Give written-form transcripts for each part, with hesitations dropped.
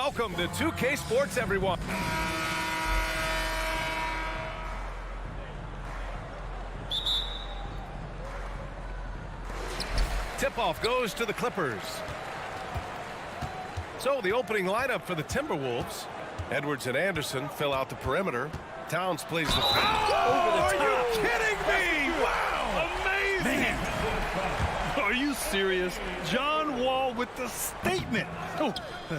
Welcome to 2K Sports, everyone. Tip-off goes to the Clippers. So the opening lineup for the Timberwolves. Edwards and Anderson fill out the perimeter. Towns plays the... Oh, are you kidding me? Wow! Amazing! Man. Are you serious? John Wall with the statement. Oh,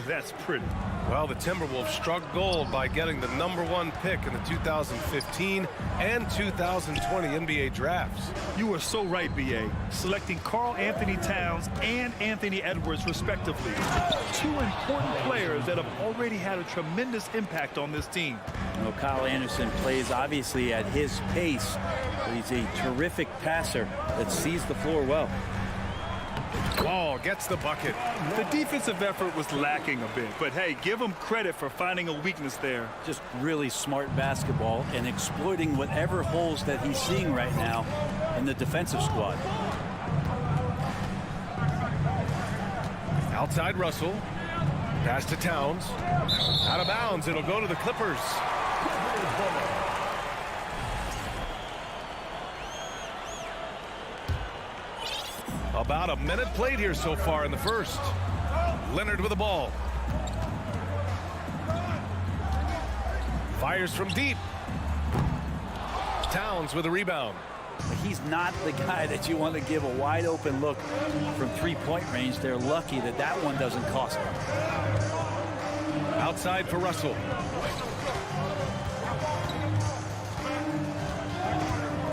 that's pretty. Well, the Timberwolves struck gold by getting the #1 pick in the 2015 and 2020 NBA drafts. You are so right, B.A. Selecting Karl Anthony Towns and Anthony Edwards, respectively. Two important players that have already had a tremendous impact on this team. You know, Kyle Anderson plays obviously at his pace. He's a terrific passer that sees the floor well. Wall gets the bucket. The defensive effort was lacking a bit, but hey, give him credit for finding a weakness there. Just really smart basketball and exploiting whatever holes that he's seeing right now in the defensive squad. Outside Russell. Pass to Towns. Out of bounds. It'll go to the Clippers. About a minute played here so far in the first. Leonard with the ball. Fires from deep. Towns with a rebound. He's not the guy that you want to give a wide open look from three-point range. They're lucky that that one doesn't cost them. Outside for Russell.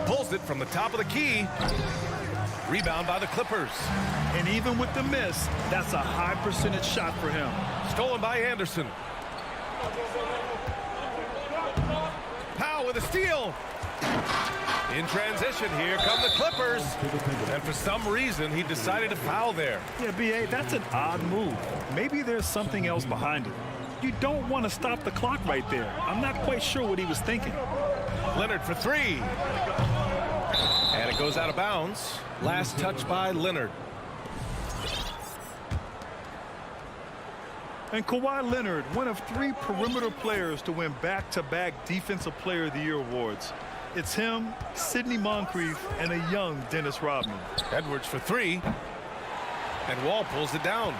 Pulls it from the top of the key. Rebound by the Clippers. And even with the miss, that's a high percentage shot for him. Stolen by Anderson. Powell with a steal. In transition, here come the Clippers. And for some reason, he decided to foul there. Yeah, B.A., that's an odd move. Maybe there's something else behind it. You don't want to stop the clock right there. I'm not quite sure what he was thinking. Leonard for three. And it goes out of bounds. Last touch by Leonard. And Kawhi Leonard, one of 3 perimeter players to win back-to-back Defensive Player of the Year awards. It's him, Sidney Moncrief, and a young Dennis Rodman. Edwards for three. And Wall pulls it down.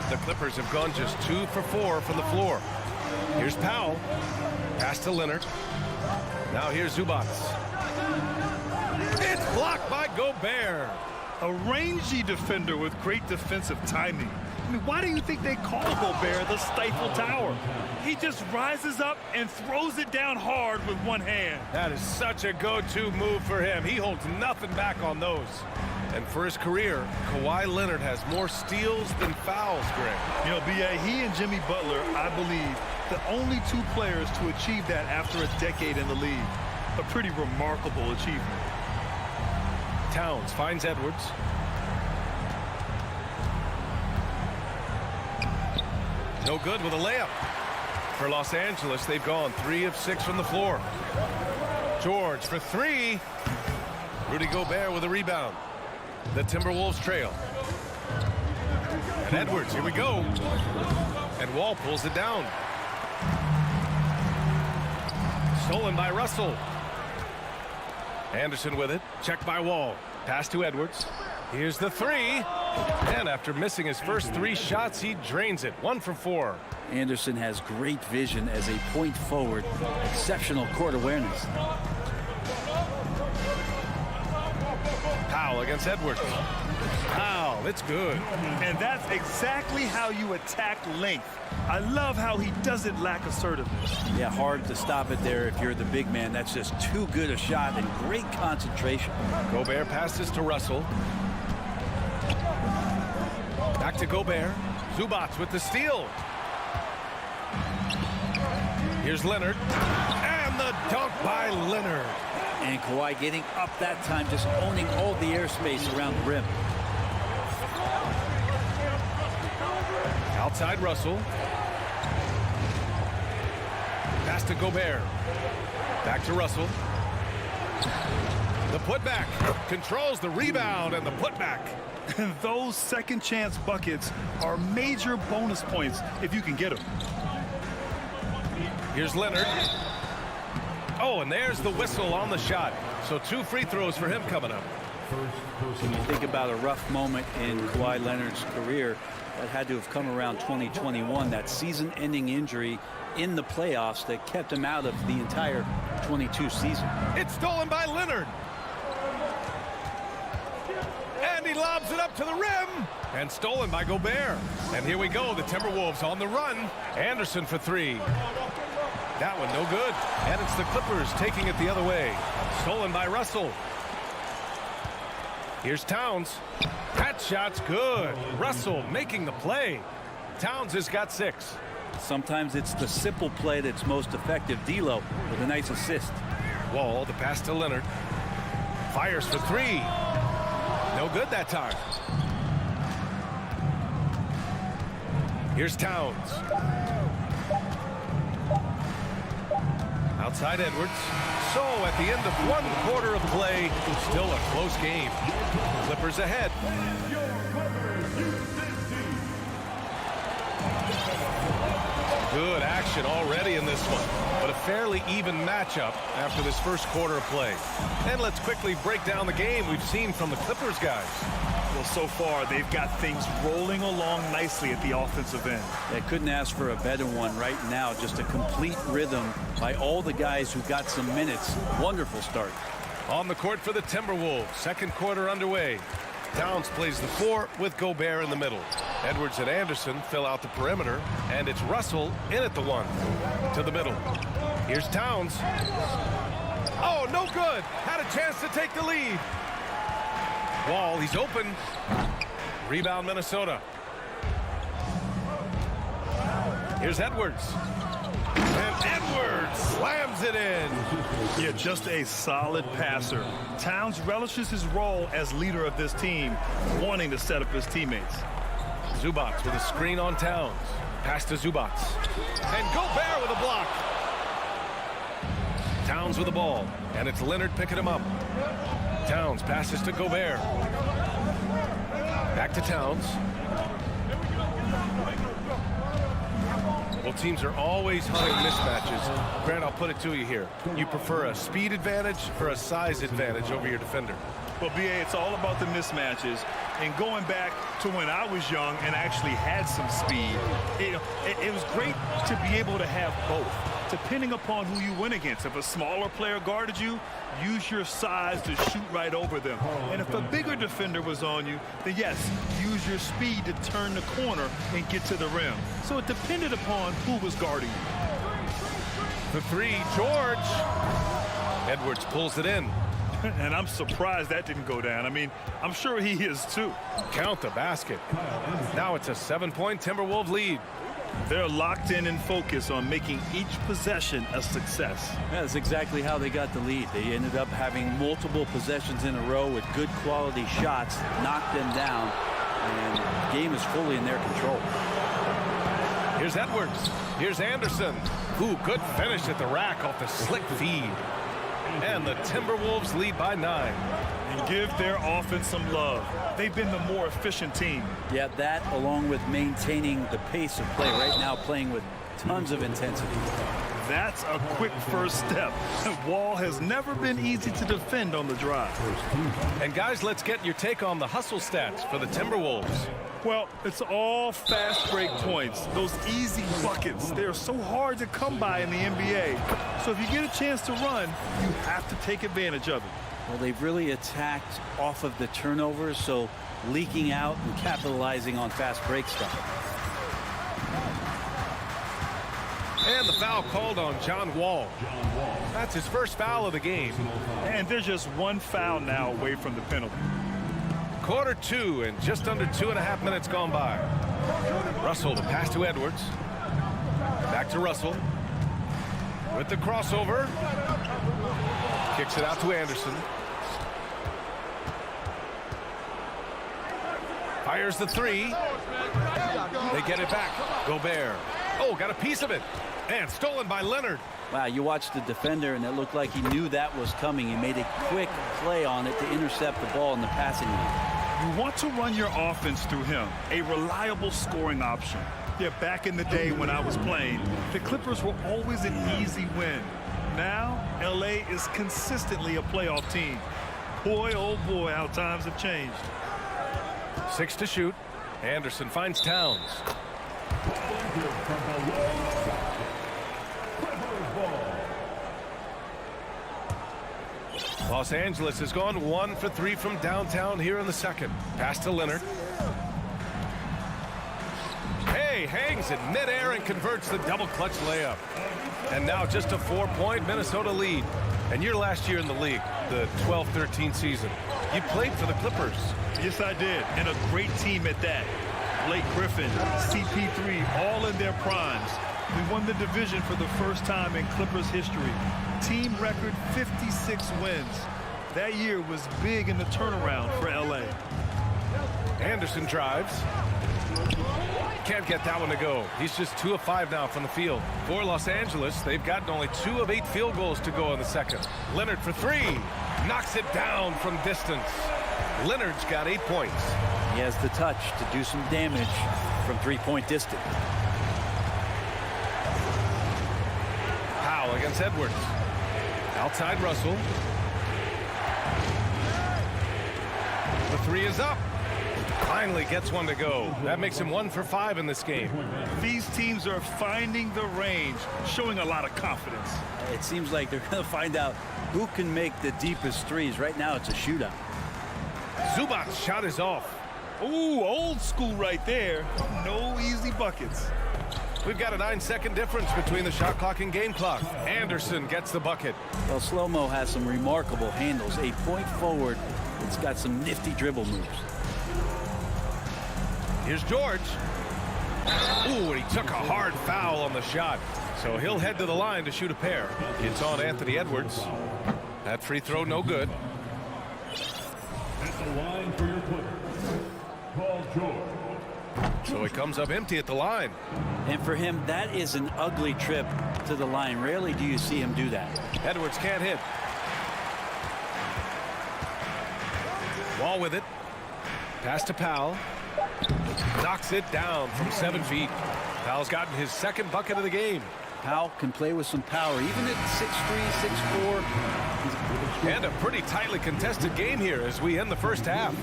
The Clippers have gone just 2 for 4 from the floor. Here's Powell. Pass to Leonard. Now here's Zubac. It's blocked by Gobert. A rangy defender with great defensive timing. I mean, why do you think they call Gobert the Stifle Tower? He just rises up and throws it down hard with one hand. That is such a go-to move for him. He holds nothing back on those. And for his career, Kawhi Leonard has more steals than fouls, Greg. You know, B.A., he and Jimmy Butler, I believe, the only 2 players to achieve that after a decade in the league. A pretty remarkable achievement. Towns finds Edwards. No good with a layup. For Los Angeles, they've gone 3 of 6 from the floor. George for 3. Rudy Gobert with a rebound. The Timberwolves trail. And Edwards, here we go. And Wall pulls it down. Stolen by Russell. Anderson with it. Checked by Wall. Pass to Edwards. Here's the 3. And after missing his first 3 shots, he drains it. 1 for 4. Anderson has great vision as a point forward. Exceptional court awareness. Powell against Edwards. Powell, it's good. And that's exactly how you attack length. I love how he doesn't lack assertiveness. Yeah, hard to stop it there if you're the big man. That's just too good a shot and great concentration. Gobert passes to Russell. Back to Gobert. Zubac with the steal. Here's Leonard. And the dunk by Leonard. And Kawhi getting up that time, just owning all the airspace around the rim. Outside Russell. Pass to Gobert. Back to Russell. The putback. Controls the rebound and the putback. And those second chance buckets are major bonus points if you can get them. Here's Leonard. Oh, and there's the whistle on the shot. So 2 free throws for him coming up. When you think about a rough moment in Kawhi Leonard's career, that had to have come around 2021, that season-ending injury in the playoffs that kept him out of the entire 22 season. It's stolen by Leonard. And he lobs it up to the rim. And stolen by Gobert. And here we go, the Timberwolves on the run. Anderson for 3. That one no good. And it's the Clippers taking it the other way. Stolen by Russell. Here's Towns. That shot's good. Russell making the play. Towns has got 6. Sometimes it's the simple play that's most effective. D'Lo with a nice assist. Wall, the pass to Leonard. Fires for 3. No good that time. Here's Towns. Outside Edwards. So at the end of 1 quarter of play, still a close game. Clippers ahead. Good action already in this one, but a fairly even matchup after this first quarter of play. And let's quickly break down the game we've seen from the Clippers guys. Well, so far, they've got things rolling along nicely at the offensive end. They couldn't ask for a better one right now. Just a complete rhythm by all the guys who got some minutes. Wonderful start. On the court for the Timberwolves, second quarter underway. Towns plays the 4 with Gobert in the middle. Edwards and Anderson fill out the perimeter, and it's Russell in at the 1 to the middle. Here's Towns. Oh, no good. Had a chance to take the lead. Wall, he's open. Rebound, Minnesota. Here's Edwards. And Edwards slams it in. Yeah, just a solid passer. Towns relishes his role as leader of this team, wanting to set up his teammates. Zubac with a screen on Towns. Pass to Zubac. And Gobert with a block. Towns with the ball. And it's Leonard picking him up. Towns passes to Gobert. Back to Towns. Well, teams are always hunting mismatches. Grant, I'll put it to you here. You prefer a speed advantage or a size advantage over your defender? Well, B.A., it's all about the mismatches. And going back to when I was young and actually had some speed, it was great to be able to have both, depending upon who you went against. If a smaller player guarded you, use your size to shoot right over them. And if a bigger defender was on you, then yes, use your speed to turn the corner and get to the rim. So it depended upon who was guarding you. The 3, George. Edwards pulls it in. And I'm surprised that didn't go down. I mean, I'm sure he is too. Count the basket. Now it's a 7-point Timberwolves lead. They're locked in focused on making each possession a success. Yeah, that's exactly how they got the lead. They ended up having multiple possessions in a row with good quality shots, knocked them down, and the game is fully in their control. Here's Edwards. Here's Anderson. Ooh, good finish at the rack off the slick feed. And the Timberwolves lead by 9. And give their offense some love. They've been the more efficient team. Yeah, that along with maintaining the pace of play right now, playing with tons of intensity. That's a quick first step. Wall has never been easy to defend on the drive. And guys, let's get your take on the hustle stats for the Timberwolves. Well, it's all fast break points. Those easy buckets. They're so hard to come by in the NBA. So if you get a chance to run, you have to take advantage of it. Well, they've really attacked off of the turnovers, so leaking out and capitalizing on fast break stuff. And the foul called on John Wall. That's his first foul of the game. And there's just one foul now away from the penalty. Quarter 2 and just under 2.5 minutes gone by. Russell, the pass to Edwards. Back to Russell. With the crossover. Kicks it out to Anderson. Fires the 3. They get it back. Gobert. Oh, got a piece of it. And stolen by Leonard. Wow, you watched the defender, and it looked like he knew that was coming. He made a quick play on it to intercept the ball in the passing lane. You want to run your offense through him, a reliable scoring option. Yeah, back in the day when I was playing, the Clippers were always an easy win. Now, LA is consistently a playoff team. Boy, oh boy, how times have changed. 6 to shoot. Anderson finds Towns. Los Angeles has gone 1 for 3 from downtown here in the second. Pass to Leonard. Hey, hangs in midair and converts the double clutch layup. And now just a 4-point Minnesota lead. And your last year in the league, the 12-13 season, you played for the Clippers. Yes, I did, and a great team at that. Blake Griffin, CP3, all in their primes. We won the division for the first time in Clippers history. Team record 56 wins. That year was big in the turnaround for LA. Anderson drives. Can't get that one to go. He's just 2 of 5 now from the field. For Los Angeles, they've gotten only 2 of 8 field goals to go in the second. Leonard for 3. Knocks it down from distance. Leonard's got 8 points. He has the touch to do some damage from 3-point distance. Powell against Edwards. Outside Russell. The 3 is up. Finally gets one to go. That makes him 1 for 5 in this game. These teams are finding the range, showing a lot of confidence. It seems like they're going to find out who can make the deepest threes. Right now, it's a shootout. Zubac's shot is off. Ooh, old school right there. No easy buckets. We've got a 9-second difference between the shot clock and game clock. Anderson gets the bucket. Well, slow-mo has some remarkable handles. A point forward, it's got some nifty dribble moves. Here's George. Ooh, and he took a hard foul on the shot. So he'll head to the line to shoot a pair. It's on Anthony Edwards. That free throw no good. At the line for your Clippers, Paul George. So he comes up empty at the line. And for him, that is an ugly trip to the line. Rarely do you see him do that. Edwards can't hit. Wall with it. Pass to Powell. Knocks it down from 7 feet. Powell's gotten his second bucket of the game. Powell can play with some power, even at 6'3", 6'4". And a pretty tightly contested game here as we end the first half.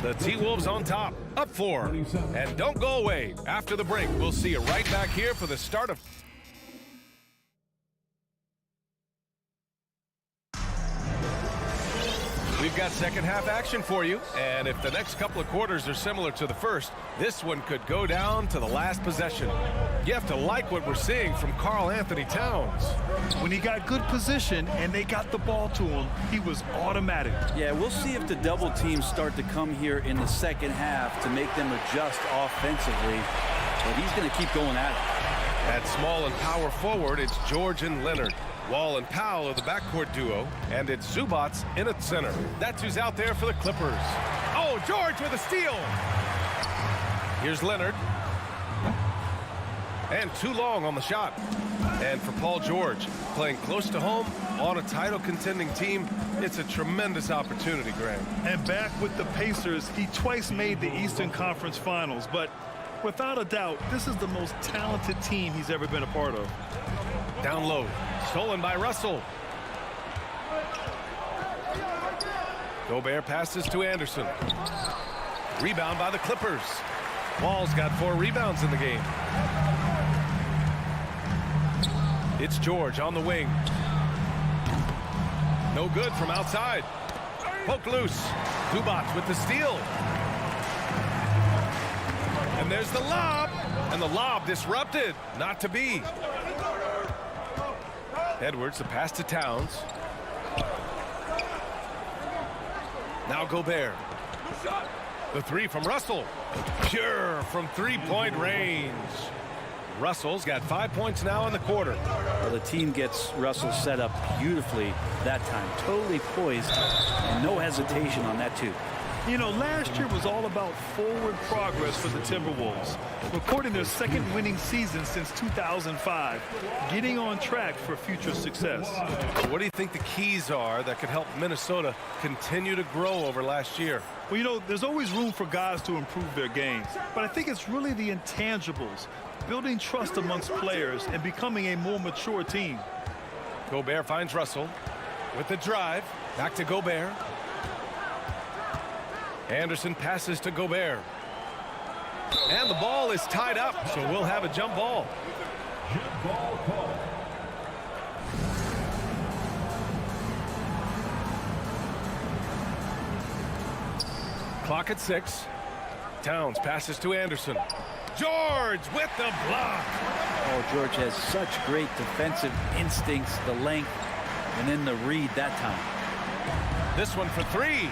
The T-Wolves on top, up 4. And don't go away. After the break, we'll see you right back here for the start of... We've got second half action for you, and if the next couple of quarters are similar to the first, this one could go down to the last possession. You have to like what we're seeing from Karl Anthony Towns. When he got good position and they got the ball to him, he was automatic. Yeah, we'll see if the double teams start to come here in the second half to make them adjust offensively, but he's going to keep going at it. At small and power forward, it's George and Leonard. Wall and Powell are the backcourt duo, and it's Zubac in at center. That's who's out there for the Clippers. Oh, George with a steal. Here's Leonard. And too long on the shot. And for Paul George, playing close to home on a title contending team, it's a tremendous opportunity, Greg. And back with the Pacers, he twice made the Eastern Conference Finals, but without a doubt, this is the most talented team he's ever been a part of. Down low, stolen by Russell. Gobert passes to Anderson. Rebound by the Clippers. Wall's got 4 rebounds in the game. It's George on the wing. No good from outside. Poke loose. Zubac with the steal. And there's the lob. And the lob disrupted. Not to be. Edwards, the pass to Towns. Now Gobert. The 3 from Russell. Pure from 3-point range. Russell's got 5 points now in the quarter. Well, the team gets Russell set up beautifully that time. Totally poised and no hesitation on that too. You know, last year was all about forward progress for the Timberwolves, recording their second winning season since 2005, getting on track for future success. What do you think the keys are that could help Minnesota continue to grow over last year? Well, you know, there's always room for guys to improve their games, but I think it's really the intangibles, building trust amongst players and becoming a more mature team. Gobert finds Russell with the drive. Back to Gobert. Anderson passes to Gobert. And the ball is tied up, so we'll have a jump ball. Jump ball call. Clock at 6. Towns passes to Anderson. George with the block. Oh, George has such great defensive instincts, the length, and then the read that time. This one for 3.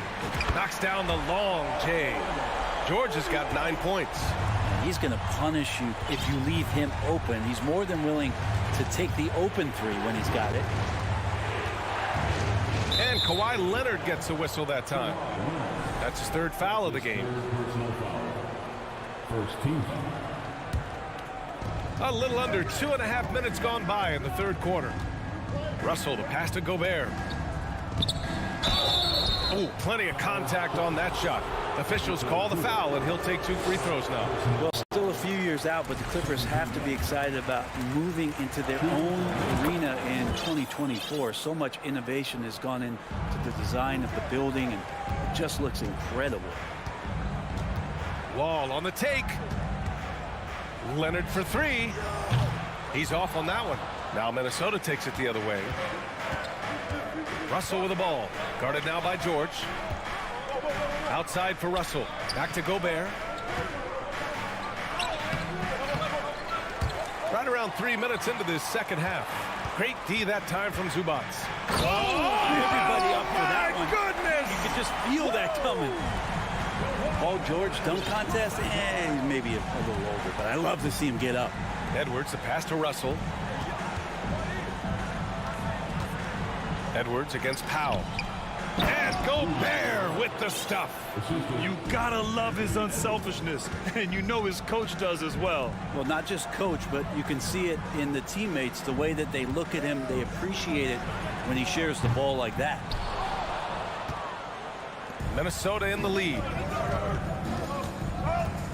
Knocks down the long J. George has got 9 points. He's going to punish you if you leave him open. He's more than willing to take the open 3 when he's got it. And Kawhi Leonard gets a whistle that time. That's his 3rd foul of the game. First team foul. A little under 2.5 minutes gone by in the 3rd quarter. Russell the pass to Gobert. Oh, plenty of contact on that shot. Officials call the foul, and he'll take 2 free throws now. Well, still a few years out, but the Clippers have to be excited about moving into their own arena in 2024. So much innovation has gone into the design of the building, and it just looks incredible. Wall on the take. Leonard for 3. He's off on that one. Now Minnesota takes it the other way. Russell with the ball. Guarded now by George. Outside for Russell. Back to Gobert. Right around 3 minutes into this 2nd half. Great D that time from Zubac. Everybody up for that one. Goodness! You could just feel that coming. Paul George dunk contest, he's maybe a little older, but I love to see him get up. Edwards, the pass to Russell. Edwards against Powell. And Gobert with the stuff. You gotta love his unselfishness, and you know his coach does as well. Well, not just coach, but you can see it in the teammates, the way that they look at him. They appreciate it when he shares the ball like that. Minnesota in the lead.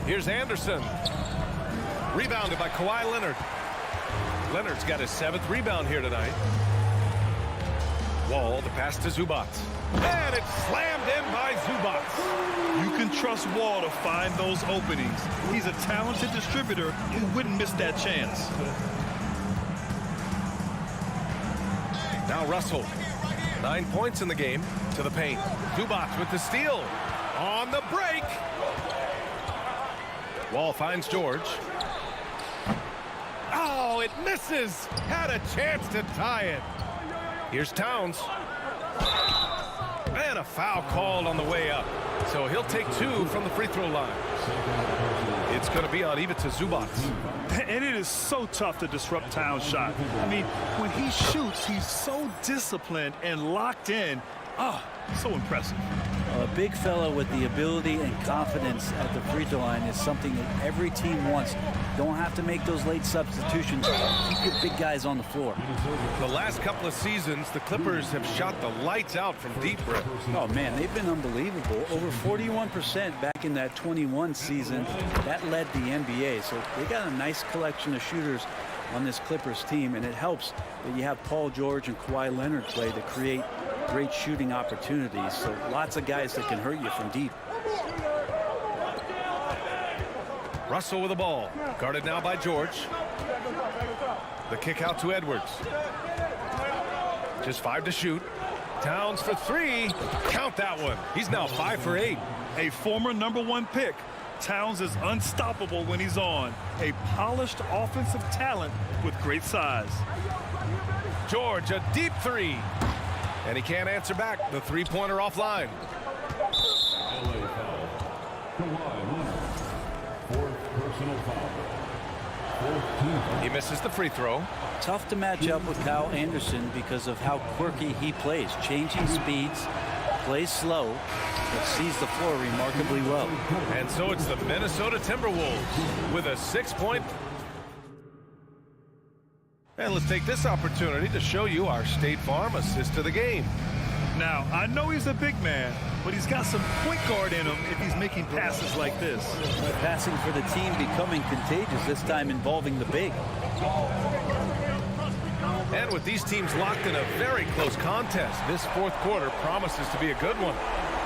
Here's Anderson. Rebounded by Kawhi Leonard. Leonard's got his 7th rebound here tonight. Wall, the pass to Zubac. And it's slammed in by Zubac. You can trust Wall to find those openings. He's a talented distributor who wouldn't miss that chance. Now Russell. 9 points in the game. To the paint. Zubac with the steal. On the break. Wall finds George. Oh, it misses. Had a chance to tie it. Here's Towns. And a foul called on the way up. So he'll take 2 from the free throw line. It's going to be on Ivica Zubac. And it is so tough to disrupt Towns' shot. I mean, when he shoots, he's so disciplined and locked in. Oh, so impressive. A big fellow with the ability and confidence at the free throw line is something that every team wants. Don't have to make those late substitutions. Keep your big guys on the floor. The last couple of seasons, the Clippers have shot the lights out from deep rim. Oh, man, they've been unbelievable. Over 41% back in that 21 season. That led the NBA. So they got a nice collection of shooters on this Clippers team, and it helps that you have Paul George and Kawhi Leonard play to create great shooting opportunities. So lots of guys that can hurt you from deep. Russell with the ball. Guarded now by George. The kick out to Edwards. Just 5 to shoot. Towns for 3. Count that one. He's now 5 for 8. A former #1 pick. Towns is unstoppable when he's on. A polished offensive talent with great size. George, a deep 3. And he can't answer back. The 3-pointer offline. LA foul. Kawhi Leonard. 4th personal foul. 4th team foul. He misses the free throw. Tough to match up with Kyle Anderson because of how quirky he plays. Changing speeds, plays slow, but sees the floor remarkably well. And so it's the Minnesota Timberwolves with a 6-point. And let's take this opportunity to show you our State Farm assist to the game. Now, I know he's a big man, but he's got some point guard in him if he's making passes like this. Passing for the team becoming contagious, this time involving the big. And with these teams locked in a very close contest, this fourth quarter promises to be a good one.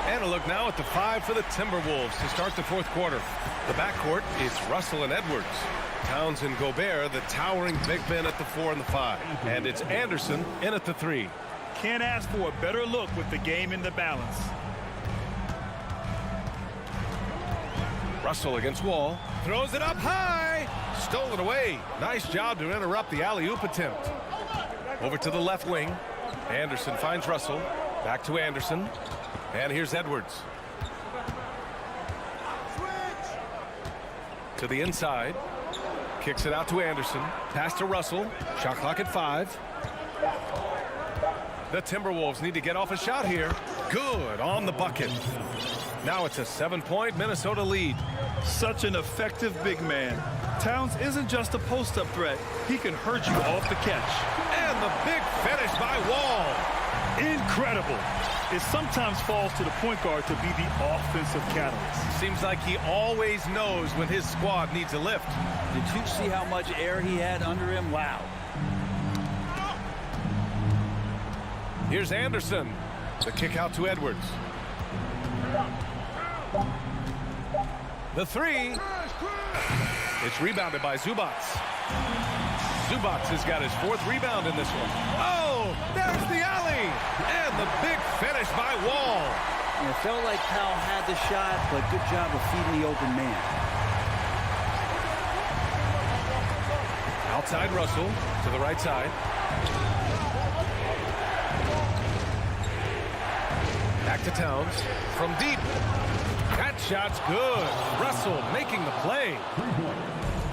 And a look now at the 5 for the Timberwolves to start the fourth quarter. The backcourt is Russell and Edwards. Towns and Gobert, the towering big men at the 4 and the 5. And it's Anderson in at the 3. Can't ask for a better look with the game in the balance. Russell against Wall. Throws it up high. Stolen away. Nice job to interrupt the alley-oop attempt. Over to the left wing. Anderson finds Russell. Back to Anderson. And here's Edwards. To the inside. Kicks it out to Anderson. Pass to Russell. Shot clock at 5. The Timberwolves need to get off a shot here. Good on the bucket. Now it's a 7-point Minnesota lead. Such an effective big man. Towns isn't just a post-up threat. He can hurt you off the catch. And the big finish by Wall. Incredible. It sometimes falls to the point guard to be the offensive catalyst. Seems like he always knows when his squad needs a lift. Did you see how much air he had under him? Wow. Here's Anderson. The kick out to Edwards. The 3. It's rebounded by Zubats. Zubats has got his 4th rebound in this one. Oh, there's the alley. And the big finish by Wall. And it felt like Powell had the shot, but good job of feeding the open man. Outside Russell to the right side. Back to Towns from deep. That shot's good. Russell making the play.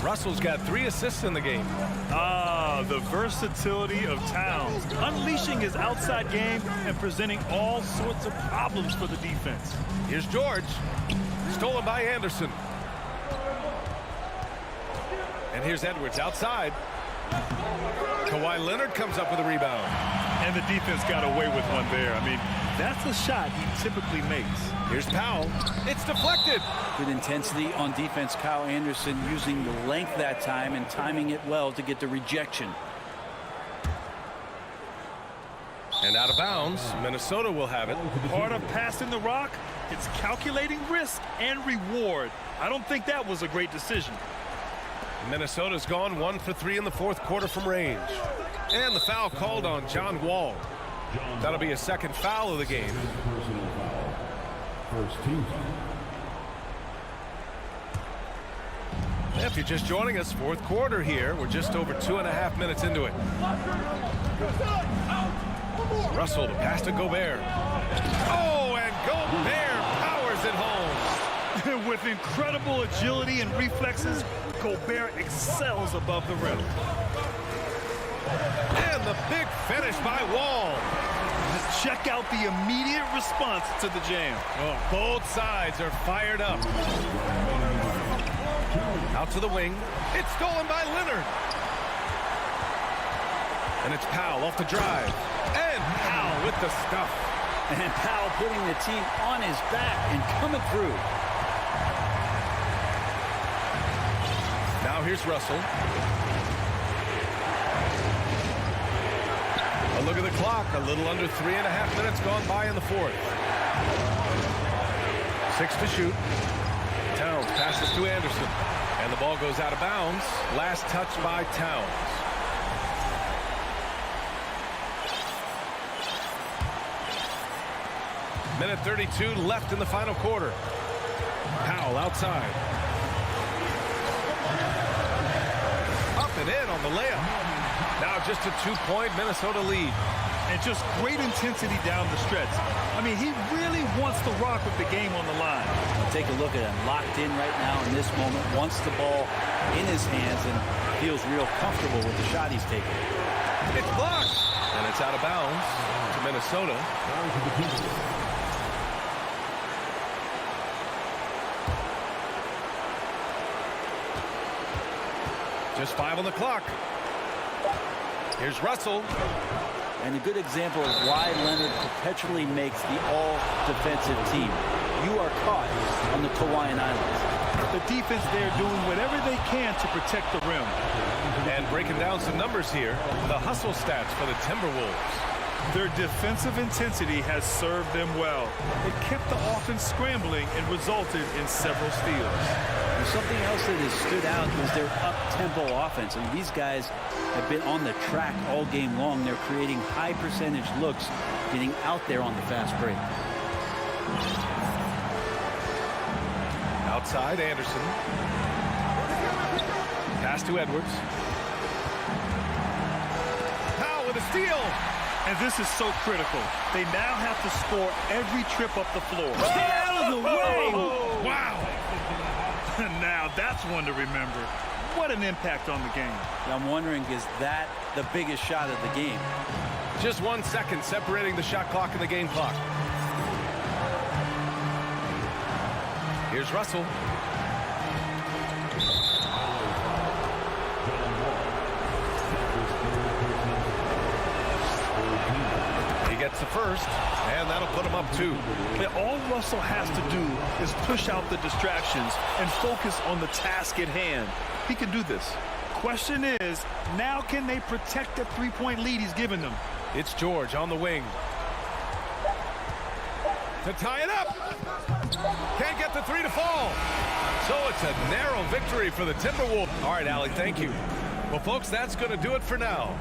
Russell's got 3 assists in the game. Ah, the versatility of Towns. Unleashing his outside game and presenting all sorts of problems for the defense. Here's George. Stolen by Anderson. And here's Edwards outside. Kawhi Leonard comes up with a rebound. And the defense got away with one there. I mean, that's a shot he typically makes. Here's Powell. It's deflected. Good intensity on defense. Kyle Anderson using the length that time and timing it well to get the rejection. And out of bounds, Minnesota will have it. Part of passing the rock, it's calculating risk and reward. I don't think that was a great decision. Minnesota's gone 1 for 3 in the fourth quarter from range. And the foul called on John Wall. That'll be a 2nd foul of the game. Personal foul. First team foul. If you're just joining us, fourth quarter here. We're just over 2.5 minutes into it. Russell to pass to Gobert. Oh, and Gobert powers it home. With incredible agility and reflexes, Gobert excels above the rim. And the big finish by Wall. Just check out the immediate response to the jam. Oh, both sides are fired up. Out to the wing. It's stolen by Leonard. And it's Powell off the drive. And Powell with the stuff. And Powell putting the team on his back and coming through. Now here's Russell. A look at the clock. A little under 3.5 minutes gone by in the fourth. 6 to shoot. Towns passes to Anderson. And the ball goes out of bounds. Last touch by Towns. Minute 32 left in the final quarter. Powell outside. Up and in on the layup. Now just a 2-point Minnesota lead. And just great intensity down the stretch. I mean, he really wants to rock with the game on the line. Take a look at him, locked in right now in this moment, wants the ball in his hands and feels real comfortable with the shot he's taking. It's blocked. And it's out of bounds to Minnesota. Just 5 on the clock. Here's Russell. And a good example of why Leonard perpetually makes the all-defensive team. You are caught on the Hawaiian Islands. The defense there doing whatever they can to protect the rim. And breaking down some numbers here, the hustle stats for the Timberwolves. Their defensive intensity has served them well. It kept the offense scrambling and resulted in several steals. And something else that has stood out is their up-tempo offense. And these guys have been on the track all game long. They're creating high-percentage looks, getting out there on the fast break. Outside, Anderson. Pass to Edwards. Powell with a steal. And this is so critical. They now have to score every trip up the floor. Stay out of the way! Wow! Now that's one to remember. What an impact on the game. I'm wondering, is that the biggest shot of the game? Just 1 second separating the shot clock and the game clock. Here's Russell. He gets the first, and that'll put him up 2. All Russell has to do is push out the distractions and focus on the task at hand. He can do this. Question is, now can they protect the three-point lead he's given them? It's George on the wing. To tie it up. Can't get the 3 to fall. So it's a narrow victory for the Timberwolves. All right, Allie, thank you. Well, folks, that's going to do it for now.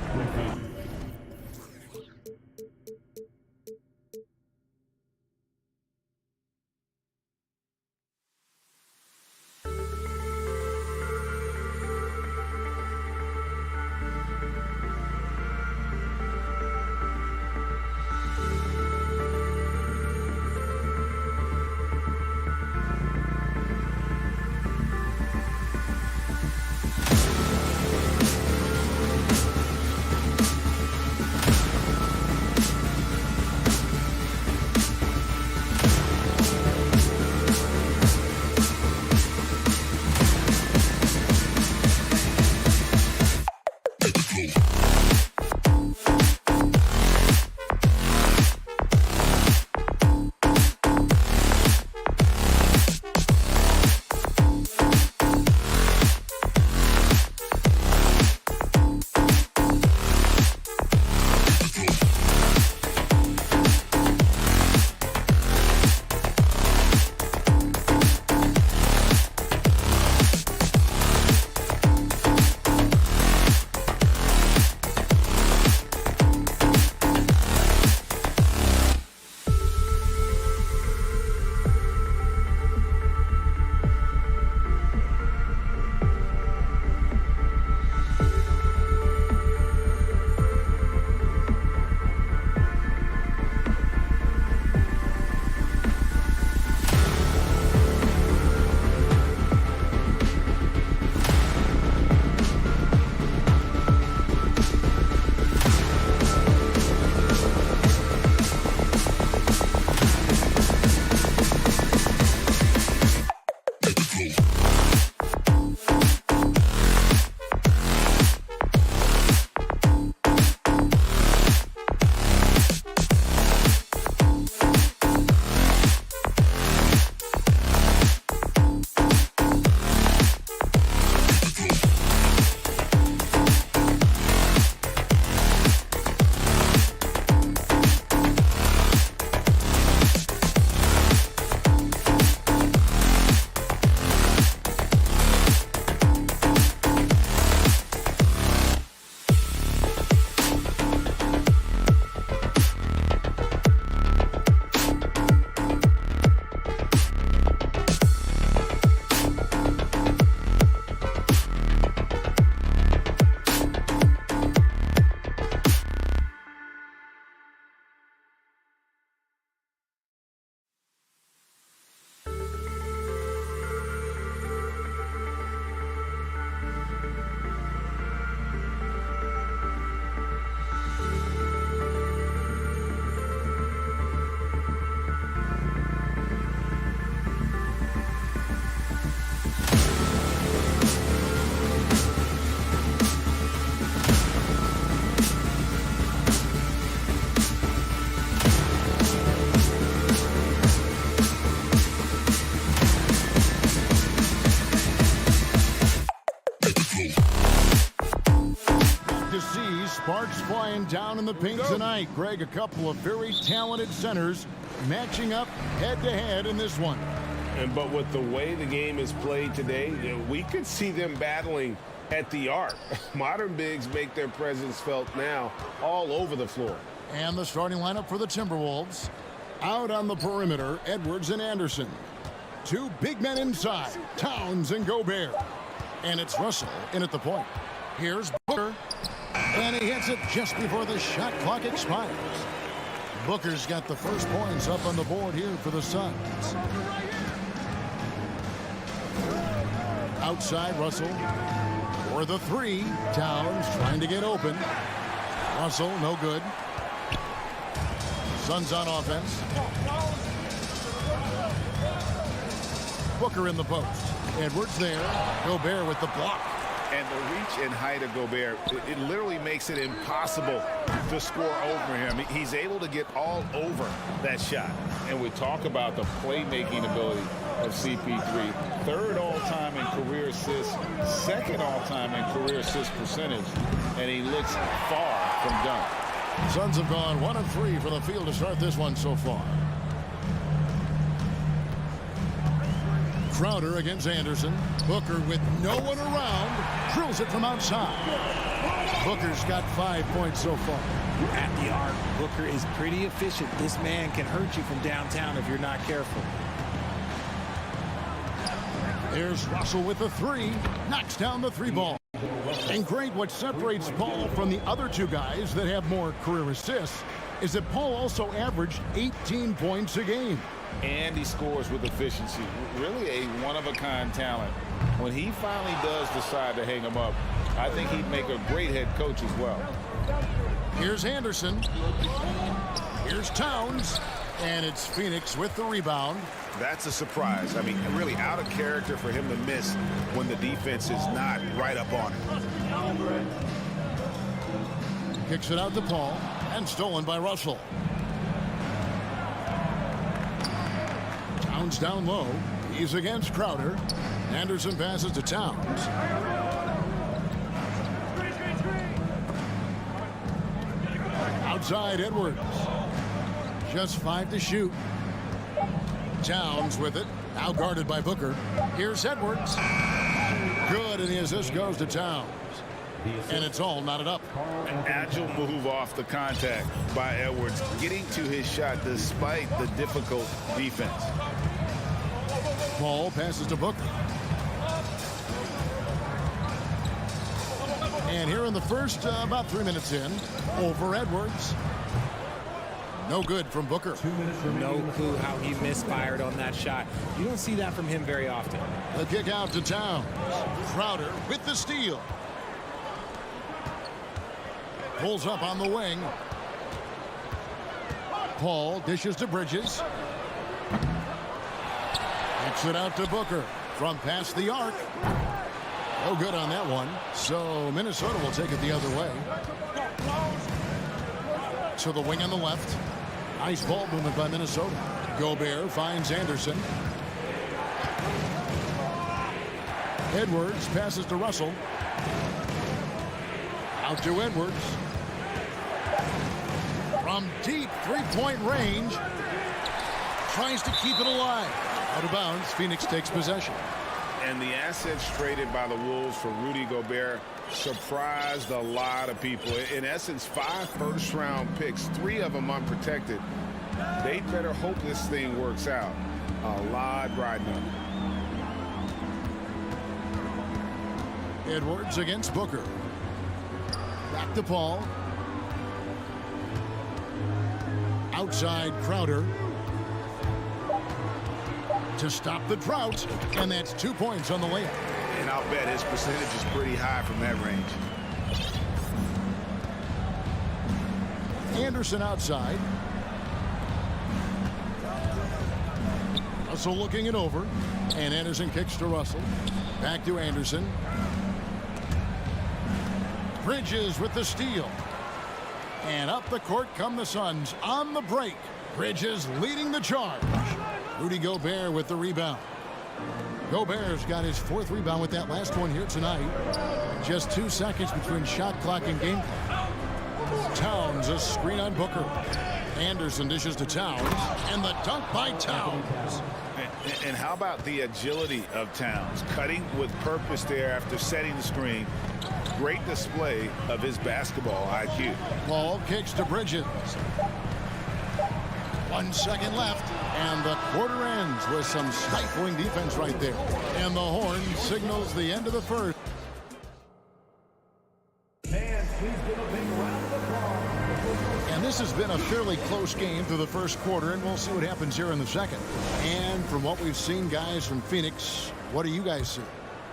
To see sparks flying down in the paint tonight. Greg, a couple of very talented centers matching up head-to-head in this one. But with the way the game is played today, we could see them battling at the arc. Modern bigs make their presence felt now all over the floor. And the starting lineup for the Timberwolves. Out on the perimeter, Edwards and Anderson. Two big men inside, Towns and Gobert. And it's Russell in at the point. Here's Booker. And he hits it just before the shot clock expires. Booker's got the first points up on the board here for the Suns. Outside Russell for the three. Towns trying to get open. Russell, no good. Suns on offense. Booker in the post. Edwards there. Gobert with the block. And the reach and height of Gobert, it literally makes it impossible to score over him. He's able to get all over that shot. And we talk about the playmaking ability of CP3. Third all-time in career assists, second all-time in career assist percentage. And he looks far from done. Suns have gone 1 of 3 for the field to start this one so far. Crowder against Anderson. Booker with no one around. Drills it from outside. Booker's got 5 points so far. At the arc, Booker is pretty efficient. This man can hurt you from downtown if you're not careful. There's Russell with the three. Knocks down the three ball. And great, what separates Paul from the other two guys that have more career assists is that Paul also averaged 18 points a game. And he scores with efficiency. Really a one-of-a-kind talent. When he finally does decide to hang him up, I think he'd make a great head coach as well. Here's Anderson. Here's Towns. And it's Phoenix with the rebound. That's a surprise. I mean, really out of character for him to miss when the defense is not right up on him. Kicks it out to Paul. And stolen by Russell. Towns down low. He's against Crowder. Anderson passes to Towns. Outside Edwards. Just 5 to shoot. Towns with it. Now guarded by Booker. Here's Edwards. Good, and the assist goes to Towns. And it's all knotted up. An agile move off the contact by Edwards, getting to his shot despite the difficult defense. Paul passes to Booker. And here in the first, about 3 minutes in, over Edwards. No good from Booker. No clue how he misfired on that shot. You don't see that from him very often. The kick out to Towns. Crowder with the steal. Pulls up on the wing. Paul dishes to Bridges. Kicks it out to Booker from past the arc. No good on that one. So Minnesota will take it the other way. To the wing on the left. Nice ball movement by Minnesota. Gobert finds Anderson. Edwards passes to Russell. Out to Edwards. From deep three-point range. Tries to keep it alive. Out of bounds. Phoenix takes possession. And the assets traded by the Wolves for Rudy Gobert surprised a lot of people. In essence, 5 first-round picks, 3 of them unprotected. They better hope this thing works out. A lot riding on it. Edwards against Booker. Back to Paul. Outside Crowder. To stop the drought, and that's 2 points on the layup. And I'll bet his percentage is pretty high from that range. Anderson outside. Russell looking it over, and Anderson kicks to Russell. Back to Anderson. Bridges with the steal. And up the court come the Suns on the break. Bridges leading the charge. Rudy Gobert with the rebound. Gobert's got his 4th rebound with that last one here tonight. Just 2 seconds between shot clock and game clock. Towns, a screen on Booker. Anderson dishes to Towns, and the dunk by Towns. And how about the agility of Towns? Cutting with purpose there after setting the screen. Great display of his basketball IQ. Ball kicks to Bridges. 1 second left, and the quarter ends with some stifling defense right there. And the horn signals the end of the first. And this has been a fairly close game through the first quarter, and we'll see what happens here in the second. And from what we've seen, guys, from Phoenix, what do you guys see?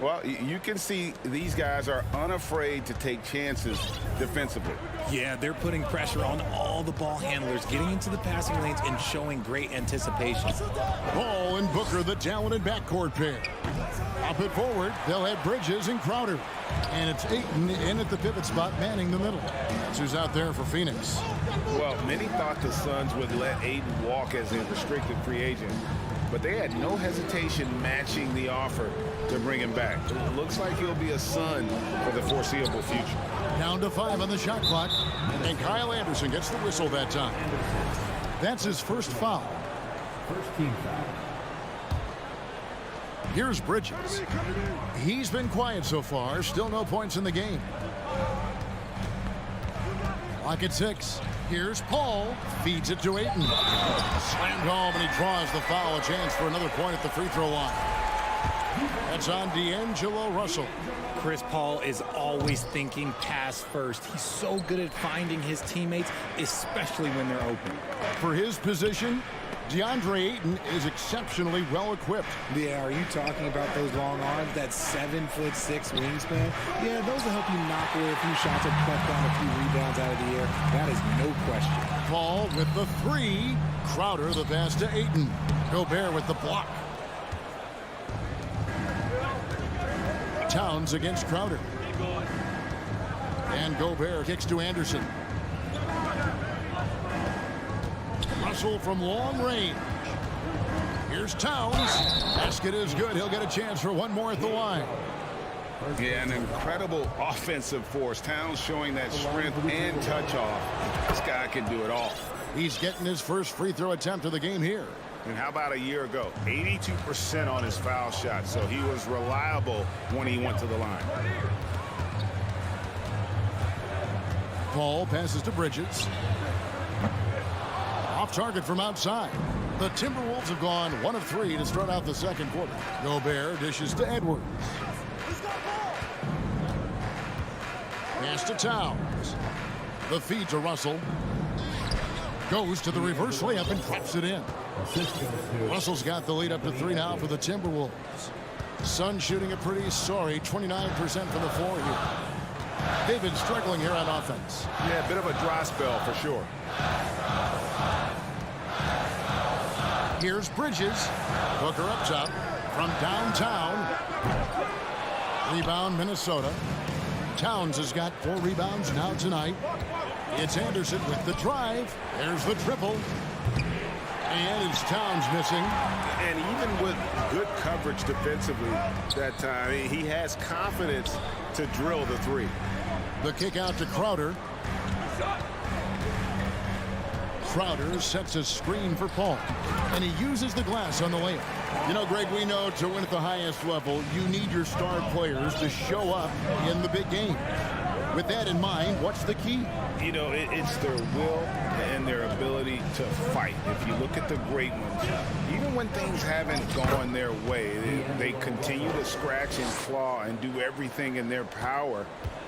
Well, you can see these guys are unafraid to take chances defensively. Yeah, they're putting pressure on all the ball handlers, getting into the passing lanes and showing great anticipation. Ball and Booker, the talented backcourt pair. Up it forward, they'll have Bridges and Crowder. And it's Ayton in at the pivot spot, manning the middle. That's who's out there for Phoenix. Well, many thought the Suns would let Ayton walk as a restricted free agent, but they had no hesitation matching the offer to bring him back. It looks like he'll be a Sun for the foreseeable future. Down to 5 on the shot clock, and Kyle Anderson gets the whistle that time. That's his first foul. First team foul. Here's Bridges. He's been quiet so far. Still no points in the game. Clock at 6. Here's Paul. Feeds it to Ayton. Slammed home, and he draws the foul. A chance for another point at the free throw line. That's on D'Angelo Russell. Chris Paul is always thinking pass first. He's so good at finding his teammates, especially when they're open. For his position, DeAndre Ayton is exceptionally well equipped. Yeah, are you talking about those long arms, that 7'6" wingspan? Yeah, those will help you knock away a few shots or cut down a few rebounds out of the air. That is no question. Paul with the 3. Crowder the pass to Ayton. Gobert with the block. Towns against Crowder. And Gobert kicks to Anderson. Russell from long range. Here's Towns. Basket is good. He'll get a chance for one more at the line. Yeah, an incredible offensive force. Towns showing that strength and touch off. This guy can do it all. He's getting his first free throw attempt of the game here. And how about a year ago? 82% on his foul shot, so he was reliable when he went to the line. Paul passes to Bridges. Off target from outside. The Timberwolves have gone 1 of 3 to start out the second quarter. Gobert dishes to Edwards. Pass to Towns. The feed to Russell. Goes to the reverse layup and drops it in. Russell's got the lead up to 3 now for the Timberwolves. Suns shooting a pretty sorry 29% from the floor here. They've been struggling here on offense. Yeah, a bit of a dry spell for sure. Here's Bridges. Booker up top from downtown. Rebound Minnesota. Towns has got 4 rebounds now tonight. It's Anderson with the drive. There's the triple. And it's Towns missing. And even with good coverage defensively that time, he has confidence to drill the 3. The kick out to Crowder. Crowder sets a screen for Paul. And he uses the glass on the layup. You know, Greg, we know to win at the highest level, you need your star players to show up in the big game. With that in mind, what's the key? You know, it's their will and their ability to fight. If you look at the great ones, even when things haven't gone their way, they continue to scratch and claw and do everything in their power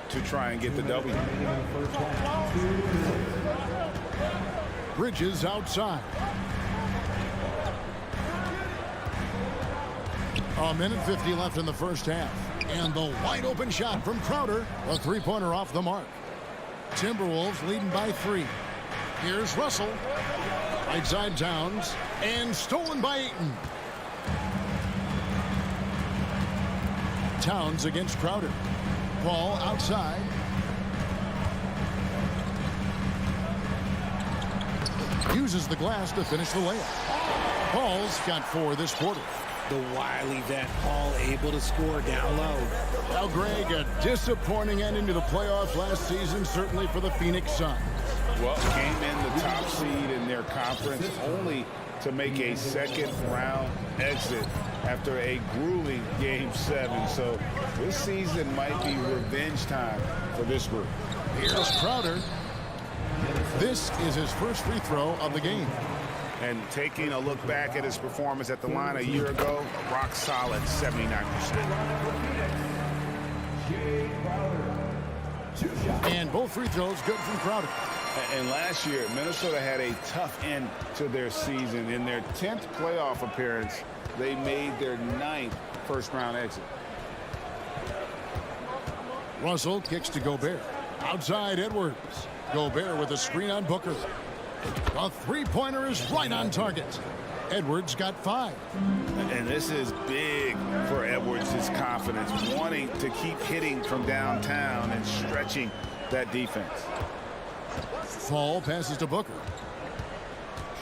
to try and get the W. Bridges outside. A minute 50 left in the first half. And the wide open shot from Crowder. A 3-pointer off the mark. Timberwolves leading by 3. Here's Russell. Right side Towns. And stolen by Ayton. Towns against Crowder. Ball outside. Uses the glass to finish the layup. Paul's got 4 this quarter. The wily vet, all able to score down low. Well, Greg, a disappointing ending to the playoffs last season, certainly for the Phoenix Suns. Well, came in the top seed in their conference only to make a second-round exit after a grueling Game 7. So this season might be revenge time for this group. Here's Crowder. This is his first free throw of the game. And taking a look back at his performance at the line a year ago, a rock solid 79%. And both free throws good from Crowder. And last year, Minnesota had a tough end to their season. In their 10th playoff appearance, they made their 9th first-round exit. Russell kicks to Gobert. Outside Edwards. Gobert with a screen on Booker. A three-pointer is right on target. Edwards got 5. And this is big for Edwards, his confidence, wanting to keep hitting from downtown and stretching that defense. Fall passes to Booker.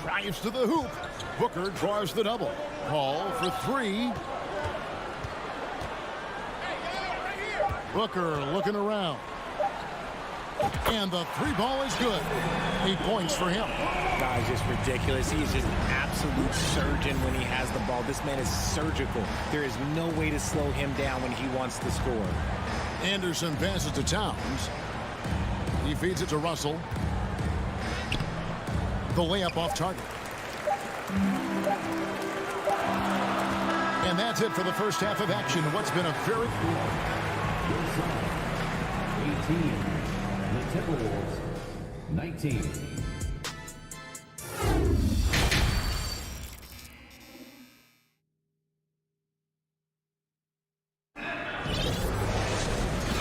Drives to the hoop. Booker draws the double. Paul for 3. Booker looking around. And the 3 ball is good. 8 points for him. Guy's just ridiculous. He is just an absolute surgeon when he has the ball. This man is surgical. There is no way to slow him down when he wants to score. Anderson passes to Towns. He feeds it to Russell. The layup off target. And that's it for the first half of action. What's been a very... 18. The Timberwolves, 19.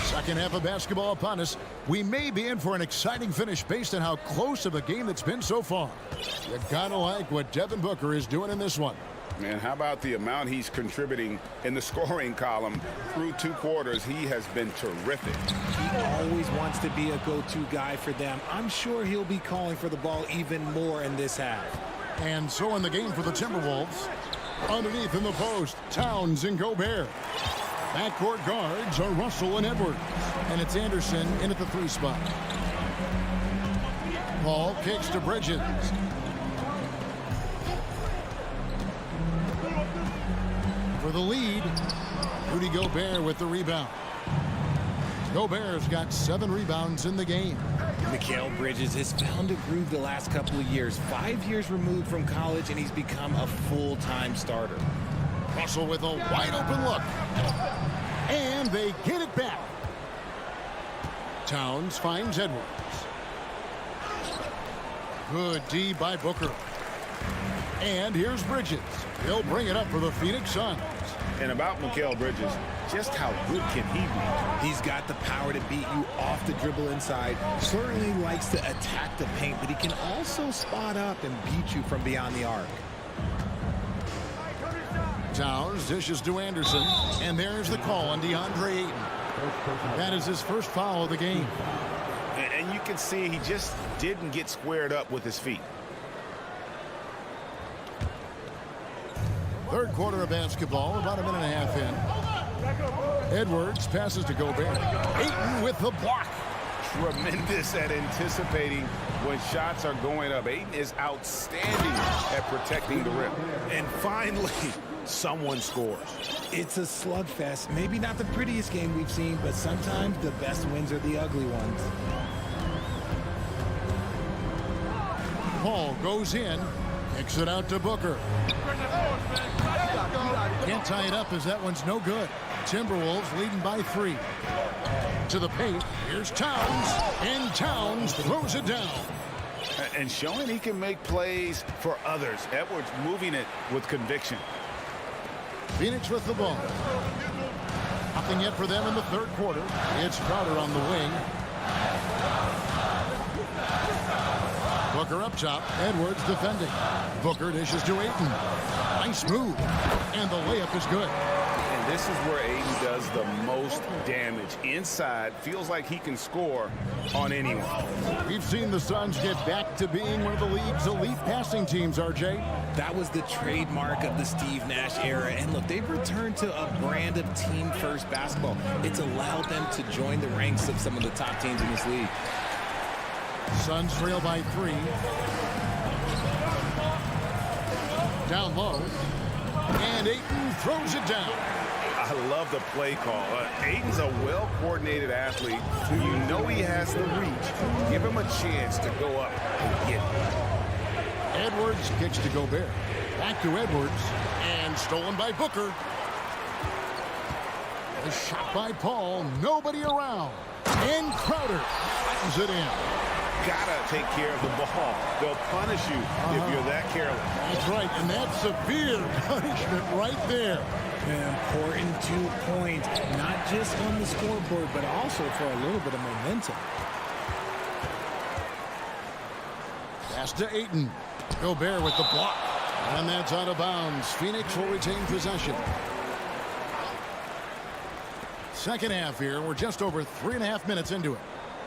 Second half of basketball upon us. We may be in for an exciting finish based on how close of a game it's been so far. You gotta like what Devin Booker is doing in this one. Man, how about the amount he's contributing in the scoring column through 2 quarters? He has been terrific. He always wants to be a go-to guy for them. I'm sure he'll be calling for the ball even more in this half. And so in the game for the Timberwolves, underneath in the post, Towns and Gobert. Backcourt guards are Russell and Edwards. And it's Anderson in at the 3 spot. Paul kicks to Bridges. For the lead, Rudy Gobert with the rebound. Gobert's got 7 rebounds in the game. Mikal Bridges has found a groove the last couple of years. 5 years removed from college, and he's become a full-time starter. Russell with a wide-open look. And they get it back. Towns finds Edwards. Good D by Booker. And here's Bridges. He'll bring it up for the Phoenix Suns. And about Mikal Bridges, just how good can he be? He's got the power to beat you off the dribble inside. Certainly likes to attack the paint, but he can also spot up and beat you from beyond the arc. Towns dishes to Anderson. And there's the call on DeAndre Ayton. That is his first foul of the game. And you can see he just didn't get squared up with his feet. Third quarter of basketball, about a minute and a half in. Edwards passes to Gobert. Ayton with the block. Tremendous at anticipating when shots are going up. Ayton is outstanding at protecting the rim. And finally, someone scores. It's a slugfest. Maybe not the prettiest game we've seen, but sometimes the best wins are the ugly ones. Paul goes in, kicks it out to Booker. Can't tie it up as that one's no good. Timberwolves leading by 3. To the paint, here's Towns, and Towns throws it down. And showing he can make plays for others. Edwards moving it with conviction. Phoenix with the ball. Nothing yet for them in the third quarter. It's Crowder on the wing. Booker up top. Edwards defending. Booker dishes to Ayton. Nice move. And the layup is good. And And this is where Aiden does the most damage. Inside, feels like he can score on anyone. We've seen the Suns get back to being one of the league's elite passing teams, RJ. That was the trademark of the Steve Nash era. And look, they've returned to a brand of team-first basketball. It's allowed them to join the ranks of some of the top teams in this league. Suns trail by 3. Down low. And Ayton throws it down. I love the play call. Aiden's a well-coordinated athlete. You know he has the reach. Give him a chance to go up and get it. Edwards kicks to Gobert. Back to Edwards. And stolen by Booker. A shot by Paul. Nobody around. And Crowder flattens it in. Gotta take care of the ball. They'll punish you if you're that careless. That's right, and that's severe punishment right there. An important 2 points, not just on the scoreboard, but also for a little bit of momentum. Pass to Ayton. Gobert with the block. And that's out of bounds. Phoenix will retain possession. Second half here. We're just over 3.5 minutes into it.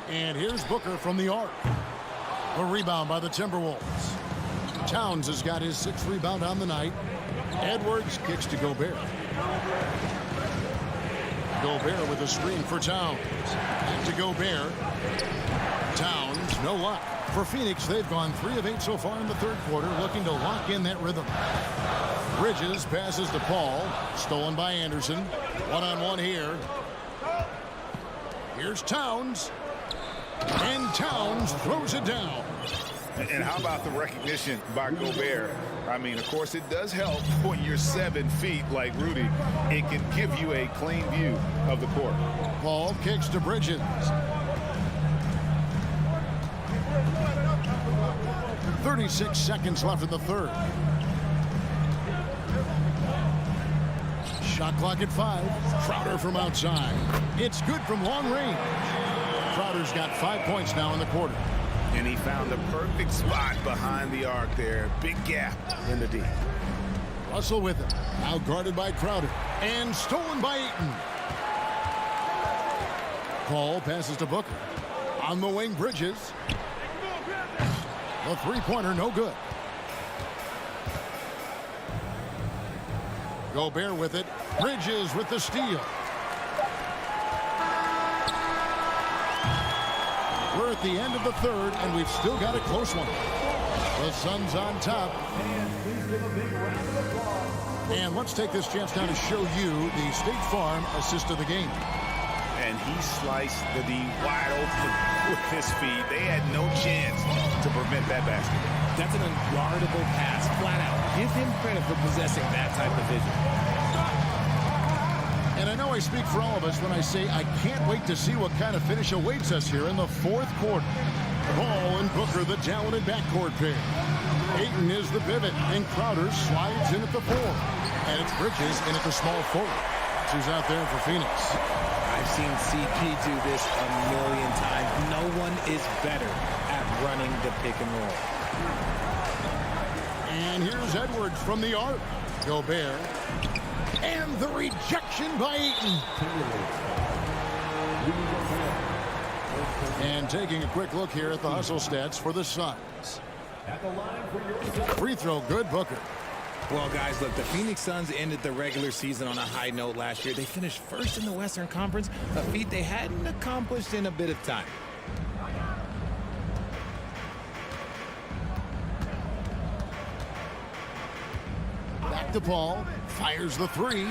And here's Booker from the arc. A rebound by the Timberwolves. Towns has got his 6th rebound on the night. Edwards kicks to Gobert. Gobert with a screen for Towns. Back to Gobert. Towns, no luck. For Phoenix, they've gone 3 of 8 so far in the third quarter, looking to lock in that rhythm. Bridges passes to Paul. Stolen by Anderson. One-on-one here. Here's Towns. And Towns throws it down. And how about the recognition by Gobert? I mean, of course, it does help when you're 7 feet like Rudy. It can give you a clean view of the court. Paul kicks to Bridges. 36 seconds left in the third. Shot clock at 5. Crowder from outside. It's good from long range. Crowder's got 5 points now in the quarter. And he found the perfect spot behind the arc there. Big gap in the D. Russell with it. Now guarded by Crowder. And stolen by Ayton. Paul passes to Booker. On the wing, Bridges. The three-pointer, no good. Gobert with it. Bridges with the steal. We're at the end of the third, and we've still got a close one. The Suns on top. And let's take this chance now to show you the State Farm assist of the game. And he sliced the D wide open with his feet. They had no chance to prevent that basket. That's an unguardable pass, flat out. Give him credit for possessing that type of vision. And I know I speak for all of us when I say I can't wait to see what kind of finish awaits us here in the fourth quarter. Paul and Booker, the talented backcourt pair. Ayton is the pivot, and Crowder slides in at the 4. And it's Bridges in at the small forward. Who's out there for Phoenix. I've seen CP do this a million times. No one is better at running the pick and roll. And here's Edwards from the arc. Gobert. And the rejection by Ayton. And taking a quick look here at the hustle stats for the Suns. Free throw good, Booker. Well, guys, look, the Phoenix Suns ended the regular season on a high note last year. They finished first in the Western Conference, a feat they hadn't accomplished in a bit of time. Back to Paul. Fires the 3.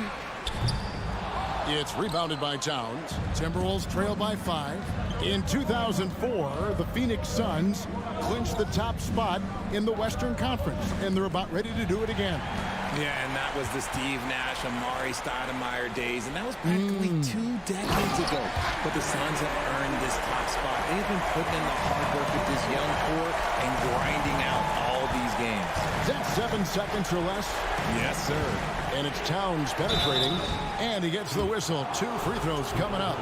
It's rebounded by Towns. Timberwolves trail by 5. In 2004, the Phoenix Suns clinched the top spot in the Western Conference, and they're about ready to do it again. Yeah, and that was the Steve Nash, Amari Stoudemire days, and that was practically 2 decades ago. But the Suns have earned this top spot. They've been putting in the hard work with this young core and grinding out all these games. Is that 7 seconds or less? Yes, sir. And it's Towns penetrating, and he gets the whistle. 2 free throws coming up.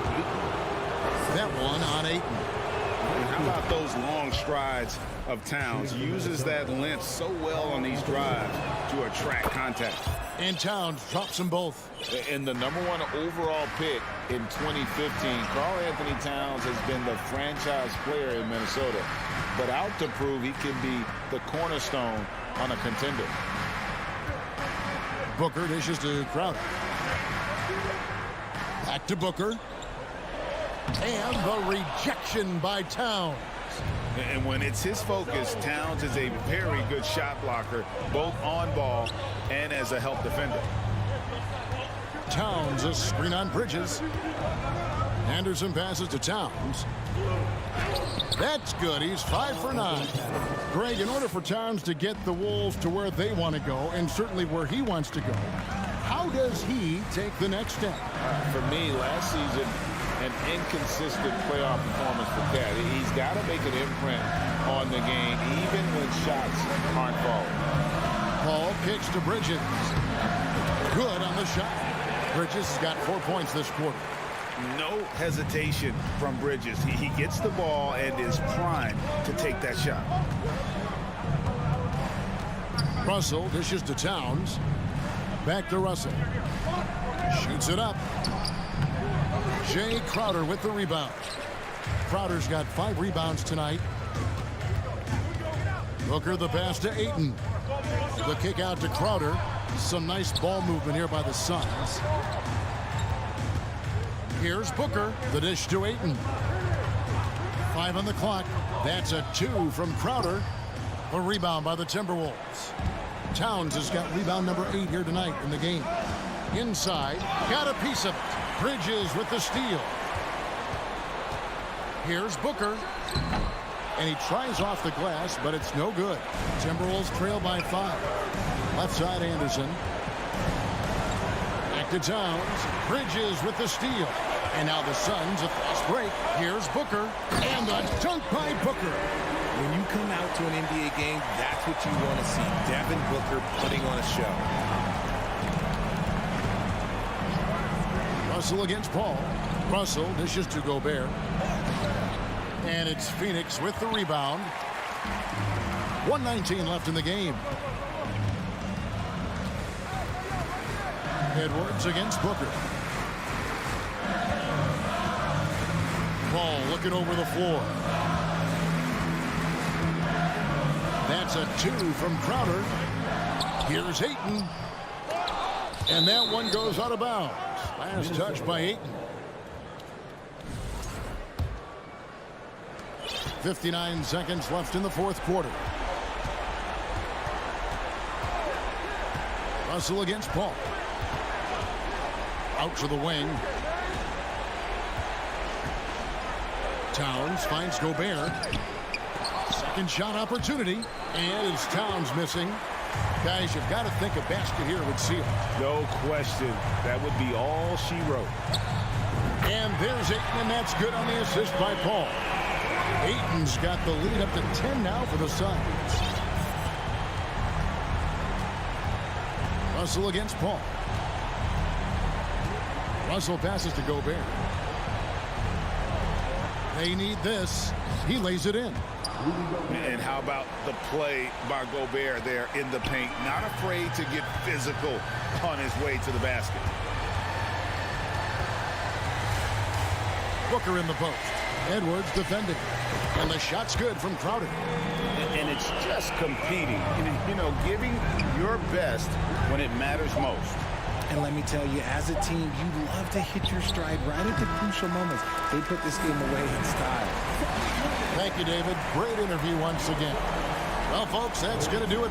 That one on Ayton. And how about those long strides of Towns? Uses that length so well on these drives to attract contact. And Towns drops them both. And the #1 overall pick in 2015, Karl Anthony Towns has been the franchise player in Minnesota, but out to prove he can be the cornerstone on a contender. Booker dishes to Crowder. Back to Booker. And the rejection by Towns. And when it's his focus, Towns is a very good shot blocker, both on ball and as a help defender. Towns, a screen on Bridges. Anderson passes to Towns. That's good. He's 5 for 9. Greg, in order for Towns to get the Wolves to where they want to go, and certainly where he wants to go, how does he take the next step? For me, last season, an inconsistent playoff performance for Cat. He's got to make an imprint on the game, even when shots aren't falling. Paul kicks to Bridges. Good on the shot. Bridges has got 4 points this quarter. No hesitation from Bridges. He gets the ball and is primed to take that shot. Russell dishes to Towns. Back to Russell. Shoots it up. Jay Crowder with the rebound. Crowder's got 5 rebounds tonight. Booker the pass to Ayton. The kick out to Crowder. Some nice ball movement here by the Suns. Here's Booker. The dish to Ayton. 5 on the clock. That's a 2 from Crowder. A rebound by the Timberwolves. Towns has got rebound number 8 here tonight in the game. Inside. Got a piece of it. Bridges with the steal. Here's Booker. And he tries off the glass, but it's no good. Timberwolves trail by 5. Left side Anderson. Back to Towns. Bridges with the steal. And now the Suns a fast break. Here's Booker. And a dunk by Booker. When you come out to an NBA game, that's what you want to see. Devin Booker putting on a show. Russell against Paul. Russell dishes to Gobert. And it's Phoenix with the rebound. 1:19 left in the game. Edwards against Booker. Paul looking over the floor. That's a 2 from Crowder. Here's Ayton. And that one goes out of bounds. Last touch by Ayton. 59 seconds left in the fourth quarter. Russell against Paul. Out to the wing. Towns finds Gobert. Second shot opportunity. And it's Towns missing. Guys, you've got to think a basket here would seal it. No question. That would be all she wrote. And there's Ayton, and that's good on the assist by Paul. Ayton's got the lead up to 10 now for the Suns. Russell against Paul. Russell passes to Gobert. They need this. He lays it in. And how about the play by Gobert there in the paint? Not afraid to get physical on his way to the basket. Booker in the post. Edwards defending. And the shot's good from Crowder. And it's just competing. You know, giving your best when it matters most. And let me tell you, as a team, you love to hit your stride right at the crucial moments. They put this game away in style. Thank you, David. Great interview once again. Well, folks, that's going to do it.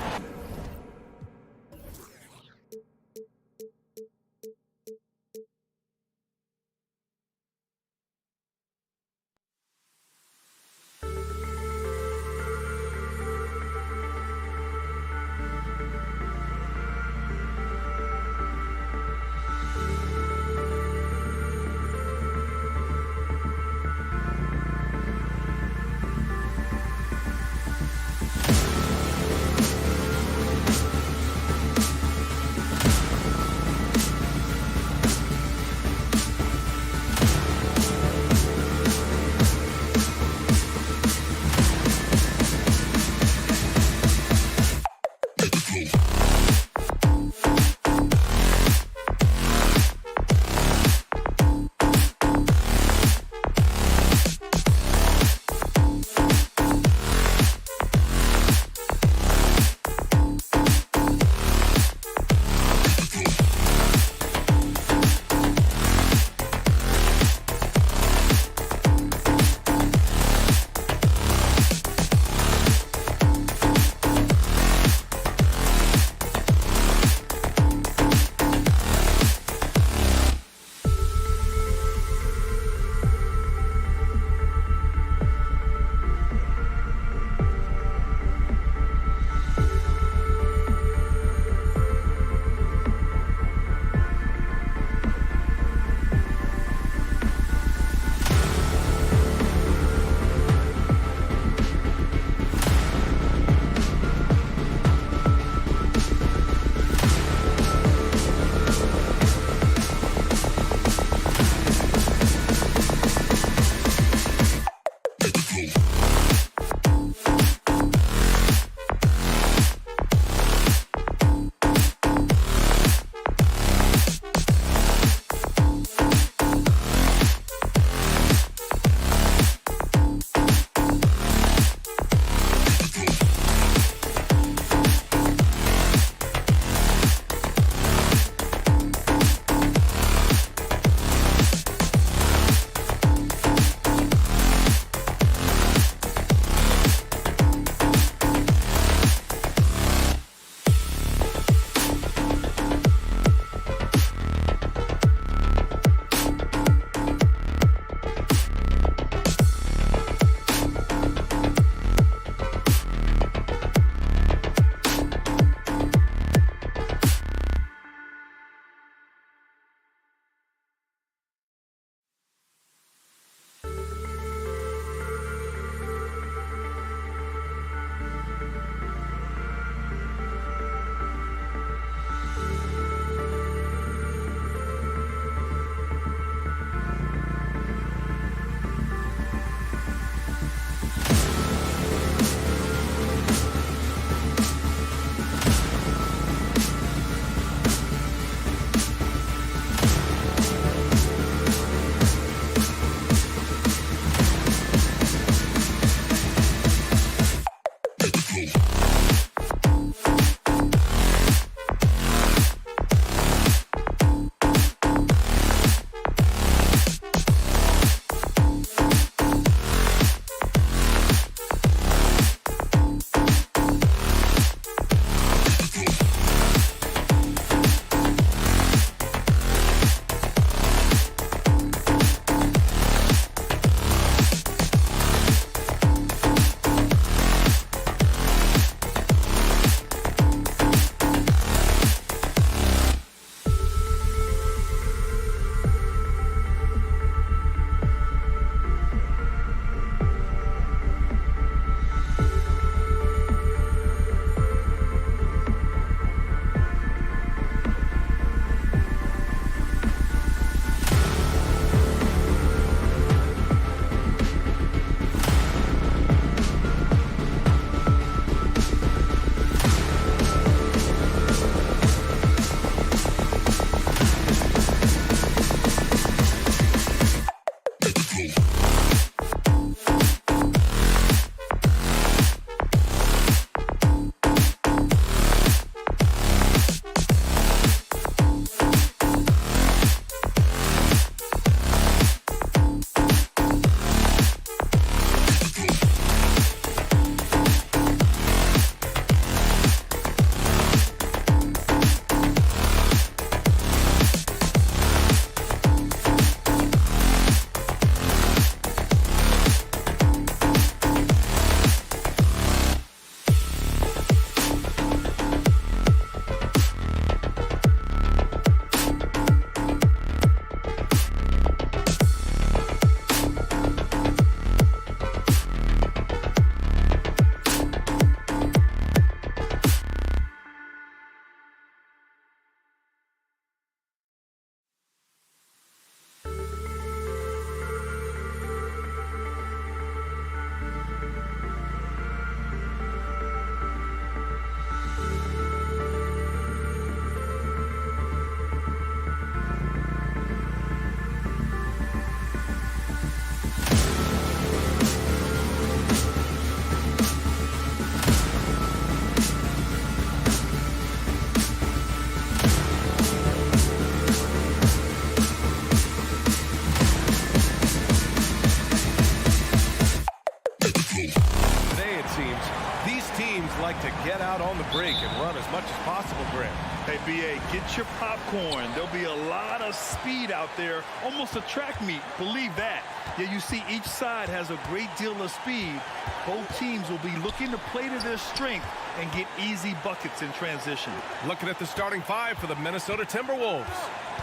like to get out on the break and run as much as possible, Grant. Hey, B.A., get your popcorn. There'll be a lot of speed out there, almost a track meet. Believe that. Yeah, you see each side has a great deal of speed. Both teams will be looking to play to their strength and get easy buckets in transition. Looking at the starting five for the Minnesota Timberwolves.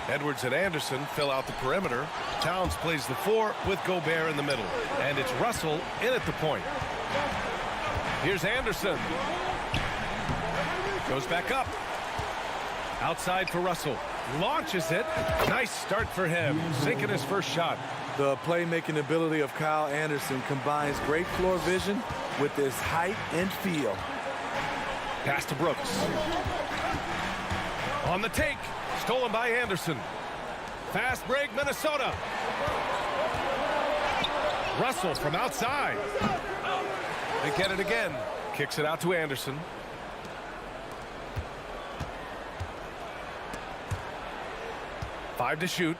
Edwards and Anderson fill out the perimeter. Towns plays the 4 with Gobert in the middle. And it's Russell in at the point. Here's Anderson. Goes back up. Outside for Russell. Launches it. Nice start for him. Sinking his first shot. The playmaking ability of Kyle Anderson combines great floor vision with his height and feel. Pass to Brooks. On the take. Stolen by Anderson. Fast break, Minnesota. Russell from outside. They get it again. Kicks it out to Anderson. Five to shoot.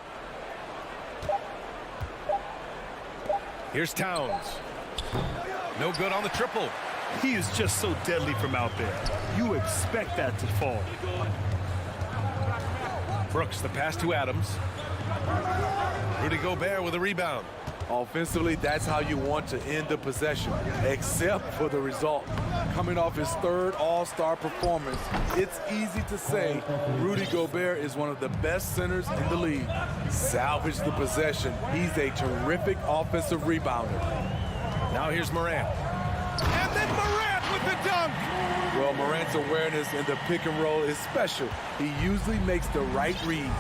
Here's Towns. No good on the triple. He is just so deadly from out there. You expect that to fall. Brooks, the pass to Adams. Rudy Gobert with a rebound. Offensively, that's how you want to end the possession, except for the result. Coming off his third All-Star performance, it's easy to say Rudy Gobert is one of the best centers in the league. Salvage the possession. He's a terrific offensive rebounder. Now here's Morant. And then Morant with the dunk. Well, Morant's awareness in the pick and roll is special. He usually makes the right reads.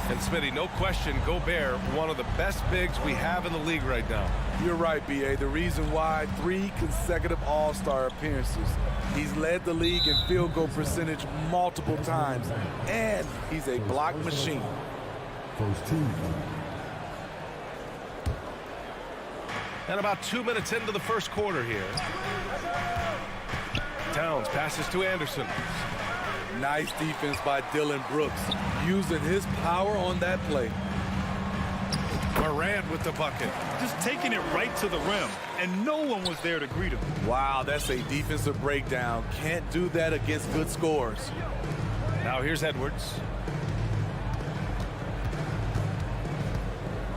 And Smitty, no question, Gobert, one of the best bigs we have in the league right now. You're right, B.A. The reason why 3 consecutive All-Star appearances. He's led the league in field goal percentage multiple times, and he's a block machine. First team. And about 2 minutes into the first quarter here. Towns passes to Anderson. Nice defense by Dylan Brooks, using his power on that play. Morant with the bucket. Just taking it right to the rim, and no one was there to greet him. Wow, that's a defensive breakdown. Can't do that against good scores. Now here's Edwards.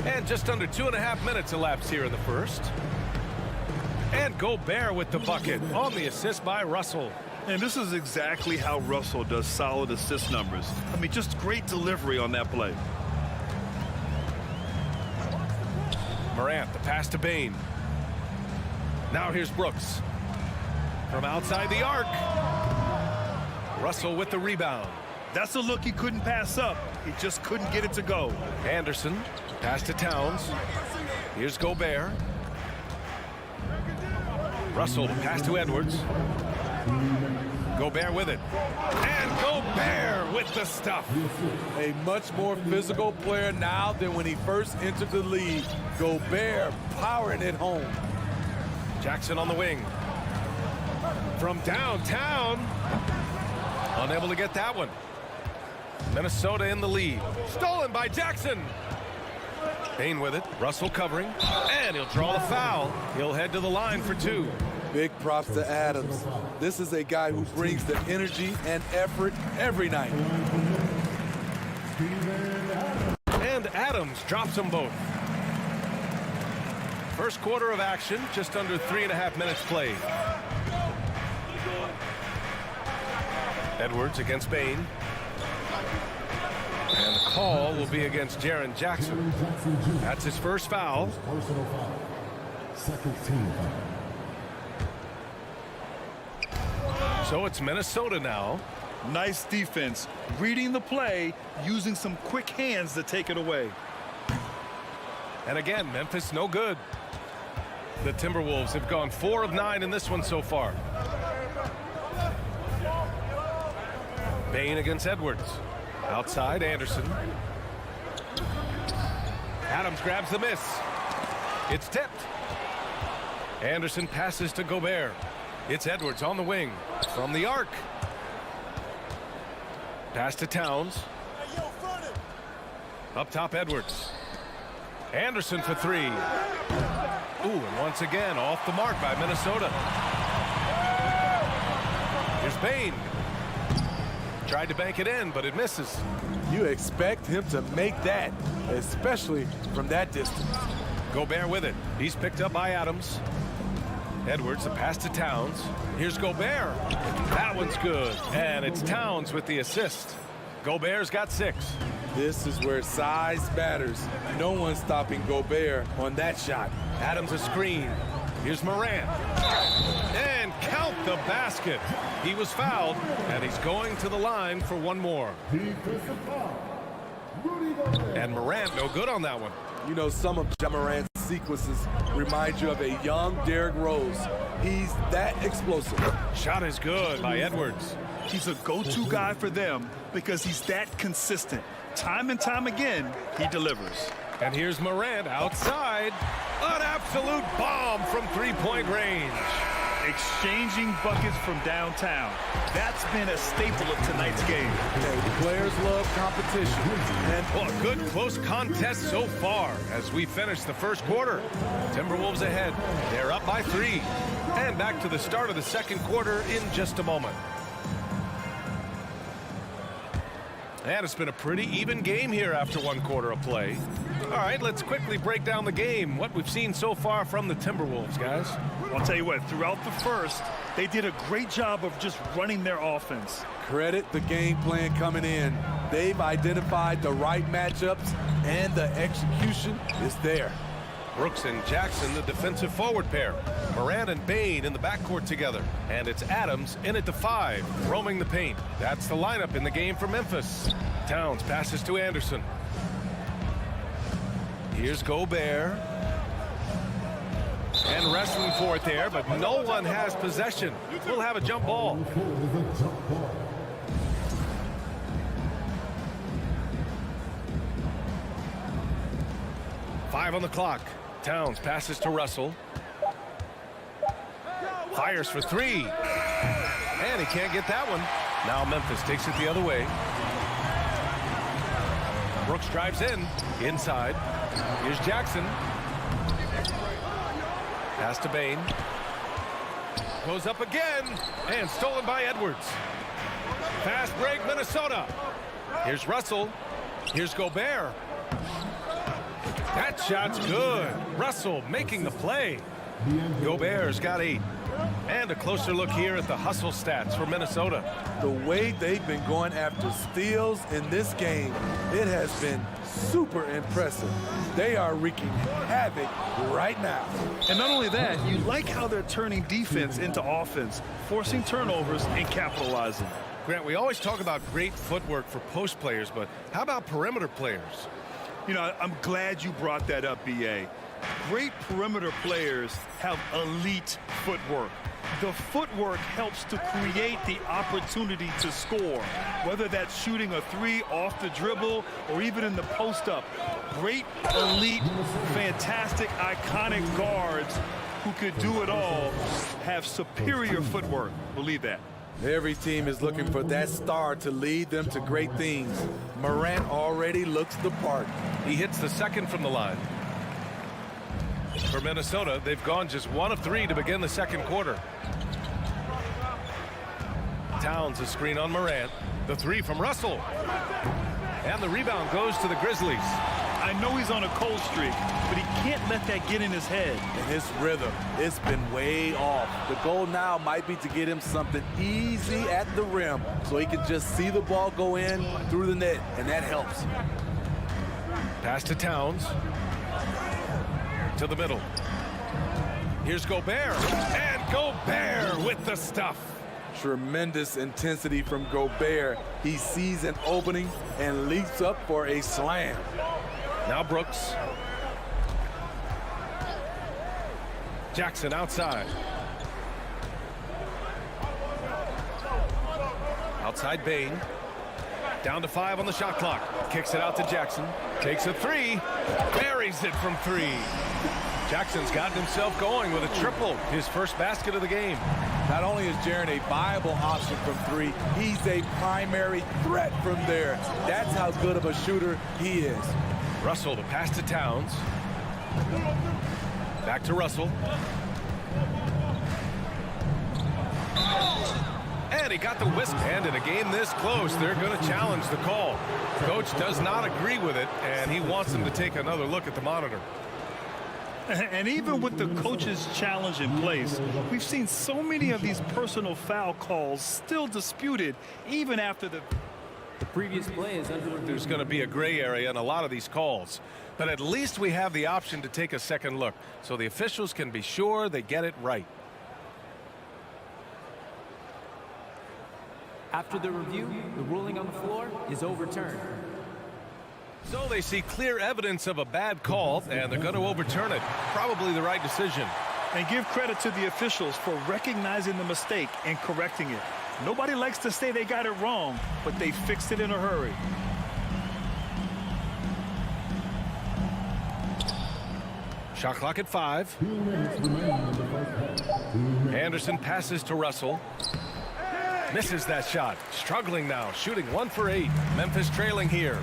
And just under 2.5 minutes elapsed here in the first. And Gobert with the bucket on the assist by Russell. And this is exactly how Russell does solid assist numbers. I mean, just great delivery on that play. Morant, the pass to Bane. Now here's Brooks. From outside the arc. Russell with the rebound. That's a look he couldn't pass up. He just couldn't get it to go. Anderson, pass to Towns. Here's Gobert. Russell, pass to Edwards. Gobert with it. And Gobert with the stuff. A much more physical player now than when he first entered the league. Gobert powering it home. Jackson on the wing. From downtown. Unable to get that one. Minnesota in the lead. Stolen by Jackson. Bane with it. Russell covering. And he'll draw the foul. He'll head to the line for 2. Big props to Adams. This is a guy who brings the energy and effort every night. And Adams drops them both. First quarter of action, just under 3.5 minutes played. Edwards against Bane. And the call will be against Jaren Jackson. That's his first foul. Personal foul. Second team foul. So it's Minnesota now. Nice defense, reading the play, using some quick hands to take it away. And again, Memphis no good. The Timberwolves have gone 4 of 9 in this one so far. Bane against Edwards. Outside, Anderson. Adams grabs the miss. It's tipped. Anderson passes to Gobert. It's Edwards on the wing. From the arc. Pass to Towns. Up top, Edwards. Anderson for 3. Ooh, and once again, off the mark by Minnesota. Bain. Tried to bank it in, but it misses. You expect him to make that, especially from that distance. Gobert with it. He's picked up by Adams. Edwards, the pass to Towns. Here's Gobert. That one's good. And it's Towns with the assist. Gobert's got 6. This is where size matters. No one's stopping Gobert on that shot. Adams a screen. Here's Morant. And count the basket. He was fouled, and he's going to the line for one more. And Morant no good on that one. You know, some of Ja Morant's sequences remind you of a young Derrick Rose. He's that explosive. Shot is good by Edwards. He's a go-to guy for them because he's that consistent. Time and time again, he delivers. And here's Morant outside. An absolute bomb from three-point range. Exchanging buckets from downtown. That's been a staple of tonight's game. Okay, players love competition. And a good close contest so far as we finish the first quarter. Timberwolves ahead. They're up by 3. And back to the start of the second quarter in just a moment. And it's been a pretty even game here after one quarter of play. All right, let's quickly break down the game. What we've seen so far from the Timberwolves, guys. I'll tell you what, throughout the first, they did a great job of just running their offense. Credit the game plan coming in. They've identified the right matchups, and the execution is there. Brooks and Jackson, the defensive forward pair. Morant and Bain in the backcourt together. And it's Adams in at the 5, roaming the paint. That's the lineup in the game for Memphis. Towns passes to Anderson. Here's Gobert. And wrestling for it there, but no one has possession. We'll have a jump ball. Five on the clock. Towns passes to Russell. Fires for 3. And he can't get that one. Now Memphis takes it the other way. Brooks drives in. Inside. Here's Jackson. Pass to Bain. Goes up again. And stolen by Edwards. Fast break, Minnesota. Here's Russell. Here's Gobert. That shot's good. Russell making the play. Gobert's got 8. And a closer look here at the hustle stats for Minnesota. The way they've been going after steals in this game, it has been super impressive. They are wreaking havoc right now. And not only that, you like how they're turning defense into offense, forcing turnovers and capitalizing. Grant, we always talk about great footwork for post players, but how about perimeter players? You know, I'm glad you brought that up, B.A. Great perimeter players have elite footwork. The footwork helps to create the opportunity to score, whether that's shooting a 3 off the dribble or even in the post-up. Great, elite, fantastic, iconic guards who could do it all have superior footwork. Believe that. Every team is looking for that star to lead them to great things. Morant already looks the part. He hits the second from the line. For Minnesota, they've gone just 1 of 3 to begin the second quarter. Towns a screen on Morant. The 3 from Russell. And the rebound goes to the Grizzlies. I know he's on a cold streak, but he can't let that get in his head. And his rhythm, it's been way off. The goal now might be to get him something easy at the rim so he can just see the ball go in through the net, and that helps. Pass to Towns. To the middle. Here's Gobert. And Gobert with the stuff. Tremendous intensity from Gobert. He sees an opening and leaps up for a slam. Now Brooks. Jackson outside. Outside Bain. Down to 5 on the shot clock. Kicks it out to Jackson. Takes a 3. Buries it from 3. Jackson's gotten himself going with a triple. His first basket of the game. Not only is Jaren a viable option from 3, he's a primary threat from there. That's how good of a shooter he is. Russell to pass to Towns. Back to Russell. And he got the whistle. And in a game this close, they're going to challenge the call. Coach does not agree with it, and he wants them to take another look at the monitor. And even with the coach's challenge in place, we've seen so many of these personal foul calls still disputed even after the previous play is under review. There's going to be a gray area in a lot of these calls, but at least we have the option to take a second look so the officials can be sure they get it right. After the review, the ruling on the floor is overturned. So they see clear evidence of a bad call, and they're going to overturn it. Probably the right decision. And give credit to the officials for recognizing the mistake and correcting it. Nobody likes to say they got it wrong, but they fixed it in a hurry. Shot clock at 5. Anderson passes to Russell. Misses that shot. Struggling now, shooting 1 for 8. Memphis trailing here.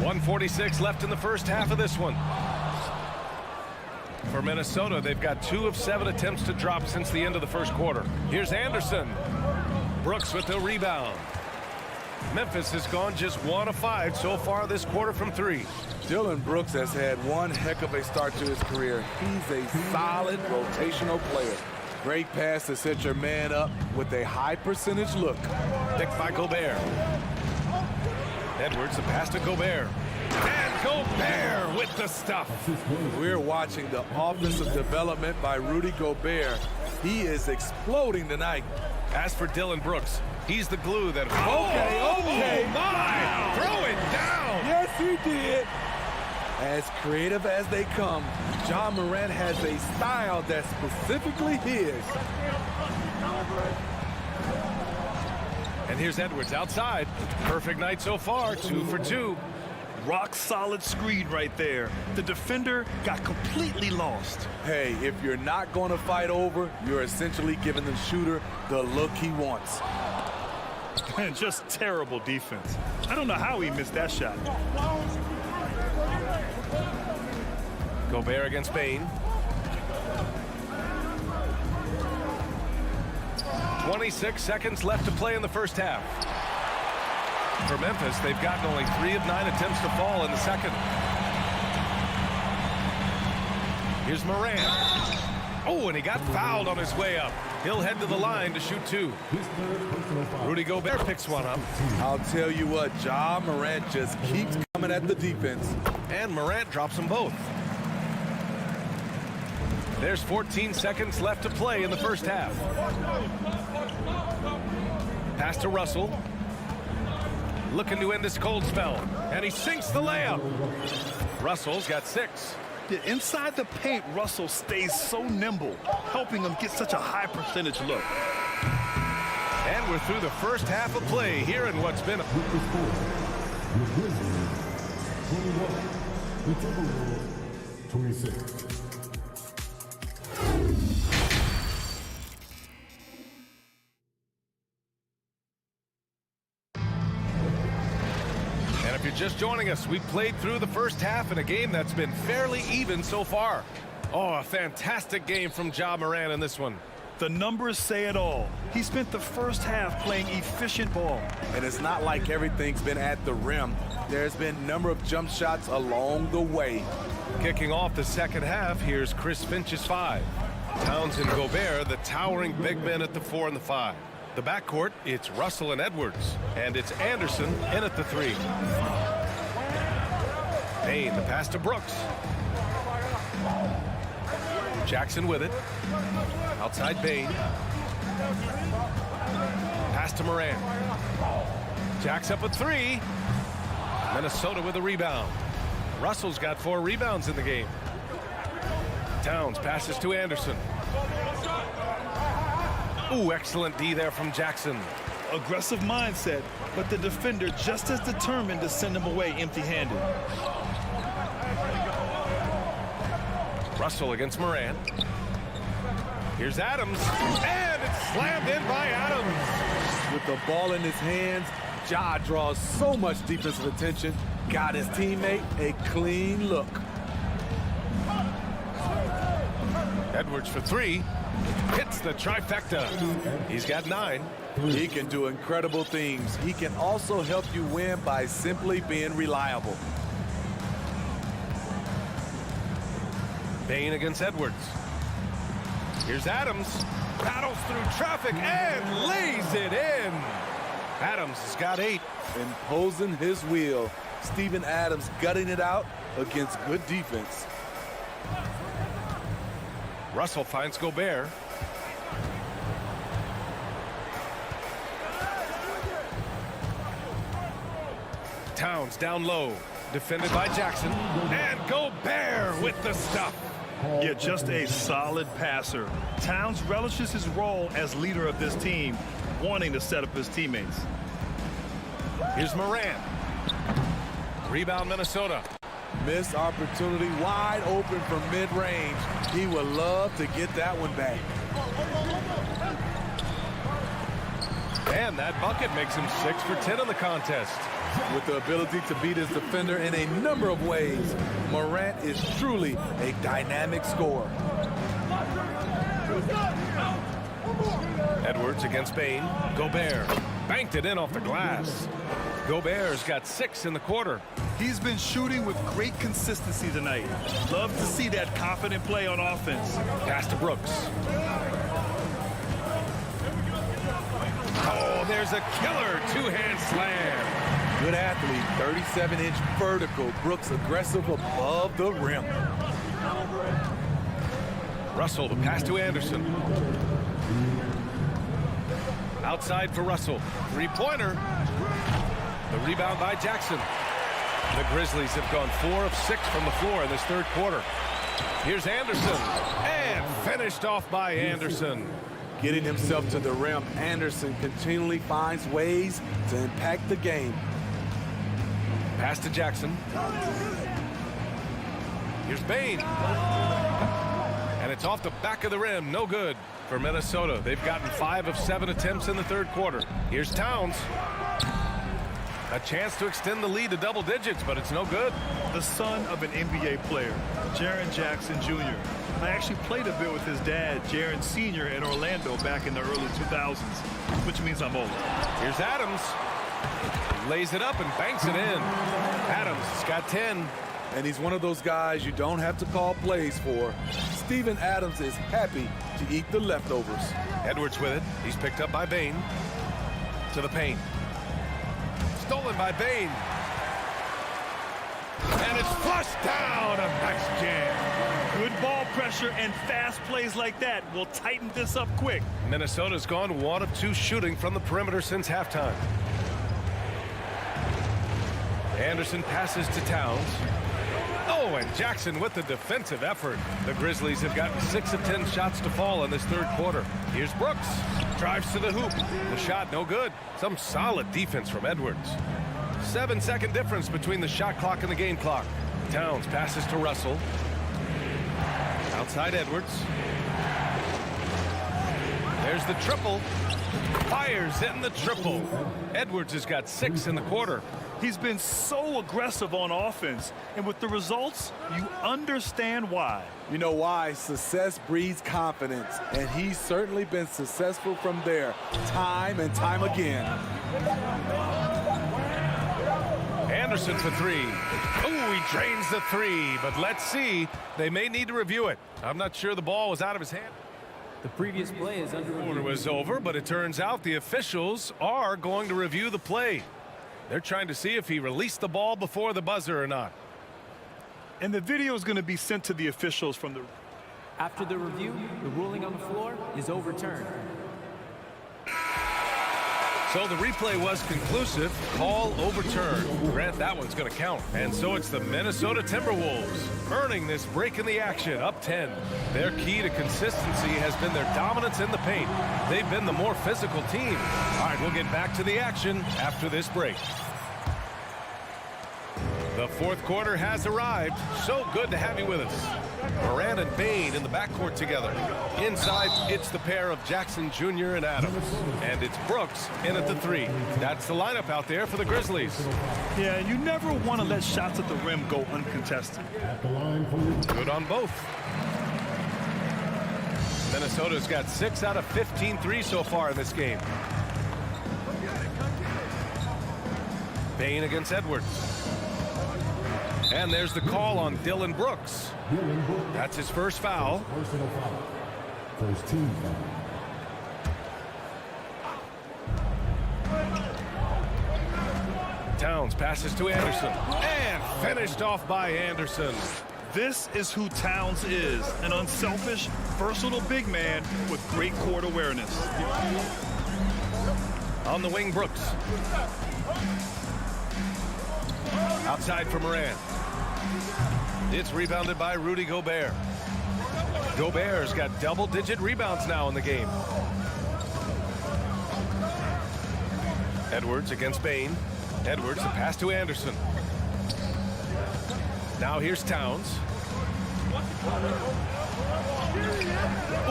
1:46 left in the first half of this one. For Minnesota, they've got 2 of 7 attempts to drop since the end of the first quarter. Here's Anderson. Brooks with the rebound. Memphis has gone just 1 of 5 so far this quarter from 3. Dillon Brooks has had one heck of a start to his career. He's a solid rotational player. Great pass to set your man up with a high percentage look. Picked by Gobert. Edwards, the pass to Gobert. And Gobert with the stuff. We're watching the offensive development by Rudy Gobert. He is exploding tonight. As for Dillon Brooks, he's the glue that... Okay. Oh my! Throw it down! Yes, he did. As creative as they come, Ja Morant has a style that's specifically his. And here's Edwards outside. Perfect night so far, 2 for 2. Rock solid screen right there. The defender got completely lost. Hey, if you're not going to fight over, you're essentially giving the shooter the look he wants. And just terrible defense. I don't know how he missed that shot. Gobert against Bain. 26 seconds left to play in the first half. For Memphis, they've gotten only 3 of 9 attempts to fall in the second. Here's Morant. Oh, and he got fouled on his way up. He'll head to the line to shoot 2. Rudy Gobert picks one up. I'll tell you what, Ja Morant just keeps coming at the defense. And Morant drops them both. There's 14 seconds left to play in the first half. Pass to Russell. Looking to end this cold spell. And he sinks the layup. Russell's got 6. Inside the paint, Russell stays so nimble, helping him get such a high percentage look. And we're through the first half of play here in what's been... The Timberwolves, 26. If you're just joining us, we played through the first half in a game that's been fairly even so far. Oh, a fantastic game from Ja Morant in this one. The numbers say it all. He spent the first half playing efficient ball. And it's not like everything's been at the rim. There's been a number of jump shots along the way. Kicking off the second half, here's Chris Finch's 5. Towns and Gobert, the towering big men at the 4 and the 5. The backcourt, it's Russell and Edwards. And it's Anderson in at the 3. Payne, the pass to Brooks. Jackson with it. Outside Bain. Pass to Morant. Jacks up a 3. Minnesota with a rebound. Russell's got 4 rebounds in the game. Towns passes to Anderson. Ooh, excellent D there from Jackson. Aggressive mindset, but the defender just as determined to send him away empty-handed. Russell against Morant. Here's Adams, and it's slammed in by Adams. With the ball in his hands, Ja draws so much defensive attention, got his teammate a clean look. Edwards for three. Hits the trifecta. He's got 9. He can do incredible things. He can also help you win by simply being reliable. Bain against Edwards. Here's Adams. Battles through traffic and lays it in. Adams has got 8. Imposing his will. Steven Adams gutting it out against good defense. Russell finds Gobert. Towns down low. Defended by Jackson. And Gobert with the stuff. Yeah, just a solid passer. Towns relishes his role as leader of this team, wanting to set up his teammates. Here's Morant. Rebound Minnesota. Missed opportunity, wide open from mid-range. He would love to get that one back. And that bucket makes him 6 for 10 in the contest. With the ability to beat his defender in a number of ways, Morant is truly a dynamic scorer. Edwards against Bain. Gobert banked it in off the glass. Gobert's got 6 in the quarter. He's been shooting with great consistency tonight. Love to see that confident play on offense. Pass to Brooks. Oh, there's a killer 2-hand slam. Good athlete, 37-inch vertical. Brooks aggressive above the rim. Russell, the pass to Anderson. Outside for Russell. 3-pointer. The rebound by Jackson. The Grizzlies have gone 4 of 6 from the floor in this third quarter. Here's Anderson. And finished off by Anderson. Getting himself to the rim, Anderson continually finds ways to impact the game. Pass to Jackson. Here's Bain. And it's off the back of the rim. No good for Minnesota. They've gotten 5 of 7 attempts in the third quarter. Here's Towns. A chance to extend the lead to double digits, but it's no good. The son of an NBA player, Jaren Jackson Jr. I actually played a bit with his dad, Jaren Sr. in Orlando back in the early 2000s, which means I'm old. Here's Adams. Lays it up and banks it in. Adams has got 10. And he's one of those guys you don't have to call plays for. Steven Adams is happy to eat the leftovers. Edwards with it. He's picked up by Bain. To the paint. Stolen by Bain. And it's flushed down. A nice jam. Good ball pressure and fast plays like that will tighten this up quick. Minnesota's gone 1 of 2 shooting from the perimeter since halftime. Anderson passes to Towns. Oh, and Jackson with the defensive effort. The Grizzlies have gotten 6 of 10 shots to fall in this third quarter. Here's Brooks. Drives to the hoop. The shot no good. Some solid defense from Edwards. 7-second difference between the shot clock and the game clock. Towns passes to Russell. Outside Edwards. There's the triple. Fires in the triple. Edwards has got 6 in the quarter. He's been so aggressive on offense, and with the results, you understand why. You know why? Success breeds confidence, and he's certainly been successful from there, time and time again. Anderson for 3. Oh, he drains the 3, but let's see. They may need to review it. I'm not sure the ball was out of his hand. The previous play is under review. Quarter was over, but it turns out the officials are going to review the play. They're trying to see if he released the ball before the buzzer or not. And the video is going to be sent to the officials from the... After the review, the ruling on the floor is overturned. So the replay was conclusive. Call overturned. Grant, that one's going to count. And so it's the Minnesota Timberwolves earning this break in the action, up 10. Their key to consistency has been their dominance in the paint. They've been the more physical team. All right, we'll get back to the action after this break. The fourth quarter has arrived. So good to have you with us. Morant and Bain in the backcourt together. Inside, it's the pair of Jackson Jr. and Adams. And it's Brooks in at the 3. That's the lineup out there for the Grizzlies. Yeah, you never want to let shots at the rim go uncontested. Good on both. Minnesota's got 6 out of 15 threes so far in this game. Bain against Edwards. And there's the call on Dylan Brooks. That's his first foul. Personal foul. First team foul. Towns passes to Anderson. And finished off by Anderson. This is who Towns is, an unselfish, versatile big man with great court awareness. On the wing, Brooks. Outside for Morant. It's rebounded by Rudy Gobert. Gobert's got double-digit rebounds now in the game. Edwards against Bain. Edwards, the pass to Anderson. Now here's Towns.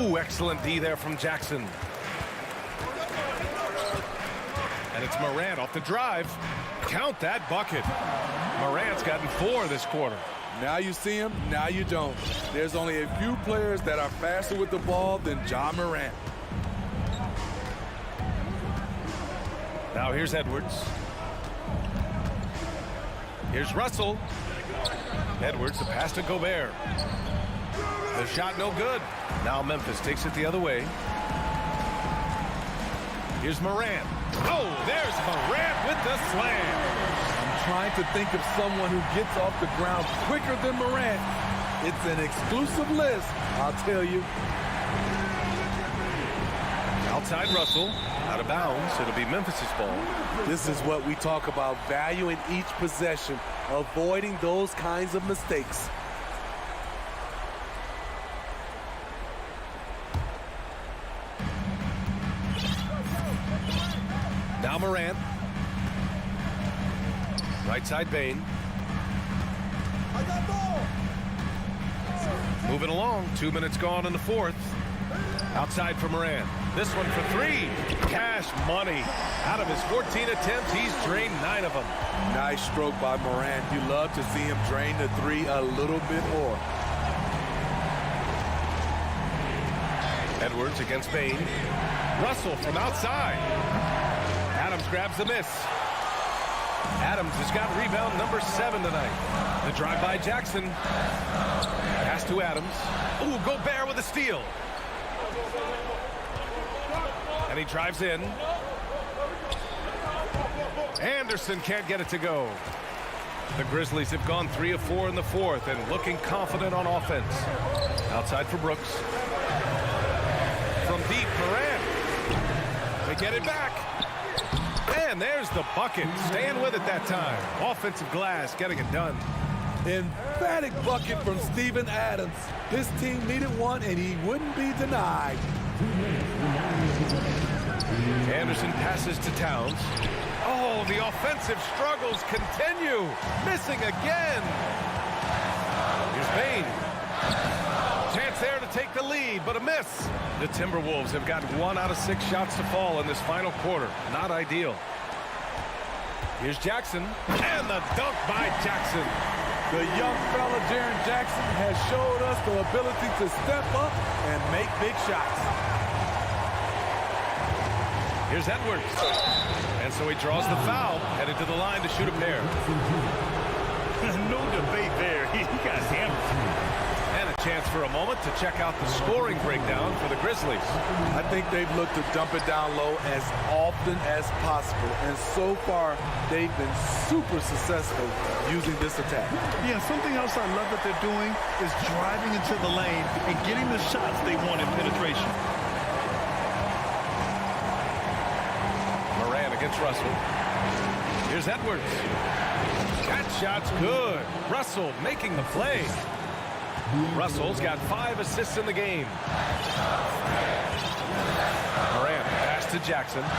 Ooh, excellent D there from Jackson. And it's Morant off the drive. Count that bucket. Morant's gotten 4 this quarter. Now you see him, now you don't. There's only a few players that are faster with the ball than John Morant. Now here's Edwards. Here's Russell. Edwards, the pass to Gobert. The shot no good. Now Memphis takes it the other way. Here's Morant. Oh, there's Morant with the slam. I'm trying to think of someone who gets off the ground quicker than Morant. It's an exclusive list, I'll tell you. Outside Russell. Out of bounds. It'll be Memphis's ball. This is what we talk about, value in each possession, avoiding those kinds of mistakes. Now Morant. Right side Bain. Moving along. 2 minutes gone in the fourth. Outside for Morant. This one for 3. Cash money. Out of his 14 attempts, he's drained 9 of them. Nice stroke by Morant. You love to see him drain the 3 a little bit more. Edwards against Bain. Russell from outside. Adams grabs the miss. Adams has got rebound number 7 tonight. The drive by Jackson. Pass to Adams. Ooh, Gobert with a steal. And he drives in. Anderson can't get it to go. The Grizzlies have gone 3 of 4 in the fourth and looking confident on offense. Outside for Brooks. From deep, Morant. They get it back. And there's the bucket. Staying with it that time. Offensive glass, getting it done. Emphatic bucket from Steven Adams. This team needed one, and he wouldn't be denied. Anderson passes to Towns. Oh, the offensive struggles continue. Missing again. Here's Bain. Chance there to take the lead, but a miss. The Timberwolves have got 1 out of 6 shots to fall in this final quarter. Not ideal. Here's Jackson. And the dunk by Jackson. The young fella, Jaren Jackson, has showed us the ability to step up and make big shots. Here's Edwards. And so he draws the foul, headed to the line to shoot a pair. No debate there. He got hammered. And a chance for a moment to check out the scoring breakdown for the Grizzlies. I think they've looked to dump it down low as often as possible. And so far, they've been super successful using this attack. Yeah, something else I love that they're doing is driving into the lane and getting the shots they want in penetration. Morant against Russell. Here's Edwards. That shot's good. Russell making the play. Russell's got 5 assists in the game. Morant pass to Jackson. 1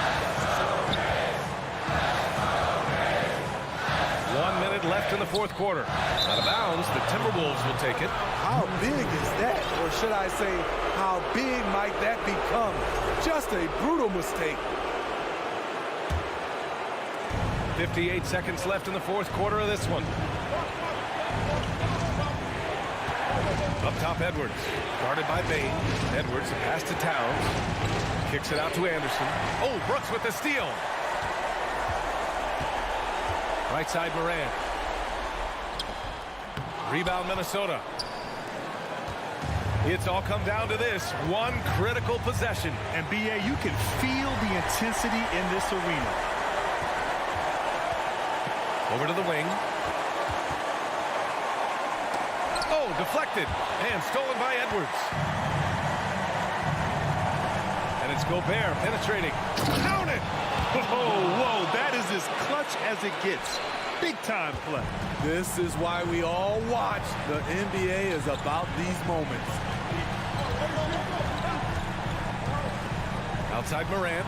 minute left in the fourth quarter. Out of bounds, the Timberwolves will take it. How big is that? Or should I say, how big might that become? Just a brutal mistake. 58 seconds left in the fourth quarter of this one. Up top, Edwards. Guarded by Bain. Edwards, a pass to Towns. Kicks it out to Anderson. Oh, Brooks with the steal. Right side, Moran. Rebound, Minnesota. It's all come down to this one critical possession. And B.A., you can feel the intensity in this arena. Over to the wing. Oh, deflected and stolen by Edwards. And it's Gobert penetrating. Count it! Whoa, that is as clutch as it gets. Big time play. This is why we all watch. The NBA is about these moments. Outside Morant.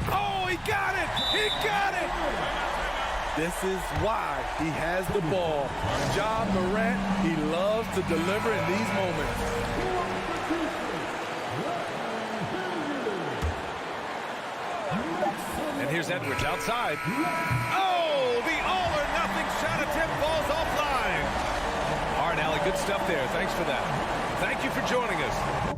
Oh, he got it! He got it! This is why he has the ball. Ja Morant, he loves to deliver in these moments. And here's Edwards outside. Oh, the all-or-nothing shot attempt falls offline. All right, Allie, good stuff there. Thanks for that. Thank you for joining us.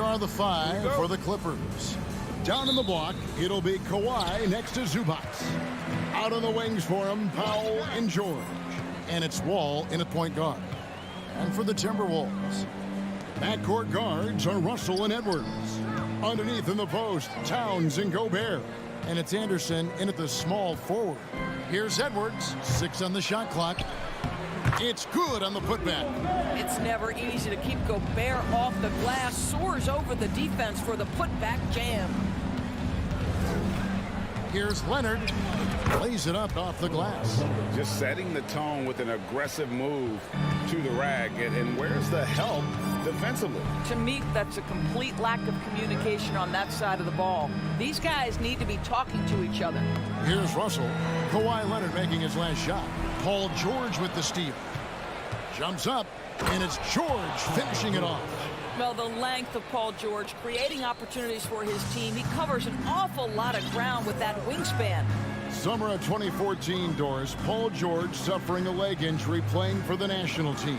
Here are the five for the Clippers. Down in the block, it'll be Kawhi next to Zubac. Out on the wings for him, Powell and George. And it's Wall in at point guard. And for the Timberwolves, backcourt guards are Russell and Edwards. Underneath in the post, Towns and Gobert. And it's Anderson in at the small forward. Here's Edwards, 6 on the shot clock. It's good on the putback. It's never easy to keep Gobert off the glass. Soars over the defense for the putback jam. Here's Leonard. Plays it up off the glass. Just setting the tone with an aggressive move to the rack. And where's the help defensively? To me, that's a complete lack of communication on that side of the ball. These guys need to be talking to each other. Here's Russell. Kawhi Leonard making his last shot. Paul George with the steal. Jumps up, and it's George finishing it off. Well, the length of Paul George, creating opportunities for his team. He covers an awful lot of ground with that wingspan. Summer of 2014, Doris. Paul George suffering a leg injury playing for the national team.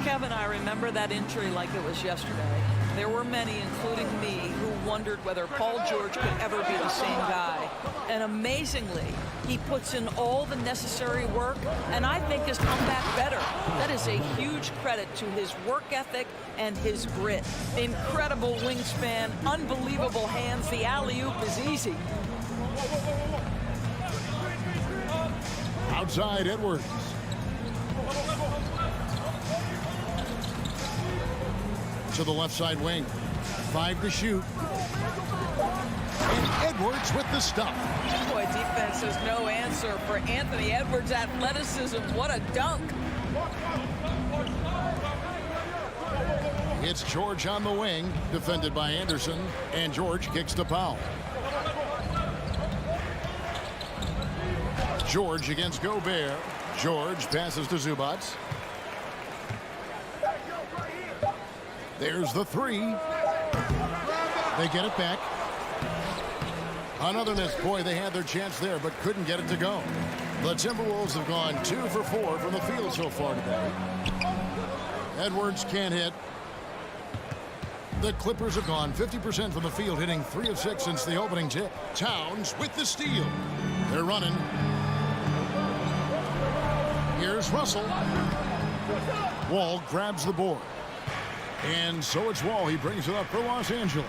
Kevin, I remember that injury like it was yesterday. There were many, including me, who wondered whether Paul George could ever be the same guy. And amazingly, he puts in all the necessary work, and I think has come back better. That is a huge credit to his work ethic and his grit. Incredible wingspan, unbelievable hands. The alley-oop is easy. Outside Edwards. To the left side wing. 5 to shoot. And Edwards with the stop. Boy, defense has no answer for Anthony Edwards' athleticism. What a dunk. It's George on the wing, defended by Anderson, and George kicks to Powell. George against Gobert. George passes to Zubac. There's the three. They get it back. Another miss. Boy, they had their chance there, but couldn't get it to go. The Timberwolves have gone 2 for 4 from the field so far today. Edwards can't hit. The Clippers have gone 50% from the field, hitting 3 of 6 since the opening tip. Towns with the steal. They're running. Here's Russell. Wall grabs the board. And so it's Wall. He brings it up for Los Angeles.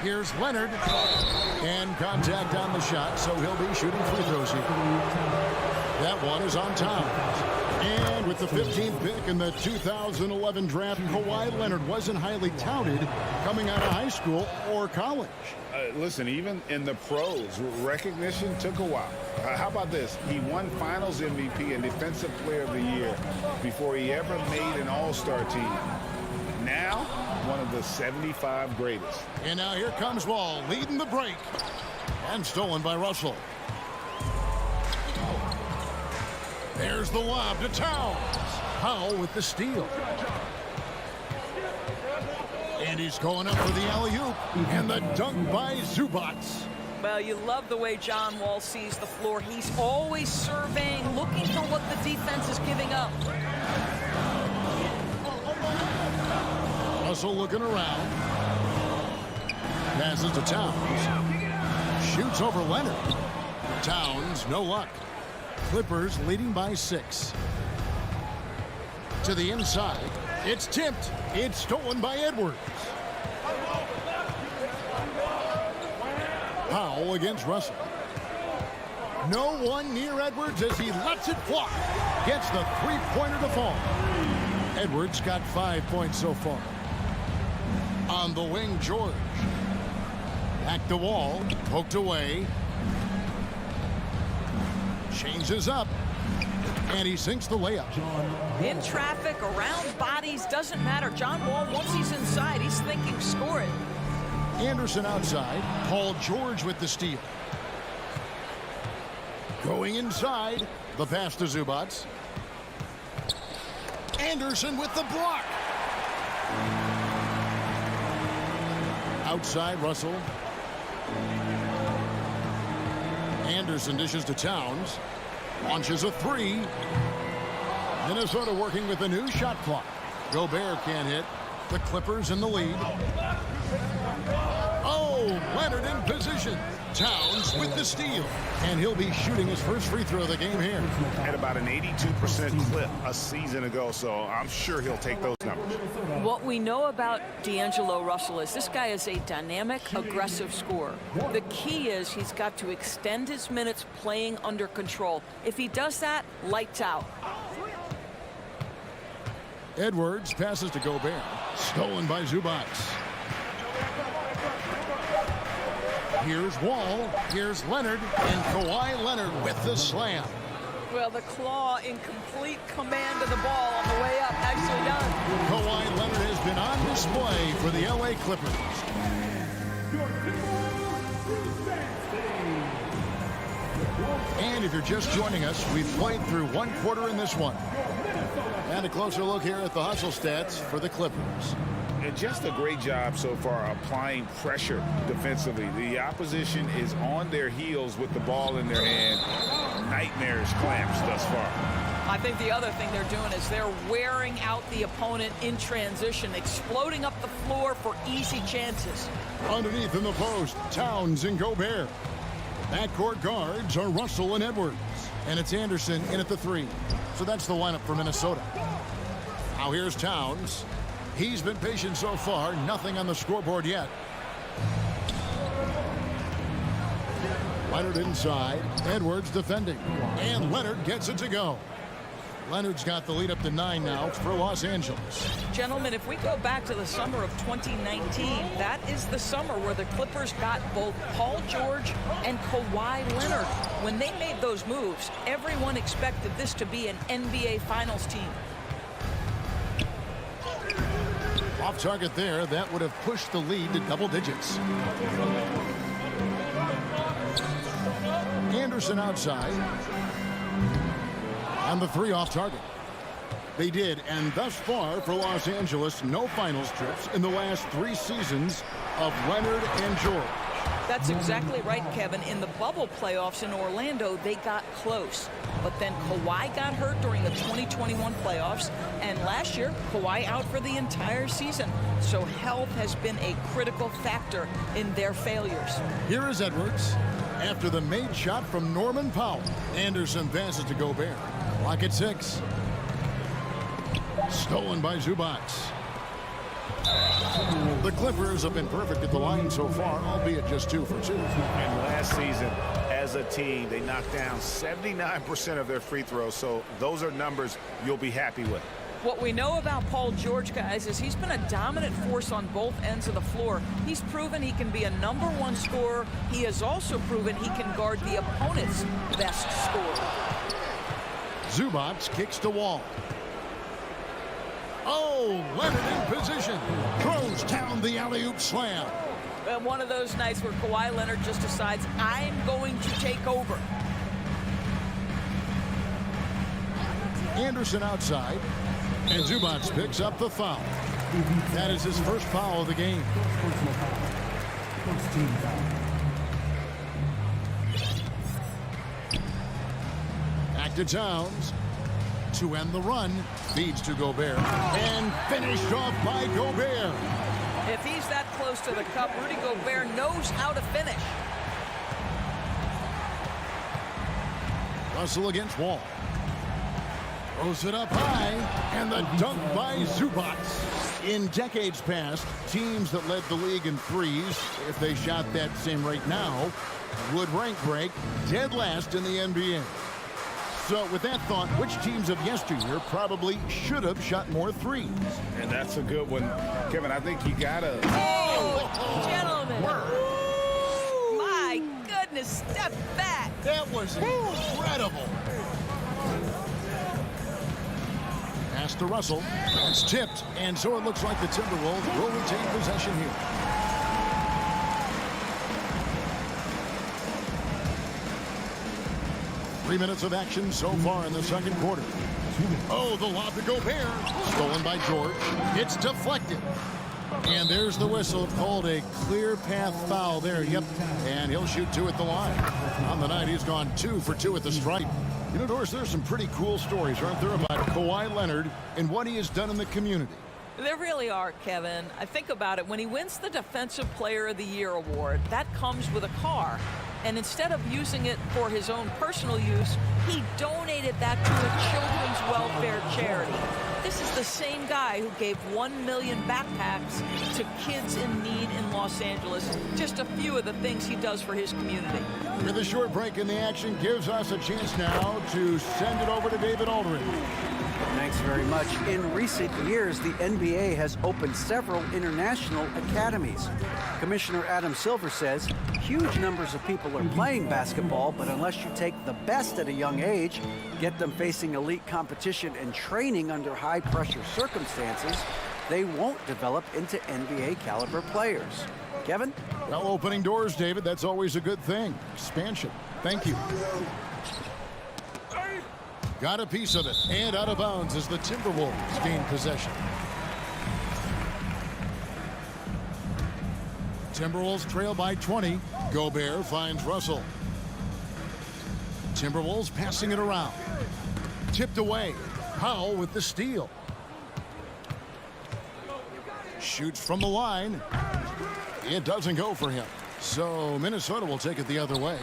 Here's Leonard. And contact on the shot, so he'll be shooting free throws here. That one is on Towns. And with the 15th pick in the 2011 draft, Kawhi Leonard wasn't highly touted coming out of high school or college. Listen, even in the pros, recognition took a while. How about this? He won Finals MVP and Defensive Player of the Year before he ever made an All-Star team. Now, one of the 75 greatest. And now here comes Wall, leading the break. And stolen by Russell. There's the lob to Towns. Powell with the steal. And he's going up for the alley-oop. And the dunk by Zubac. Well, you love the way John Wall sees the floor. He's always surveying, looking for what the defense is giving up. Russell looking around. Passes to Towns. Shoots over Leonard. Towns, no luck. Clippers leading by 6. To the inside. It's tipped. It's stolen by Edwards. Powell against Russell. No one near Edwards as he lets it fly. Gets the three-pointer to fall. Edwards got 5 points so far. On the wing, George. Back to Wall. Poked away. Changes up. And he sinks the layup. In traffic, around bodies, doesn't matter. John Wall, once he's inside, he's thinking score it. Anderson outside. Paul George with the steal. Going inside. The pass to Zubac. Anderson with the block. Outside, Russell. Anderson dishes to Towns. Launches a three. Minnesota working with a new shot clock. Gobert can't hit. The Clippers in the lead. Oh, Leonard in position. Towns with the steal. And he'll be shooting his first free throw of the game here. Had about an 82% clip a season ago, so I'm sure he'll take those numbers. What we know about D'Angelo Russell is this guy is a dynamic, aggressive scorer. The key is he's got to extend his minutes playing under control. If he does that, lights out. Edwards passes to Gobert. Stolen by Zubac. Here's Wall. Here's Leonard. And Kawhi Leonard with the slam. Well, the claw in complete command of the ball on the way up. Nicely done. Kawhi Leonard has been on display for the LA Clippers. And if you're just joining us, we've played through one quarter in this one. And a closer look here at the hustle stats for the Clippers. And just a great job so far applying pressure defensively. The opposition is on their heels with the ball in their hand. Nightmares clamps thus far. I think the other thing they're doing is they're wearing out the opponent in transition, exploding up the floor for easy chances. Underneath in the post, Towns and Gobert. Backcourt guards are Russell and Edwards. And it's Anderson in at the 3. So that's the lineup for Minnesota. Now here's Towns. He's been patient so far. Nothing on the scoreboard yet. Leonard inside. Edwards defending. And Leonard gets it to go. Leonard's got the lead up to 9 now for Los Angeles. Gentlemen, if we go back to the summer of 2019, that is the summer where the Clippers got both Paul George and Kawhi Leonard. When they made those moves, everyone expected this to be an NBA Finals team. Off target there, that would have pushed the lead to double digits. Anderson outside. And the 3 off target. They did, and thus far for Los Angeles, no finals trips in the last 3 seasons of Leonard and George. That's exactly right, Kevin. In the bubble playoffs in Orlando, they got close. But then Kawhi got hurt during the 2021 playoffs, and last year, Kawhi out for the entire season. So health has been a critical factor in their failures. Here is Edwards. After the made shot from Norman Powell, Anderson passes to Gobert. Clock at 6. Stolen by Zubac. The Clippers have been perfect at the line so far, albeit just 2 for 2. And last season, as a team, they knocked down 79% of their free throws, so those are numbers you'll be happy with. What we know about Paul George, guys, is he's been a dominant force on both ends of the floor. He's proven he can be a #1 scorer. He has also proven he can guard the opponent's best scorer. Zubac kicks to Wall. Oh, Leonard in position. Throws down the alley-oop slam. And one of those nights where Kawhi Leonard just decides, I'm going to take over. Anderson outside. And Zubac picks up the foul. That is his first foul of the game. Back to Towns. To end the run, feeds to Gobert. And finished off by Gobert. If he's that close to the cup, Rudy Gobert knows how to finish. Russell against Wall. Throws it up high, and the dunk by Zubac. In decades past, teams that led the league in threes, if they shot that same rate now, would rank break dead last in the NBA. So with that thought, which teams of yesteryear probably should have shot more threes? And that's a good one. Kevin, I think you gotta... Oh, gentlemen. My goodness, step back. That was incredible. Pass to Russell. It's tipped, and so it looks like the Timberwolves will retain possession here. Three minutes of action so far in the second quarter. Oh, the lob to Gobert. Stolen by George. It's deflected. And there's the whistle called a clear path foul there. Yep. And he'll shoot 2 at the line. On the night, he's gone 2 for 2 at the stripe. You know, Doris, there's some pretty cool stories, aren't there, about Kawhi Leonard and what he has done in the community. There really are, Kevin. I think about it. When he wins the Defensive Player of the Year award, that comes with a car. And instead of using it for his own personal use, he donated that to a children's welfare charity. This is the same guy who gave 1 million backpacks to kids in need in Los Angeles. Just a few of the things he does for his community. With a short break in the action gives us a chance now to send it over to David Aldridge. Thanks very much. In recent years, the NBA has opened several international academies. Commissioner Adam Silver says huge numbers of people are playing basketball, but unless you take the best at a young age, get them facing elite competition and training under high-pressure circumstances, they won't develop into NBA-caliber players. Kevin? Well, opening doors, David, that's always a good thing. Expansion. Thank you. Got a piece of it, and out of bounds as the Timberwolves gain possession. Timberwolves trail by 20. Gobert finds Russell. Timberwolves passing it around. Tipped away. Powell with the steal. Shoots from the line. It doesn't go for him. So Minnesota will take it the other way.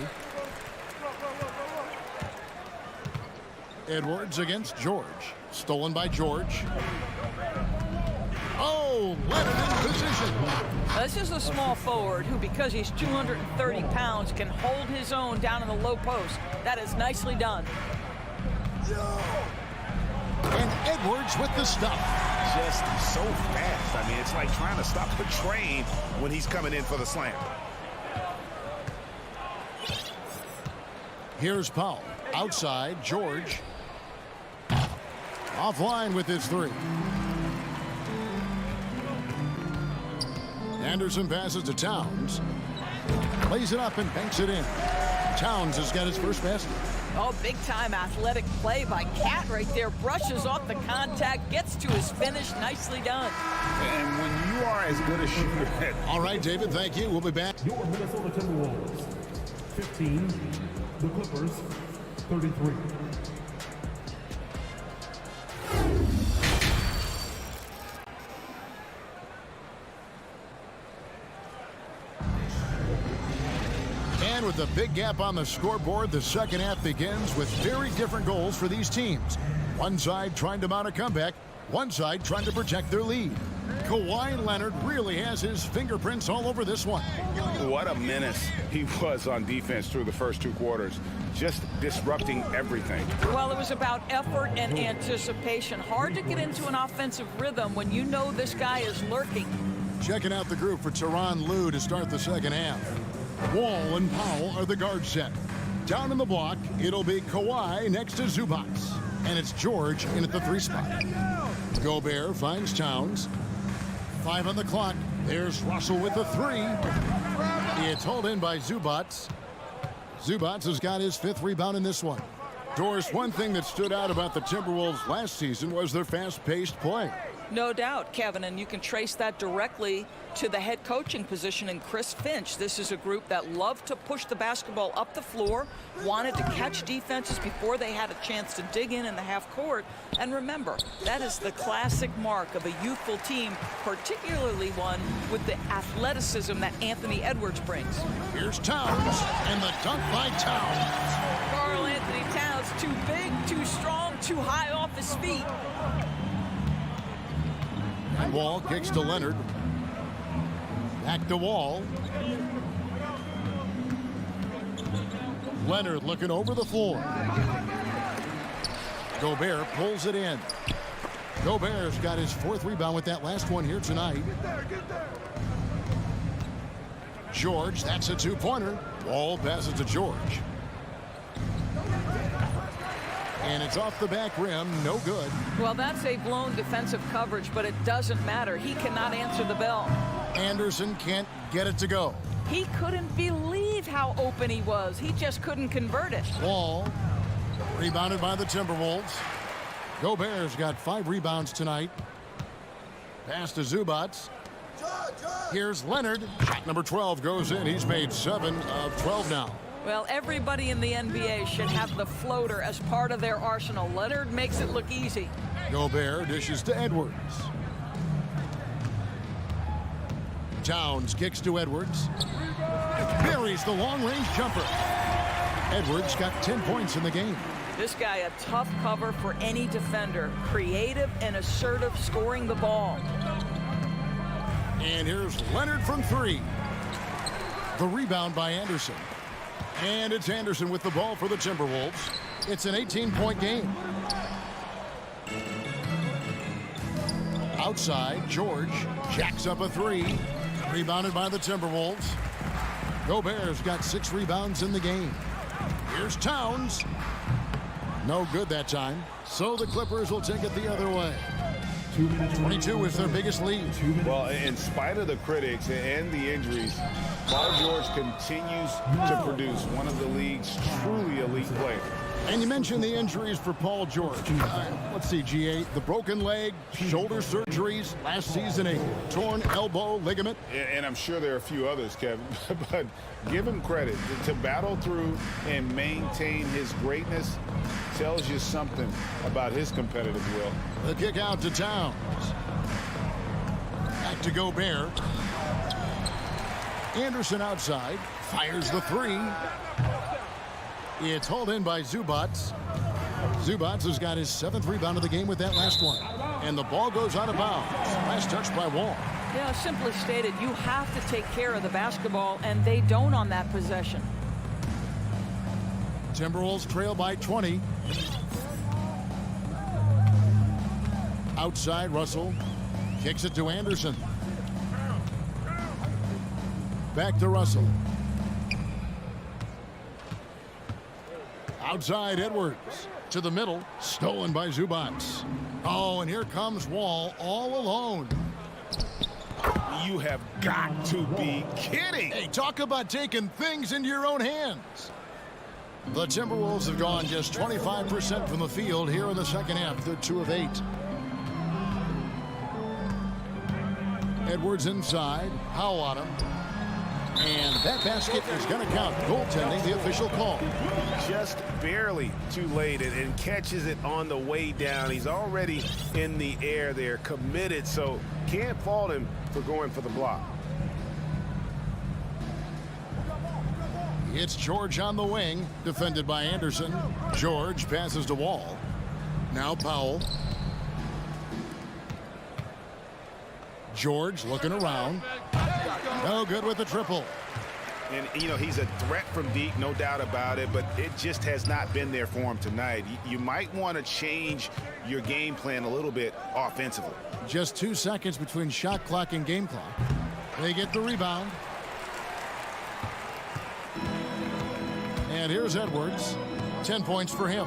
Edwards against George. Stolen by George. Oh, Leonard in position. This is a small forward who, because he's 230 pounds, can hold his own down in the low post. That is nicely done. And Edwards with the stuff. Just so fast. I mean, it's like trying to stop the train when he's coming in for the slam. Here's Powell. Outside, George. Offline with his three. Anderson passes to Towns. Lays it up and banks it in. Towns has got his first basket. Oh, big-time athletic play by Cat right there. Brushes off the contact, gets to his finish. Nicely done. And when you are as good a shooter. All right, David, thank you. We'll be back. Your Minnesota Timberwolves, 15. The Clippers, 33. And with a big gap on the scoreboard, the second half begins with very different goals for these teams. One side trying to mount a comeback, one side trying to protect their lead. Kawhi Leonard really has his fingerprints all over this one. What a menace he was on defense through the first two quarters, just disrupting everything. Well, it was about effort and anticipation. Hard to get into an offensive rhythm when you know this guy is lurking. Checking out the group for Tyronn Lue to start the second half. Wall and Powell are the guard set. Down in the block, it'll be Kawhi next to Zubac. And it's George in at the three spot. Gobert finds Towns. 5 on the clock. There's Russell with the three. It's hauled in by Zubac. Zubac has got his 5th rebound in this one. Doris, one thing that stood out about the Timberwolves last season was their fast-paced play. No doubt, Kevin, and you can trace that directly to the head coaching position in Chris Finch. This is a group that loved to push the basketball up the floor, wanted to catch defenses before they had a chance to dig in the half court. And remember, that is the classic mark of a youthful team, particularly one with the athleticism that Anthony Edwards brings. Here's Towns, and the dunk by Towns. Karl Anthony Towns, too big, too strong, too high off his feet. And Wall kicks to Leonard. Back to Wall. Leonard looking over the floor. Gobert pulls it in. Gobert's got his 4th rebound with that last one here tonight. George, that's a 2-pointer. Wall passes to George. And it's off the back rim, no good. Well, that's a blown defensive coverage, but it doesn't matter. He cannot answer the bell. Anderson can't get it to go. He couldn't believe how open he was. He just couldn't convert it. Wall, rebounded by the Timberwolves. Gobert's got 5 rebounds tonight. Pass to Zubac. Here's Leonard. Shot number 12 goes in. He's made 7 of 12 now. Well, everybody in the NBA should have the floater as part of their arsenal. Leonard makes it look easy. Gobert dishes to Edwards. Towns kicks to Edwards. Buries the long-range jumper. Edwards got 10 points in the game. This guy a tough cover for any defender. Creative and assertive scoring the ball. And here's Leonard from 3. The rebound by Anderson. And it's Anderson with the ball for the Timberwolves. It's an 18-point game. Outside, George jacks up a 3. Rebounded by the Timberwolves. Gobert's got 6 rebounds in the game. Here's Towns. No good that time. So the Clippers will take it the other way. 22 is their biggest lead. Well, in spite of the critics and the injuries, Paul George continues to produce one of the league's truly elite players. And you mentioned the injuries for Paul George. Let's see, G8, the broken leg, shoulder surgeries, last season a torn elbow ligament. And I'm sure there are a few others, Kevin, but give him credit. To battle through and maintain his greatness tells you something about his competitive will. The kick out to Towns. Back to Gobert. Anderson outside, fires the 3. It's hauled in by Zubats. Zubats has got his 7th rebound of the game with that last one. And the ball goes out of bounds. Last touch by Wall. Yeah, simply stated, you have to take care of the basketball, and they don't on that possession. Timberwolves trail by 20. Outside, Russell kicks it to Anderson. Back to Russell. Outside, Edwards to the middle, stolen by Zubats. Oh, and here comes Wall all alone. You have got to be kidding. Hey, talk about taking things into your own hands. The Timberwolves have gone just 25% from the field here in the second half. They're 2 of 8. Edwards inside, Howe on him. And that basket is going to count. Goaltending, the official call. Just barely too late and catches it on the way down. He's already in the air there, committed, so can't fault him for going for the block. It's George on the wing, defended by Anderson. George passes to Wall. Now Powell. George looking around. No good with the triple. And, you know, he's a threat from deep, no doubt about it, but it just has not been there for him tonight. You might want to change your game plan a little bit offensively. Just 2 seconds between shot clock and game clock. They get the rebound. And here's Edwards. 10 points for him.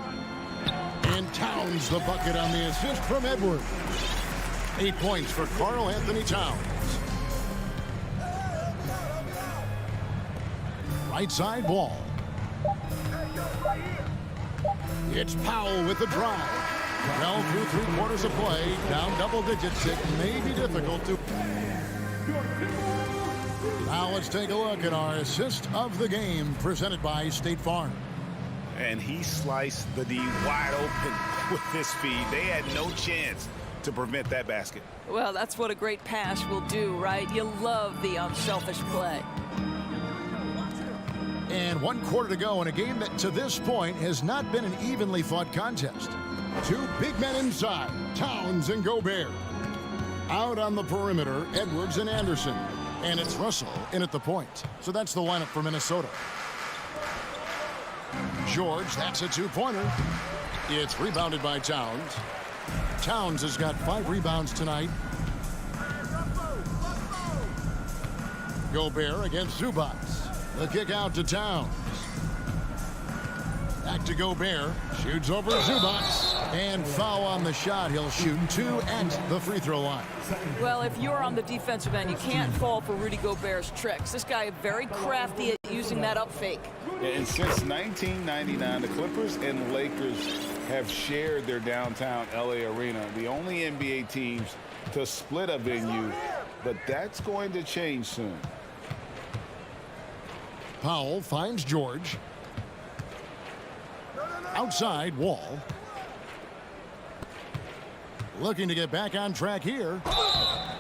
And Towns the bucket on the assist from Edwards. 8 points for Karl Anthony Towns. Right side Wall. It's Powell with the drive. Well through 3 quarters of play, down double digits. It may be difficult to. Now let's take a look at our assist of the game presented by State Farm. And he sliced the D wide open with this speed. They had no chance to prevent that basket. Well, that's what a great pass will do, right? You love the unselfish play. And 1 quarter to go in a game that to this point has not been an evenly fought contest. 2 big men inside, Towns and Gobert. Out on the perimeter, Edwards and Anderson. And it's Russell in at the point. So that's the lineup for Minnesota. George, that's a 2-pointer. It's rebounded by Towns. Towns has got 5 rebounds tonight. Gobert against Zubats. The kick out to Towns. Back to Gobert. Shoots over Zubats. And foul on the shot. He'll shoot 2 at the free throw line. Well, if you're on the defensive end, you can't fall for Rudy Gobert's tricks. This guy is very crafty at using that up fake. And since 1999, the Clippers and Lakers have shared their downtown LA arena. The only NBA teams to split a venue, but that's going to change soon. Powell finds George. Outside, Wall. looking to get back on track here.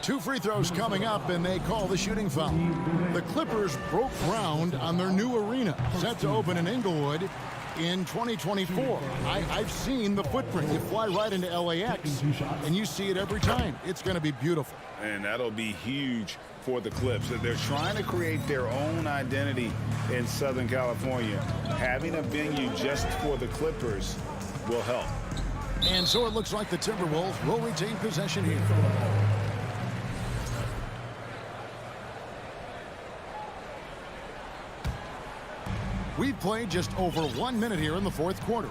2 free throws coming up, and they call the shooting foul. The Clippers broke ground on their new arena, set to open in Inglewood in 2024. I've seen the footprint. You fly right into LAX, and you see it every time. It's going to be beautiful. And that'll be huge for the Clips. They're trying to create their own identity in Southern California. Having a venue just for the Clippers will help. And so it looks like the Timberwolves will retain possession here. We've played just over 1 minute here in the fourth quarter.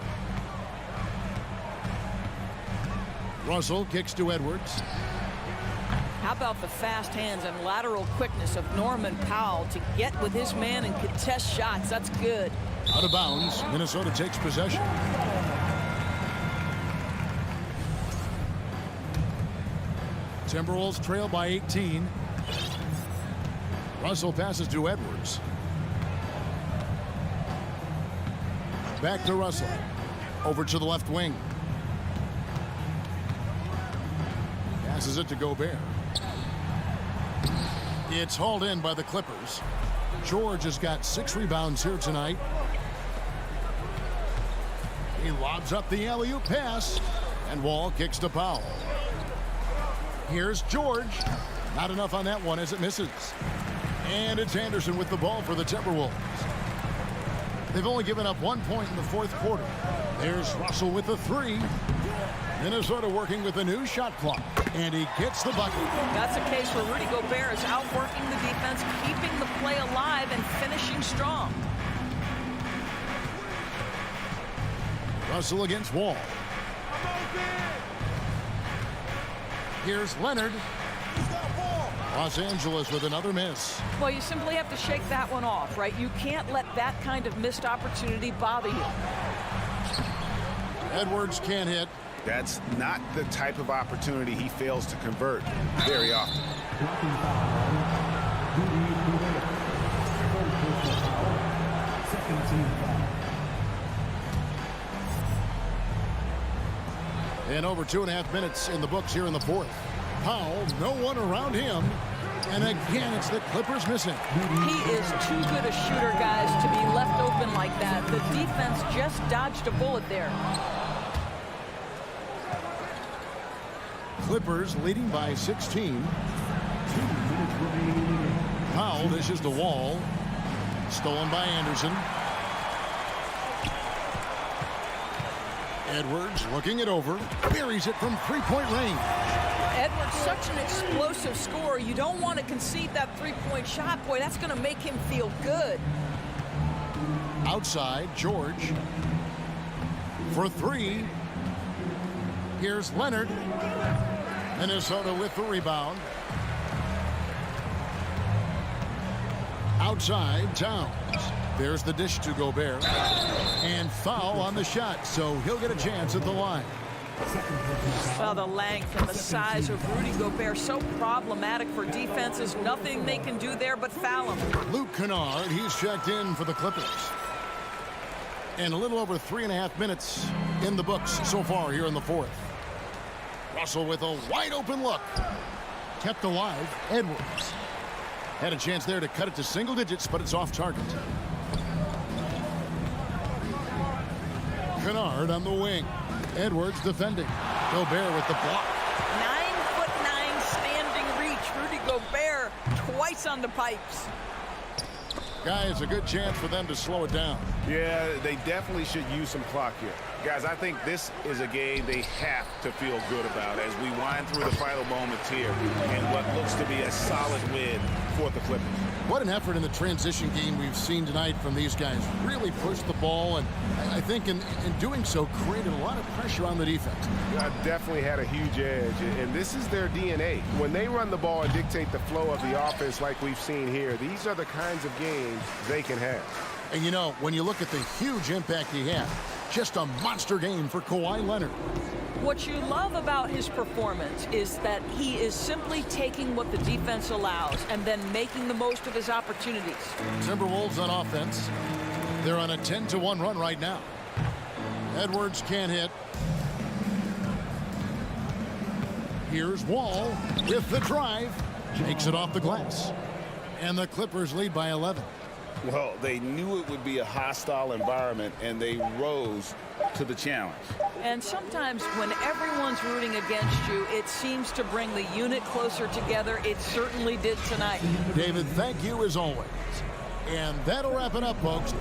Russell kicks to Edwards. How about the fast hands and lateral quickness of Norman Powell to get with his man and contest shots? That's good. Out of bounds, Minnesota takes possession. Timberwolves trail by 18. Russell passes to Edwards. Back to Russell. Over to the left wing. Passes it to Gobert. It's hauled in by the Clippers. George has got 6 rebounds here tonight. He lobs up the alley-oop pass, and Wall kicks to Powell. Here's George. Not enough on that one as it misses. And it's Anderson with the ball for the Timberwolves. They've only given up 1 point in the fourth quarter. There's Russell with the 3. Minnesota working with a new shot clock. And he gets the bucket. That's a case where Rudy Gobert is outworking the defense, keeping the play alive, and finishing strong. Russell against Wall. Here's Leonard. Los Angeles with another miss. Well, you simply have to shake that one off, right? You can't let that kind of missed opportunity bother you. Edwards can't hit. That's not the type of opportunity he fails to convert very often. And over 2.5 minutes in the books here in the fourth. Powell, no one around him. And again, it's the Clippers missing. He is too good a shooter, guys, to be left open like that. The defense just dodged a bullet there. Clippers leading by 16. Powell dishes to Wall. Stolen by Anderson. Edwards looking it over. Buries it from 3-point range. Edwards, such an explosive scorer. You don't want to concede that 3-point shot. Boy, that's going to make him feel good. Outside, George. For 3. Here's Leonard. Minnesota with the rebound. Outside, Towns. There's the dish to Gobert. And foul on the shot, so he'll get a chance at the line. Well, the length and the size of Rudy Gobert, so problematic for defenses. Nothing they can do there but foul him. Luke Kennard, he's checked in for the Clippers. And a little over 3.5 minutes in the books so far here in the fourth. Russell with a wide open look. Kept alive, Edwards. Had a chance there to cut it to single digits, but it's off target. Kennard on the wing. Edwards defending. Gobert with the block. 9'9" standing reach. Rudy Gobert twice on the pipes. Guys, a good chance for them to slow it down. Yeah, they definitely should use some clock here. Guys, I think this is a game they have to feel good about as we wind through the final moments here in what looks to be a solid win for the Clippers. What an effort in the transition game we've seen tonight from these guys. Really pushed the ball, and I think in doing so created a lot of pressure on the defense. Definitely had a huge edge, and this is their DNA. When they run the ball and dictate the flow of the offense like we've seen here, these are the kinds of games they can have. And you know, when you look at the huge impact he had, just a monster game for Kawhi Leonard. What you love about his performance is that he is simply taking what the defense allows and then making the most of his opportunities. Timberwolves on offense. They're on a 10-1 run right now. Edwards can't hit. Here's Wall with the drive. Takes it off the glass. And the Clippers lead by 11. Well, they knew it would be a hostile environment, and they rose to the challenge. And sometimes when everyone's rooting against you, it seems to bring the unit closer together. It certainly did tonight. David, thank you as always. And that'll wrap it up, folks.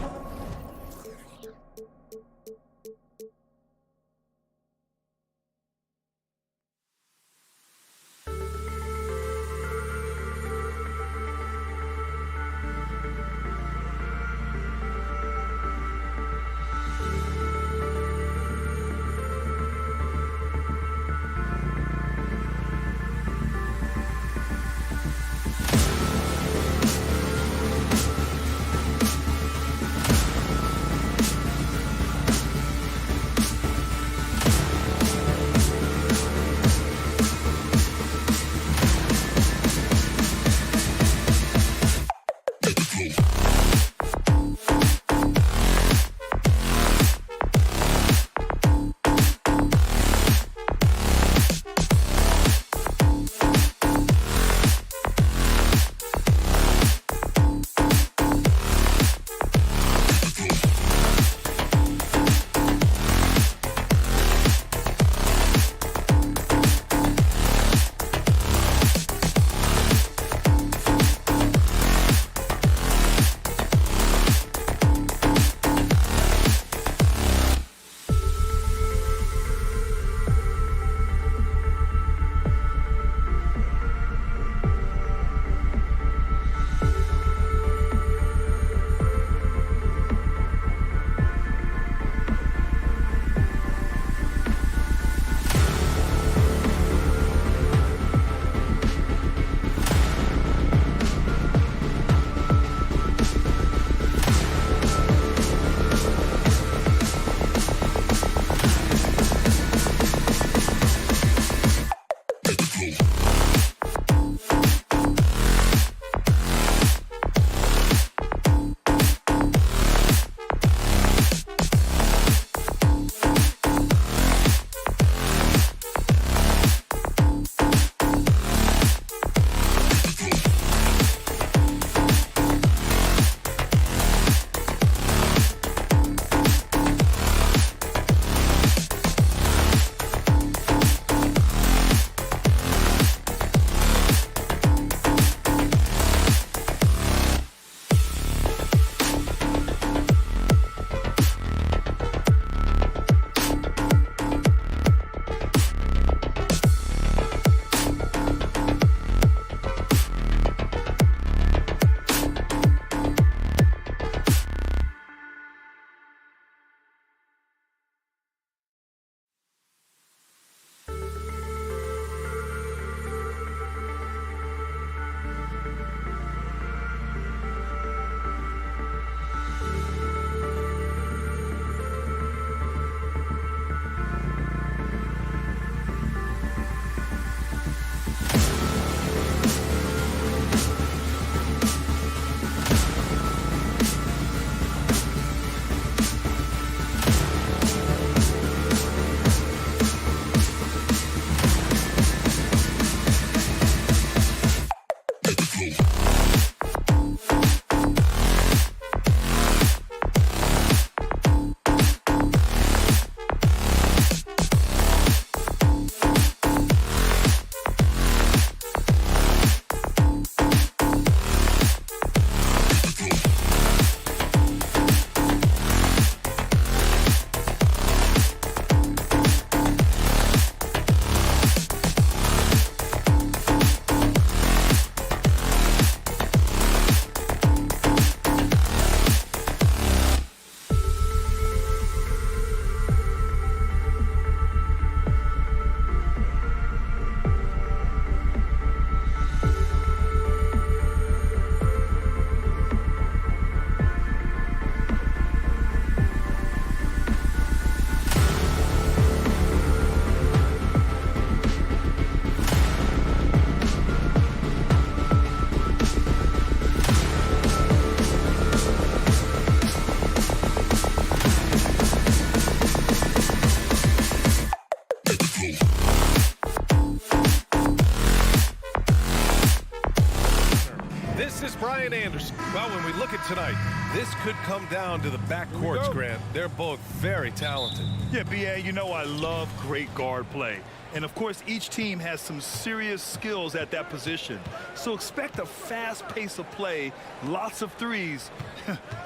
This is Brian Anderson. Well, when we look at tonight, this could come down to the backcourts, Grant. They're both very talented. Yeah, B.A., you know I love great guard play. And, of course, each team has some serious skills at that position. So expect a fast pace of play, lots of threes.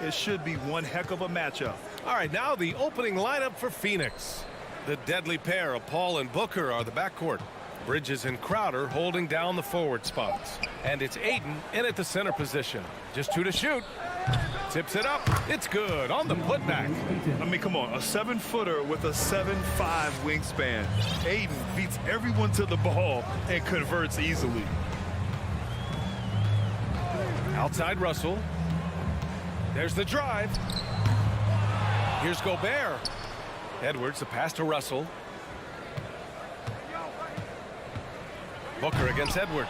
It should be one heck of a matchup. All right, now the opening lineup for Phoenix. The deadly pair of Paul and Booker are the backcourt. Bridges and Crowder holding down the forward spots. And it's Ayton in at the center position. Just 2 to shoot. Tips it up. It's good on the putback. I mean, come on. A 7-footer with a 7'5" wingspan. Ayton beats everyone to the ball and converts easily. Outside Russell. There's the drive. Here's Gobert. Edwards, the pass to Russell. Booker against Edwards.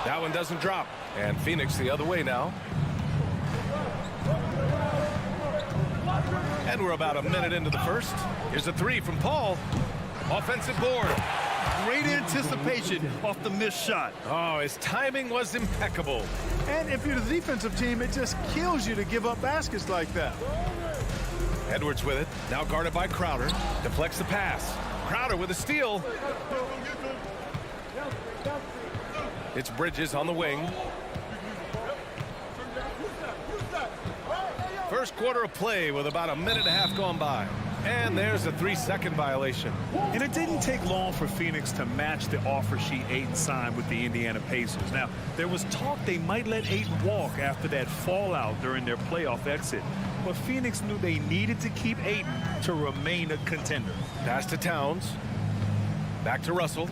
That one doesn't drop. And Phoenix the other way now. And we're about a minute into the first. Here's a 3 from Paul. Offensive board. Great anticipation off the missed shot. Oh, his timing was impeccable. And if you're the defensive team, it just kills you to give up baskets like that. Edwards with it. Now guarded by Crowder. Deflects the pass. Crowder with a steal. It's Bridges on the wing. First quarter of play with about a minute and a half gone by. And there's a 3-second violation. And it didn't take long for Phoenix to match the offer sheet Ayton signed with the Indiana Pacers. Now, there was talk they might let Ayton walk after that fallout during their playoff exit. But Phoenix knew they needed to keep Ayton to remain a contender. Pass to Towns. Back to Russell.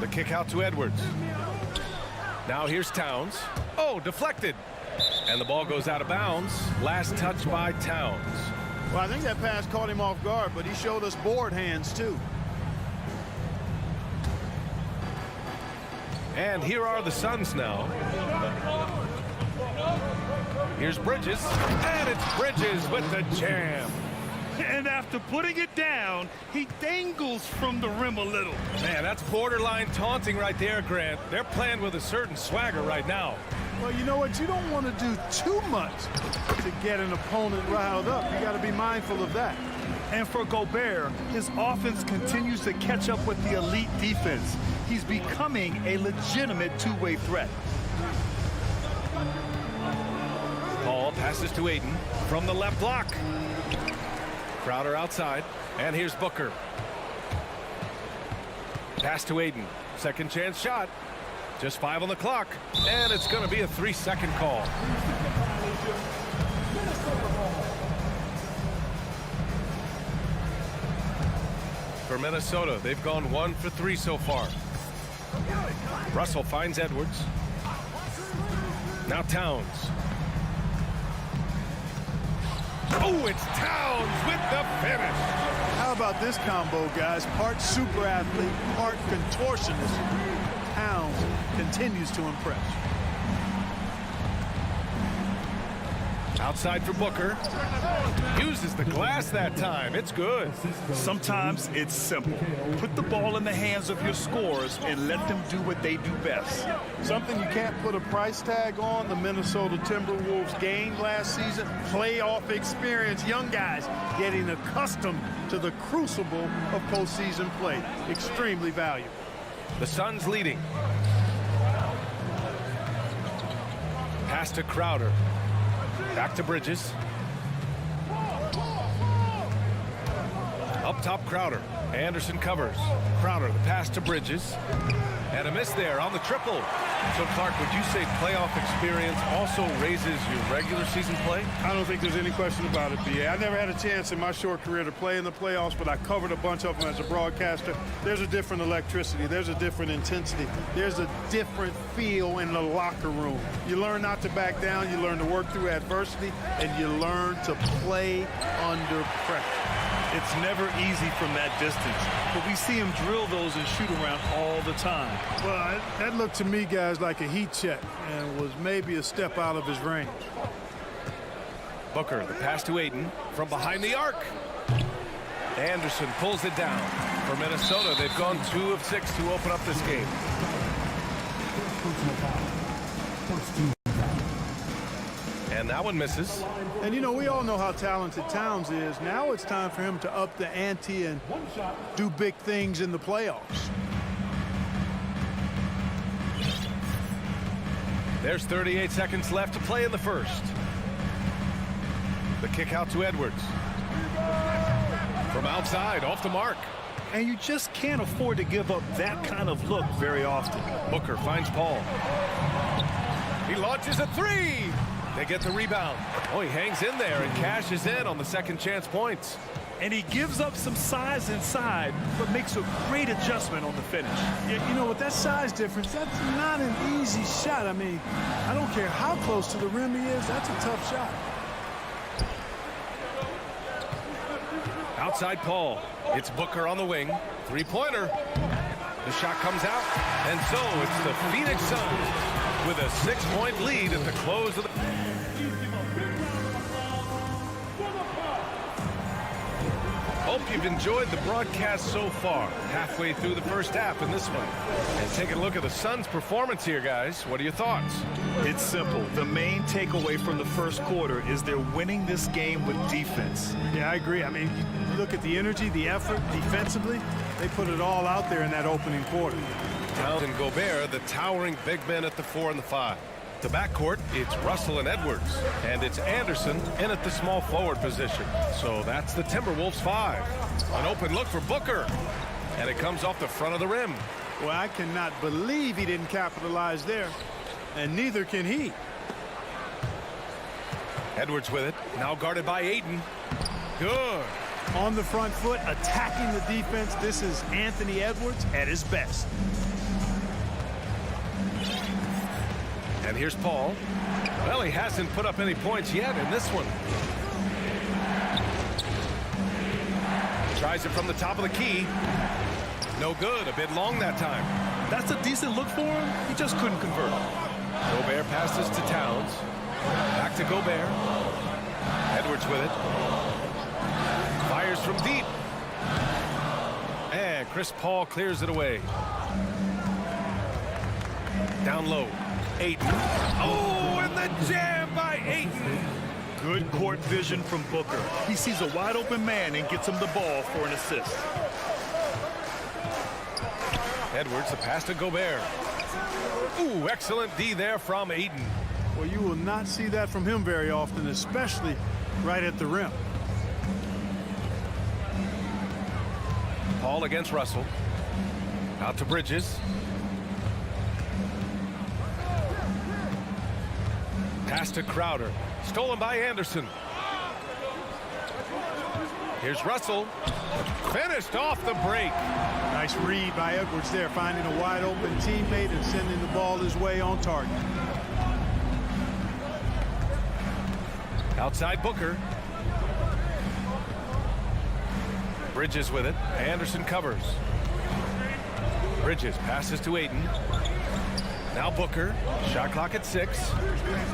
The kick out to Edwards. Now here's Towns. Oh, deflected. And the ball goes out of bounds. Last touch by Towns. Well, I think that pass caught him off guard, but he showed us board hands, too. And here are the Suns now. Here's Bridges. And it's Bridges with the jam. And after putting it down, he dangles from the rim a little. Man, that's borderline taunting right there, Grant. They're playing with a certain swagger right now. Well, you know what? You don't want to do too much to get an opponent riled up. You got to be mindful of that. And for Gobert, his offense continues to catch up with the elite defense. He's becoming a legitimate two-way threat. Paul passes to Ayton from the left block. Crowder outside, and here's Booker. Pass to Ayton. Second chance shot. Just 5 on the clock, and it's going to be a 3-second call. For Minnesota, they've gone 1 for 3 so far. Russell finds Edwards. Now Towns. Oh, it's Towns with the finish. How about this combo, guys? Part super athlete, part contortionist. Towns continues to impress. Outside for Booker. Uses the glass that time. It's good. Sometimes it's simple. Put the ball in the hands of your scorers and let them do what they do best. Something you can't put a price tag on, the Minnesota Timberwolves gained last season. Playoff experience, young guys getting accustomed to the crucible of postseason play. Extremely valuable. The Suns leading. Pass to Crowder. Back to Bridges. Up top, Crowder. Anderson covers. Crowder, the pass to Bridges. And a miss there on the triple. So, Clark, would you say playoff experience also raises your regular season play? I don't think there's any question about it, B.A. I never had a chance in my short career to play in the playoffs, but I covered a bunch of them as a broadcaster. There's a different electricity. There's a different intensity. There's a different feel in the locker room. You learn not to back down. You learn to work through adversity, and you learn to play under pressure. It's never easy from that distance, but we see him drill those and shoot around all the time. Well, that looked to me, guys, like a heat check and was maybe a step out of his range. Booker, the pass to Ayton from behind the arc. Anderson pulls it down. For Minnesota, they've gone 2 of 6 to open up this game. And that one misses. And, you know, we all know how talented Towns is. Now it's time for him to up the ante and do big things in the playoffs. There's 38 seconds left to play in the first. The kick out to Edwards. From outside, off the mark. And you just can't afford to give up that kind of look very often. Booker finds Paul. He launches a three. They get the rebound. Oh, he hangs in there and cashes in on the second chance points. And he gives up some size inside, but makes a great adjustment on the finish. Yeah, you know, with that size difference, that's not an easy shot. I mean, I don't care how close to the rim he is, that's a tough shot. Outside Paul. It's Booker on the wing. Three-pointer. The shot comes out. And so it's the Phoenix Suns with a 6-point lead at the close of the... Hope you've enjoyed the broadcast so far. Halfway through the first half in this one. And taking a look at the Suns' performance here, guys. What are your thoughts? It's simple. The main takeaway from the first quarter is they're winning this game with defense. Yeah, I agree. I mean, you look at the energy, the effort defensively, they put it all out there in that opening quarter. Towns and Gobert, the towering big men at the 4 and the 5. The backcourt, it's Russell and Edwards. And it's Anderson in at the small forward position. So that's the Timberwolves 5. An open look for Booker. And it comes off the front of the rim. Well, I cannot believe he didn't capitalize there. And neither can he. Edwards with it. Now guarded by Ayton. Good. On the front foot, attacking the defense. This is Anthony Edwards at his best. And here's Paul. Well, he hasn't put up any points yet in this one. Tries it from the top of the key. No good. A bit long that time. That's a decent look for him. He just couldn't convert. Gobert passes to Towns. Back to Gobert. Edwards with it. Fires from deep. And Chris Paul clears it away. Down low. Ayton. Oh, and the jam by Ayton. Good court vision from Booker. He sees a wide open man and gets him the ball for an assist. Edwards, the pass to Gobert. Ooh, excellent D there from Ayton. Well, you will not see that from him very often, especially right at the rim. Paul against Russell. Out to Bridges. Pass to Crowder. Stolen by Anderson. Here's Russell. Finished off the break. Nice read by Edwards there, finding a wide open teammate and sending the ball his way on target. Outside Booker. Bridges with it. Anderson covers. Bridges passes to Ayton. Now Booker. Shot clock at 6.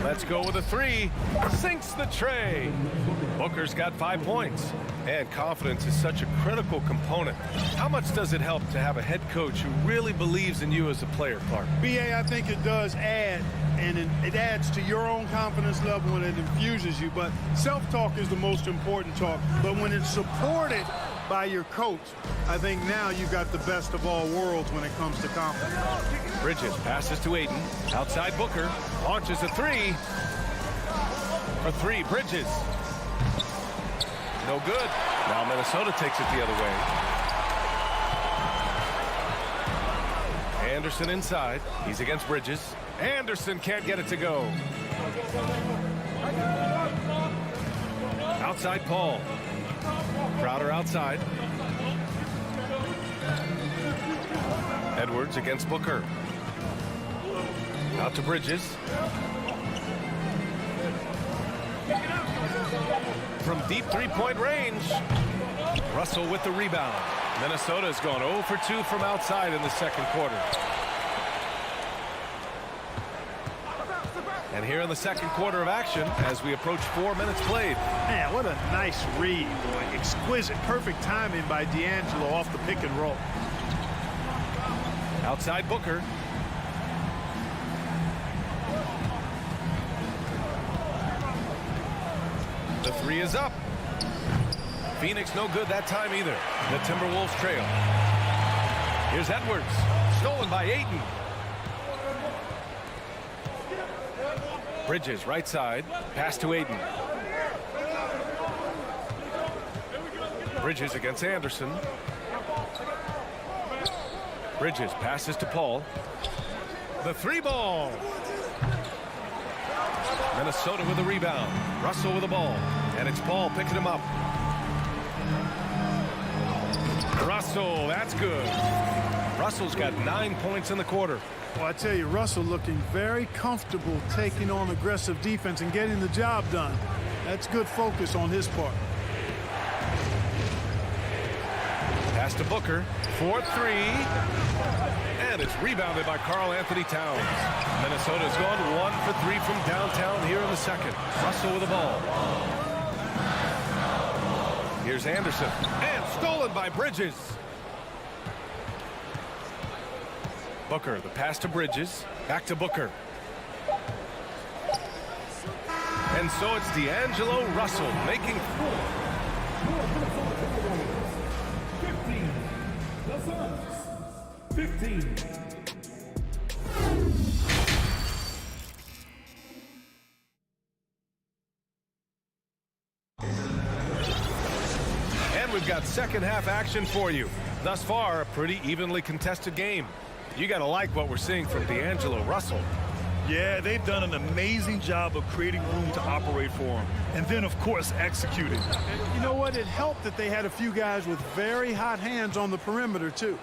Let's go with a 3. Sinks the tray. Booker's got 5 points. And confidence is such a critical component. How much does it help to have a head coach who really believes in you as a player, Clark? BA, I think it does add, and it adds to your own confidence level and it infuses you. But self-talk is the most important talk. But when it's supported by your coach, I think now you've got the best of all worlds when it comes to confidence. Bridges passes to Ayton. Outside Booker. Launches a 3. For 3, Bridges. No good. Now Minnesota takes it the other way. Anderson inside. He's against Bridges. Anderson can't get it to go. Outside Paul. Crowder outside. Edwards against Booker. Out to Bridges. From deep three-point range. Russell with the rebound. Minnesota's gone 0 for 2 from outside in the second quarter. And here in the second quarter of action as we approach 4 minutes played. Man, what a nice read. Boy. Exquisite, perfect timing by D'Angelo off the pick and roll. Outside Booker. The three is up. Phoenix no good that time either. The Timberwolves trail. Here's Edwards. Stolen by Ayton. Bridges right side. Pass to Ayton. Bridges against Anderson. Bridges passes to Paul. The three ball. Minnesota with the rebound. Russell with the ball. And it's Paul picking him up. Russell, that's good. Russell's got 9 points in the quarter. Well, I tell you, Russell looking very comfortable taking on aggressive defense and getting the job done. That's good focus on his part. Pass to Booker. 4-3. And it's rebounded by Karl Anthony Towns. Minnesota's gone 1 for 3 from downtown here in the second. Russell with the ball. Here's Anderson. And stolen by Bridges. Booker, the pass to Bridges. Back to Booker. And so it's D'Angelo Russell making 15. The Suns. 15. And we've got second half action for you. Thus far, a pretty evenly contested game. You got to like what we're seeing from D'Angelo Russell. Yeah, they've done an amazing job of creating room to operate for him. And then, of course, executing. And you know what? It helped that they had a few guys with very hot hands on the perimeter, too.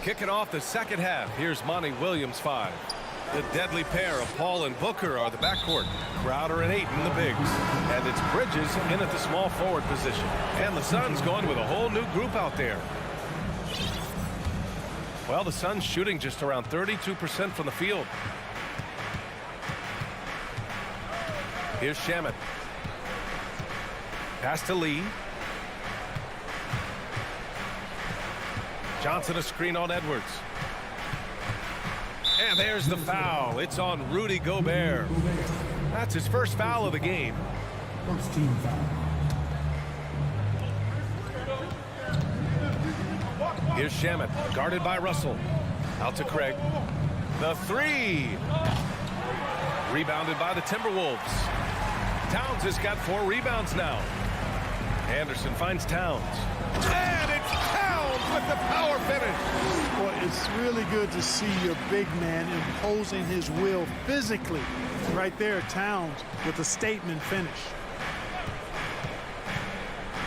Kicking off the second half, here's Monty Williams 5. The deadly pair of Paul and Booker are the backcourt. Crowder and Ayton the bigs. And it's Bridges in at the small forward position. And the Suns going with a whole new group out there. Well, the Suns shooting just around 32% from the field. Here's Shamet. Pass to Lee. Johnson a screen on Edwards. And there's the foul. It's on Rudy Gobert. That's his first foul of the game. First team foul. Here's Shamet, guarded by Russell. Out to Craig. The three. Rebounded by the Timberwolves. Towns has got 4 rebounds now. Anderson finds Towns. And it's Towns with the power finish. Well, it's really good to see your big man imposing his will physically. Right there, Towns with a statement finish.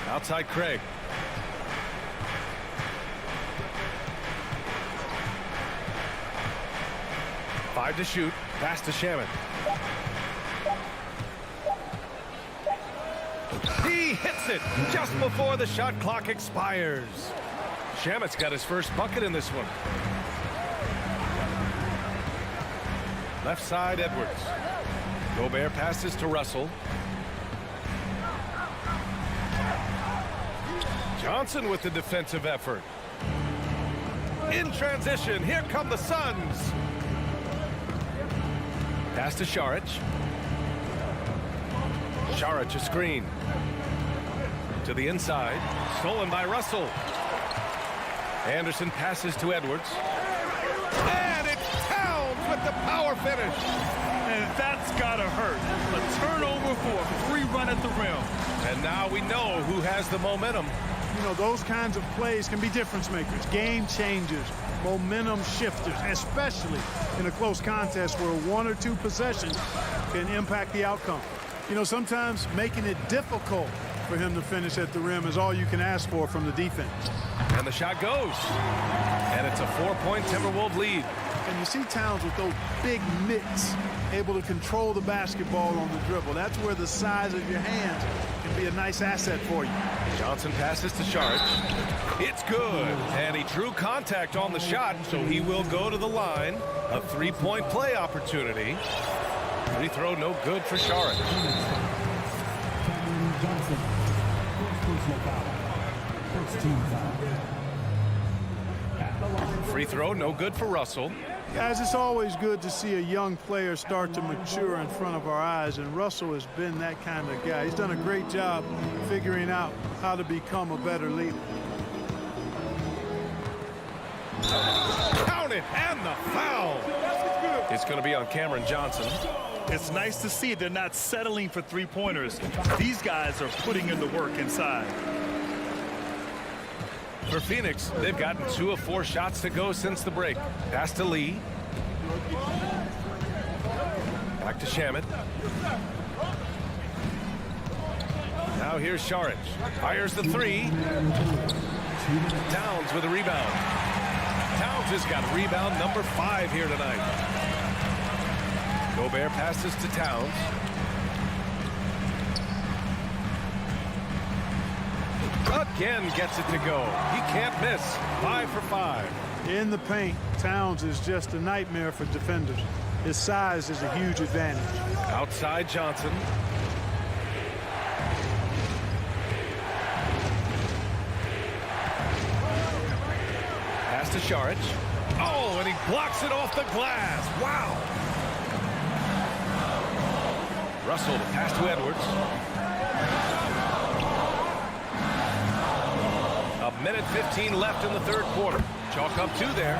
Outside Craig. Five to shoot. Pass to Shamet. He hits it just before the shot clock expires. Shamet's got his first bucket in this one. Left side, Edwards. Gobert passes to Russell. Johnson with the defensive effort. In transition, here come the Suns. Pass to Šarić. Šarić a screen. To the inside. Stolen by Russell. Anderson passes to Edwards. And it's Towns with the power finish. And that's got to hurt. A turnover for a free run at the rim. And now we know who has the momentum. You know, those kinds of plays can be difference makers, game changers, momentum shifters, especially in a close contest where 1 or 2 possessions can impact the outcome. You know, sometimes making it difficult for him to finish at the rim is all you can ask for from the defense. And the shot goes. And it's a 4-point Timberwolves lead. And you see Towns with those big mitts, able to control the basketball on the dribble. That's where the size of your hands can be a nice asset for you. Johnson passes to Šarić. It's good. And he drew contact on the shot, so he will go to the line. A 3-point play opportunity. Free throw no good for Šarić. Johnson. Personal foul. First team foul. At the line. Free throw no good for Russell. Guys, it's always good to see a young player start to mature in front of our eyes, and Russell has been that kind of guy. He's done a great job figuring out how to become a better leader. Count it, and the foul. It's going to be on Cameron Johnson. It's nice to see they're not settling for three-pointers. These guys are putting in the work inside. For Phoenix, they've gotten 2 of 4 shots to go since the break. Pass to Lee. Back to Shamet. Now here's Saric. Fires the 3. Towns with a rebound. Towns has got rebound number 5 here tonight. Gobert passes to Towns. Again gets it to go. He can't miss. 5 for 5. In the paint, Towns is just a nightmare for defenders. His size is a huge advantage. Outside Johnson. Pass to Saric. Oh, and he blocks it off the glass. Wow. Russell, the pass to Edwards. A minute 15 left in the third quarter. Chalk up 2 there.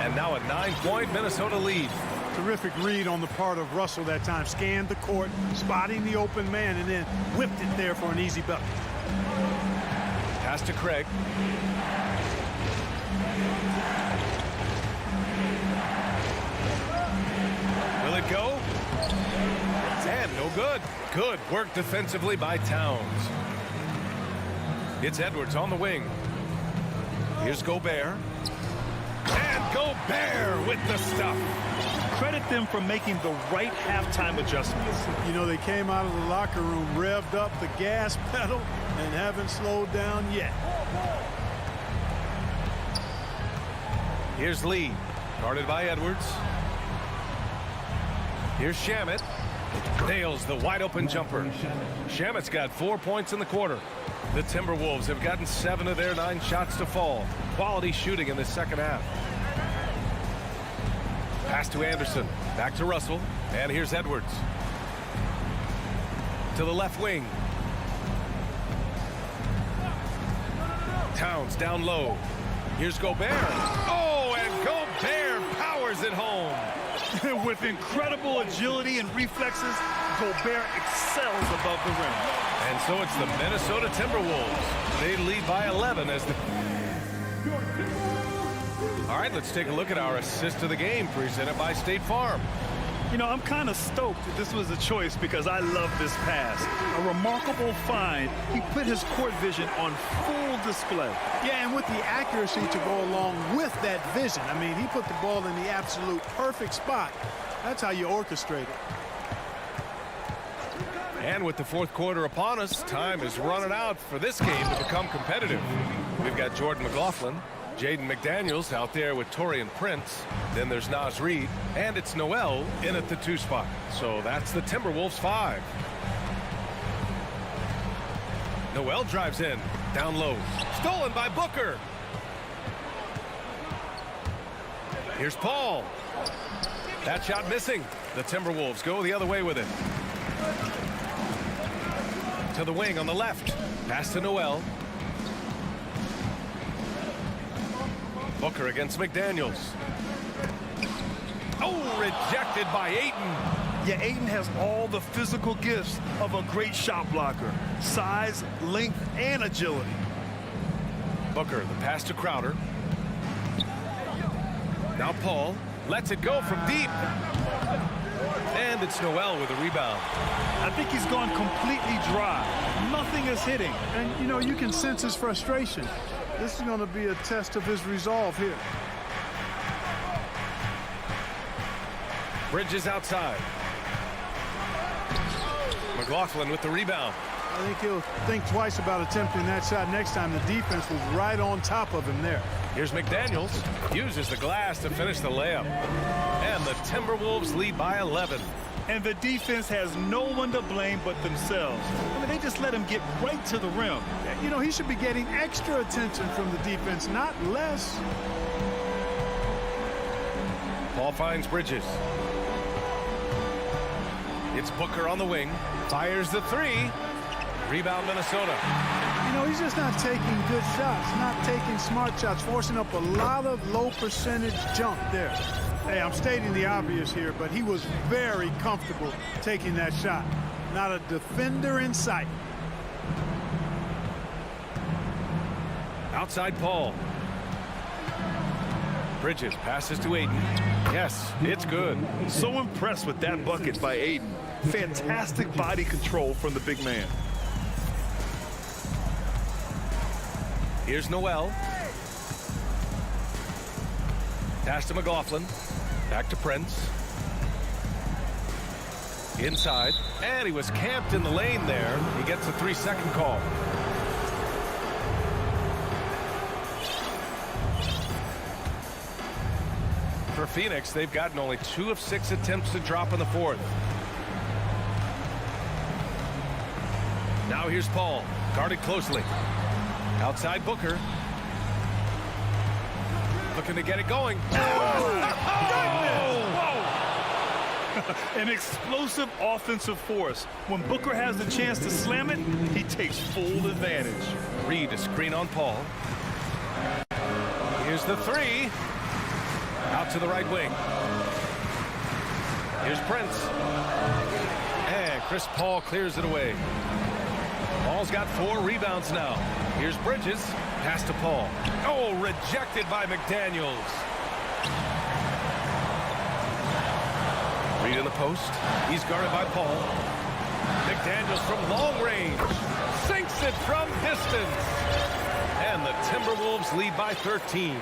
And now a 9-point Minnesota lead. Terrific read on the part of Russell that time. Scanned the court, spotting the open man, and then whipped it there for an easy bucket. Pass to Craig. Will it go? And no good. Good work defensively by Towns. It's Edwards on the wing. Here's Gobert. And Gobert with the stuff. Credit them for making the right halftime adjustments. You know, they came out of the locker room, revved up the gas pedal, and haven't slowed down yet. Here's Lee, guarded by Edwards. Here's Shamet. Nails the wide open jumper. Shamet's got 4 points in the quarter. The Timberwolves have gotten 7 of their 9 shots to fall. Quality shooting in the second half. Pass to Anderson. Back to Russell. And here's Edwards. To the left wing. Towns down low. Here's Gobert. Oh, and Gobert powers it home. With incredible agility and reflexes, Gobert excels above the rim. And so it's the Minnesota Timberwolves. They lead by 11 as the... All right, let's take a look at our assist of the game presented by State Farm. You know, I'm kind of stoked that this was a choice because I love this pass. A remarkable find. He put his court vision on full display. Yeah, and with the accuracy to go along with that vision. I mean, he put the ball in the absolute perfect spot. That's how you orchestrate it. And with the fourth quarter upon us, time is running out for this game to become competitive. We've got Jordan McLaughlin, Jaden McDaniels out there with Taurean Prince. Then there's Naz Reid, and it's Noel in at the 2 spot. So that's the Timberwolves 5. Noel drives in, down low, stolen by Booker. Here's Paul. That shot missing. The Timberwolves go the other way with it. To the wing on the left. Pass to Noel. Booker against McDaniels. Oh, rejected by Ayton. Yeah, Ayton has all the physical gifts of a great shot blocker. Size, length, and agility. Booker, the pass to Crowder. Now Paul lets it go from deep. And it's Noel with a rebound. I think he's gone completely dry. Nothing is hitting. And, you know, you can sense his frustration. This is going to be a test of his resolve here. Bridges outside. McLaughlin with the rebound. I think he'll think twice about attempting that shot next time. The defense was right on top of him there. Here's McDaniels. Uses the glass to finish the layup. And the Timberwolves lead by 11. And the defense has no one to blame but themselves. I mean, they just let him get right to the rim. You know, he should be getting extra attention from the defense, not less. Ball finds Bridges. It's Booker on the wing. Fires the three. Rebound Minnesota. You know, he's just not taking good shots, not taking smart shots, forcing up a lot of low percentage jump there. Hey, I'm stating the obvious here, but he was very comfortable taking that shot. Not a defender in sight. Outside Paul. Bridges passes to Aiden. Yes, it's good. So impressed with that bucket by Aiden. Fantastic body control from the big man. Here's Noel. Pass to McLaughlin. Back to Prince. Inside. And he was camped in the lane there. He gets a 3-second call. For Phoenix, they've gotten only 2 of 6 attempts to drop in the fourth. Now here's Paul. Guarded closely. Outside Booker. Looking to get it going. An explosive offensive force. When Booker has the chance to slam it, he takes full advantage. Reed a screen on Paul. Here's the three. Out to the right wing. Here's Prince. And Chris Paul clears it away. Paul's got 4 rebounds now. Here's Bridges. Pass to Paul. Oh, rejected by McDaniels. Reed in the post. He's guarded by Paul. McDaniels from long range. Sinks it from distance. And the Timberwolves lead by 13.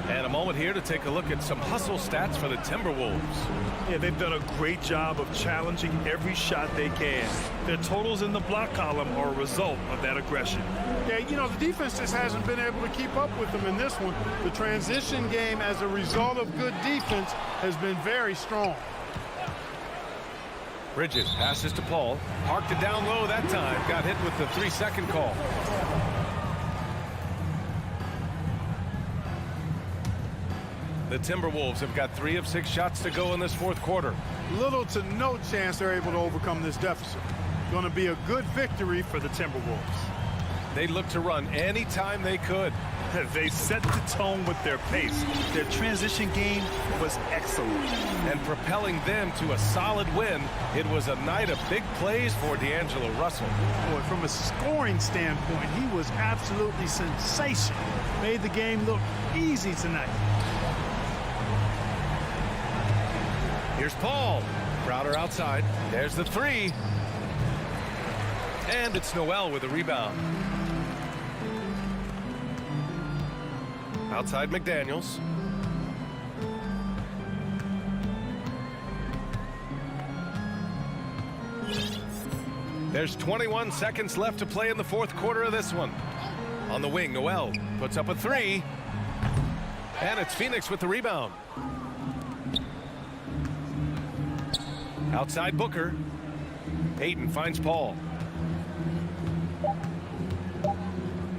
And a moment here to take a look at some hustle stats for the Timberwolves. Yeah, they've done a great job of challenging every shot they can. Their totals in the block column are a result of that aggression. Yeah, you know, the defense just hasn't been able to keep up with them in this one. The transition game, as a result of good defense, has been very strong. Bridges passes to Paul. Parked it down low that time. Got hit with the 3-second call. The Timberwolves have got 3 of 6 shots to go in this fourth quarter. Little to no chance they're able to overcome this deficit. Going to be a good victory for the Timberwolves. They look to run anytime they could. They set the tone with their pace. Their transition game was excellent. And propelling them to a solid win, it was a night of big plays for D'Angelo Russell. Boy, from a scoring standpoint, he was absolutely sensational. Made the game look easy tonight. Here's Paul. Crowder outside. There's the three. And it's Noel with a rebound. Outside McDaniels. There's 21 seconds left to play in the fourth quarter of this one. On the wing, Noel puts up a three. And it's Phoenix with the rebound. Outside Booker. Aiden finds Paul.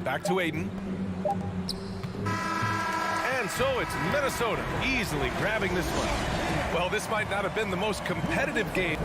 Back to Aiden. And so it's Minnesota easily grabbing this one. Well, this might not have been the most competitive game.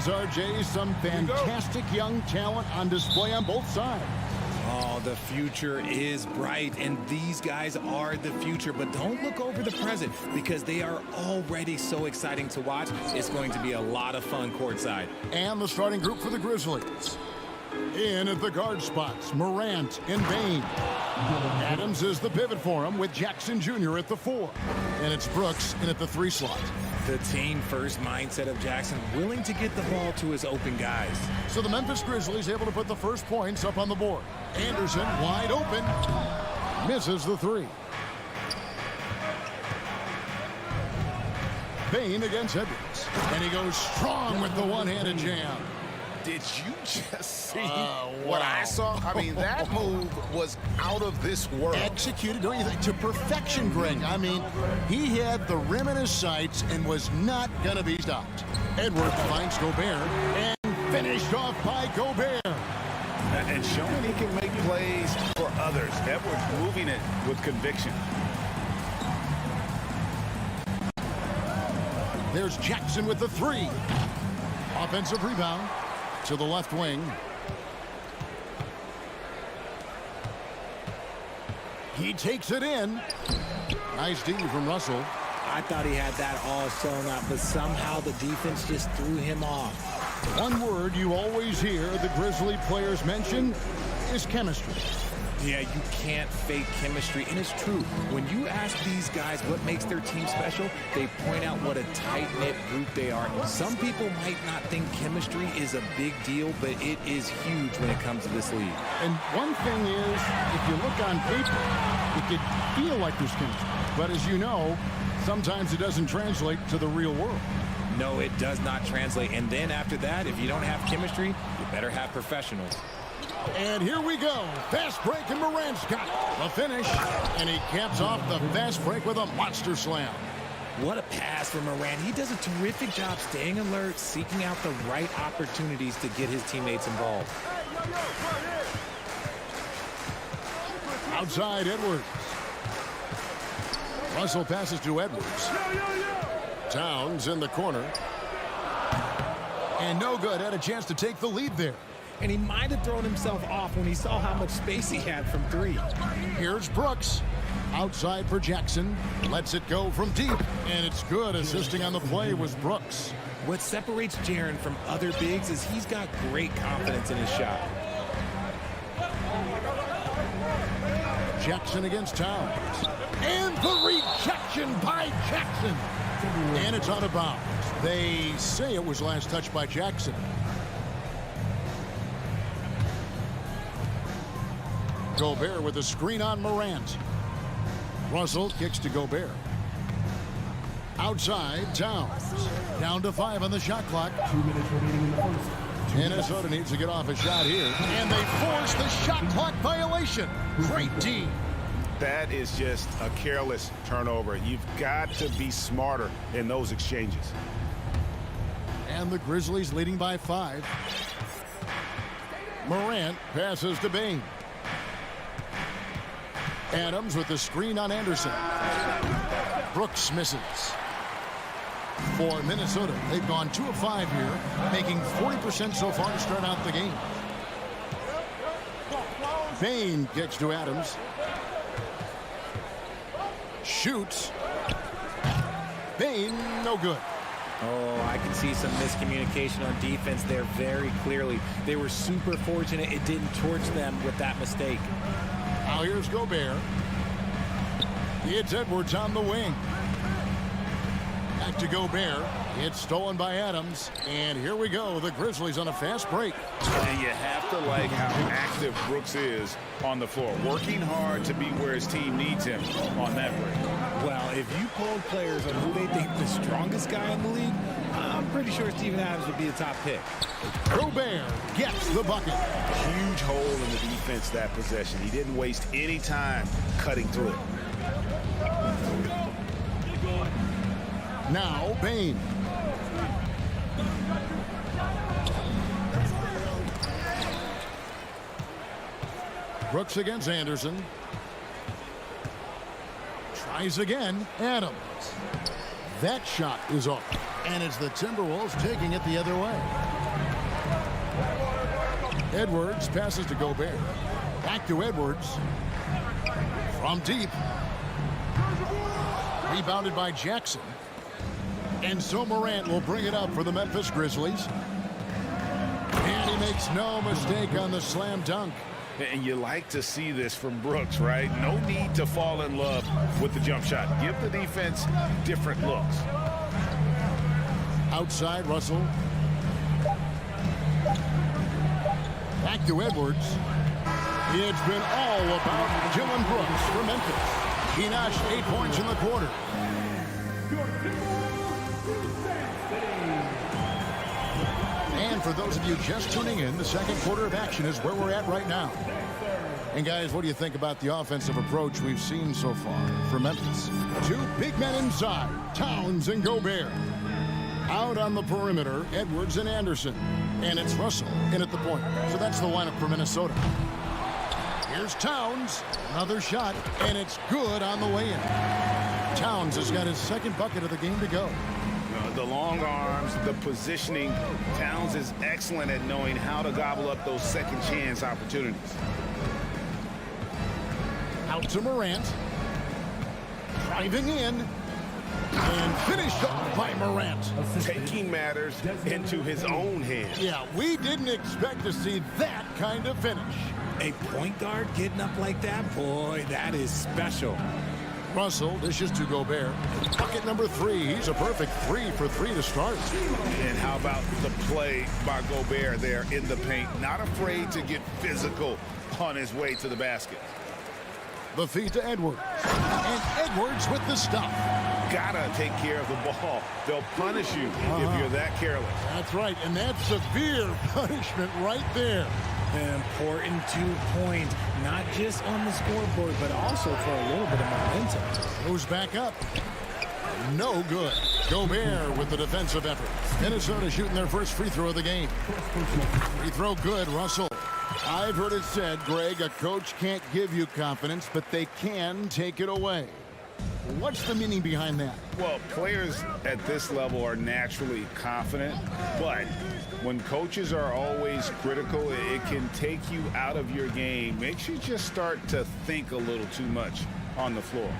RJ, some fantastic young talent on display on both sides. Oh, the future is bright, and these guys are the future. But don't look over the present, because they are already so exciting to watch. It's going to be a lot of fun courtside. And the starting group for the Grizzlies. In at the guard spots, Morant and Bane. Adams is the pivot for him with Jackson Jr. at the 4. And it's Brooks in at the 3 slot. The team-first mindset of Jackson, willing to get the ball to his open guys. So the Memphis Grizzlies able to put the first points up on the board. Anderson wide open. Misses the 3. Bane against Edwards. And he goes strong with the one-handed jam. Did you just see what I saw? I mean, that move was out of this world. Executed, don't you think, to perfection, Greg. I mean, he had the rim in his sights and was not going to be stopped. Edwards finds Gobert and finished off by Gobert. And showing he can make plays for others. Edwards moving it with conviction. There's Jackson with the 3. Offensive rebound to the left wing. He takes it in. Nice D from Russell. I thought he had that all sewn up, but somehow the defense just threw him off. One word you always hear the Grizzly players mention is chemistry. Yeah, you can't fake chemistry, and it's true. When you ask these guys what makes their team special, they point out what a tight-knit group they are. Some people might not think chemistry is a big deal, but it is huge when it comes to this league. And one thing is, if you look on paper, it could feel like there's chemistry. But as you know, sometimes it doesn't translate to the real world. No, it does not translate. And then after that, if you don't have chemistry, you better have professionals. And here we go. Fast break, and Morant's got it. The finish. And he caps off the fast break with a monster slam. What a pass from Morant. He does a terrific job staying alert, seeking out the right opportunities to get his teammates involved. Outside Edwards. Russell passes to Edwards. Towns in the corner. And no good. Had a chance to take the lead there. And he might have thrown himself off when he saw how much space he had from 3. Here's Brooks. Outside for Jackson. Lets it go from deep. And it's good. Assisting on the play was Brooks. What separates Jaren from other bigs is he's got great confidence in his shot. Jackson against Towns. And the rejection by Jackson. And it's out of bounds. They say it was last touched by Jackson. Gobert with a screen on Morant. Russell kicks to Gobert. Outside, Towns. Down to 5 on the shot clock. 2 minutes remaining in the first. Minnesota needs to get off a shot here. And they force the shot clock violation. Great D. That is just a careless turnover. You've got to be smarter in those exchanges. And the Grizzlies leading by 5. Morant passes to Bane. Adams with the screen on Anderson. Brooks misses. For Minnesota, they've gone 2 of 5 here, making 40% so far to start out the game. Bane kicks to Adams. Shoots. Bane, no good. Oh, I can see some miscommunication on defense there very clearly. They were super fortunate it didn't torch them with that mistake. Now here's Gobert. It's Edwards on the wing. Back to Gobert. It's stolen by Adams. And here we go. The Grizzlies on a fast break. And you have to like how active Brooks is on the floor. Working hard to be where his team needs him on that break. Well, if you polled players on who they think the strongest guy in the league, I'm pretty sure Steven Adams would be the top pick. Gobert gets the bucket. Huge hole in the defense that possession. He didn't waste any time cutting through it. Now Bane. Brooks against Anderson. Tries again. Adams. That shot is off. And it's the Timberwolves taking it the other way. Edwards passes to Gobert. Back to Edwards. From deep. Rebounded by Jackson. And so Morant will bring it up for the Memphis Grizzlies. And he makes no mistake on the slam dunk. And you like to see this from Brooks, right? No need to fall in love with the jump shot. Give the defense different looks. Outside, Russell. Back to Edwards. It's been all about Dylan Brooks for Memphis. He notched 8 points in the quarter. And for those of you just tuning in, the second quarter of action is where we're at right now. And guys, what do you think about the offensive approach we've seen so far for Memphis? 2 big men inside, Towns and Gobert. Out on the perimeter, Edwards and Anderson. And it's Russell in at the point. So that's the lineup for Minnesota. Here's Towns. Another shot, and it's good on the way in. Towns has got his second bucket of the game to go. The long arms, the positioning. Towns is excellent at knowing how to gobble up those second chance opportunities. Out to Morant. Driving in. And finished off by Morant. Taking matters into his own hands. Yeah, we didn't expect to see that kind of finish. A point guard getting up like that, boy, that is special. Russell dishes to Gobert. Bucket number 3. He's a perfect 3 for 3 to start. And how about the play by Gobert there in the paint? Not afraid to get physical on his way to the basket. The feed to Edwards. And Edwards with the stop. Gotta take care of the ball. They'll punish you if you're that careless. That's right, and that's severe punishment right there. An important 2-point, not just on the scoreboard, but also for a little bit of momentum. Goes back up. No good. Gobert with the defensive effort. Minnesota shooting their first free throw of the game. Free throw good, Russell. I've heard it said, Greg, a coach can't give you confidence, but they can take it away. What's the meaning behind that? Well, players at this level are naturally confident, but when coaches are always critical, it can take you out of your game. Makes you just start to think a little too much on the floor.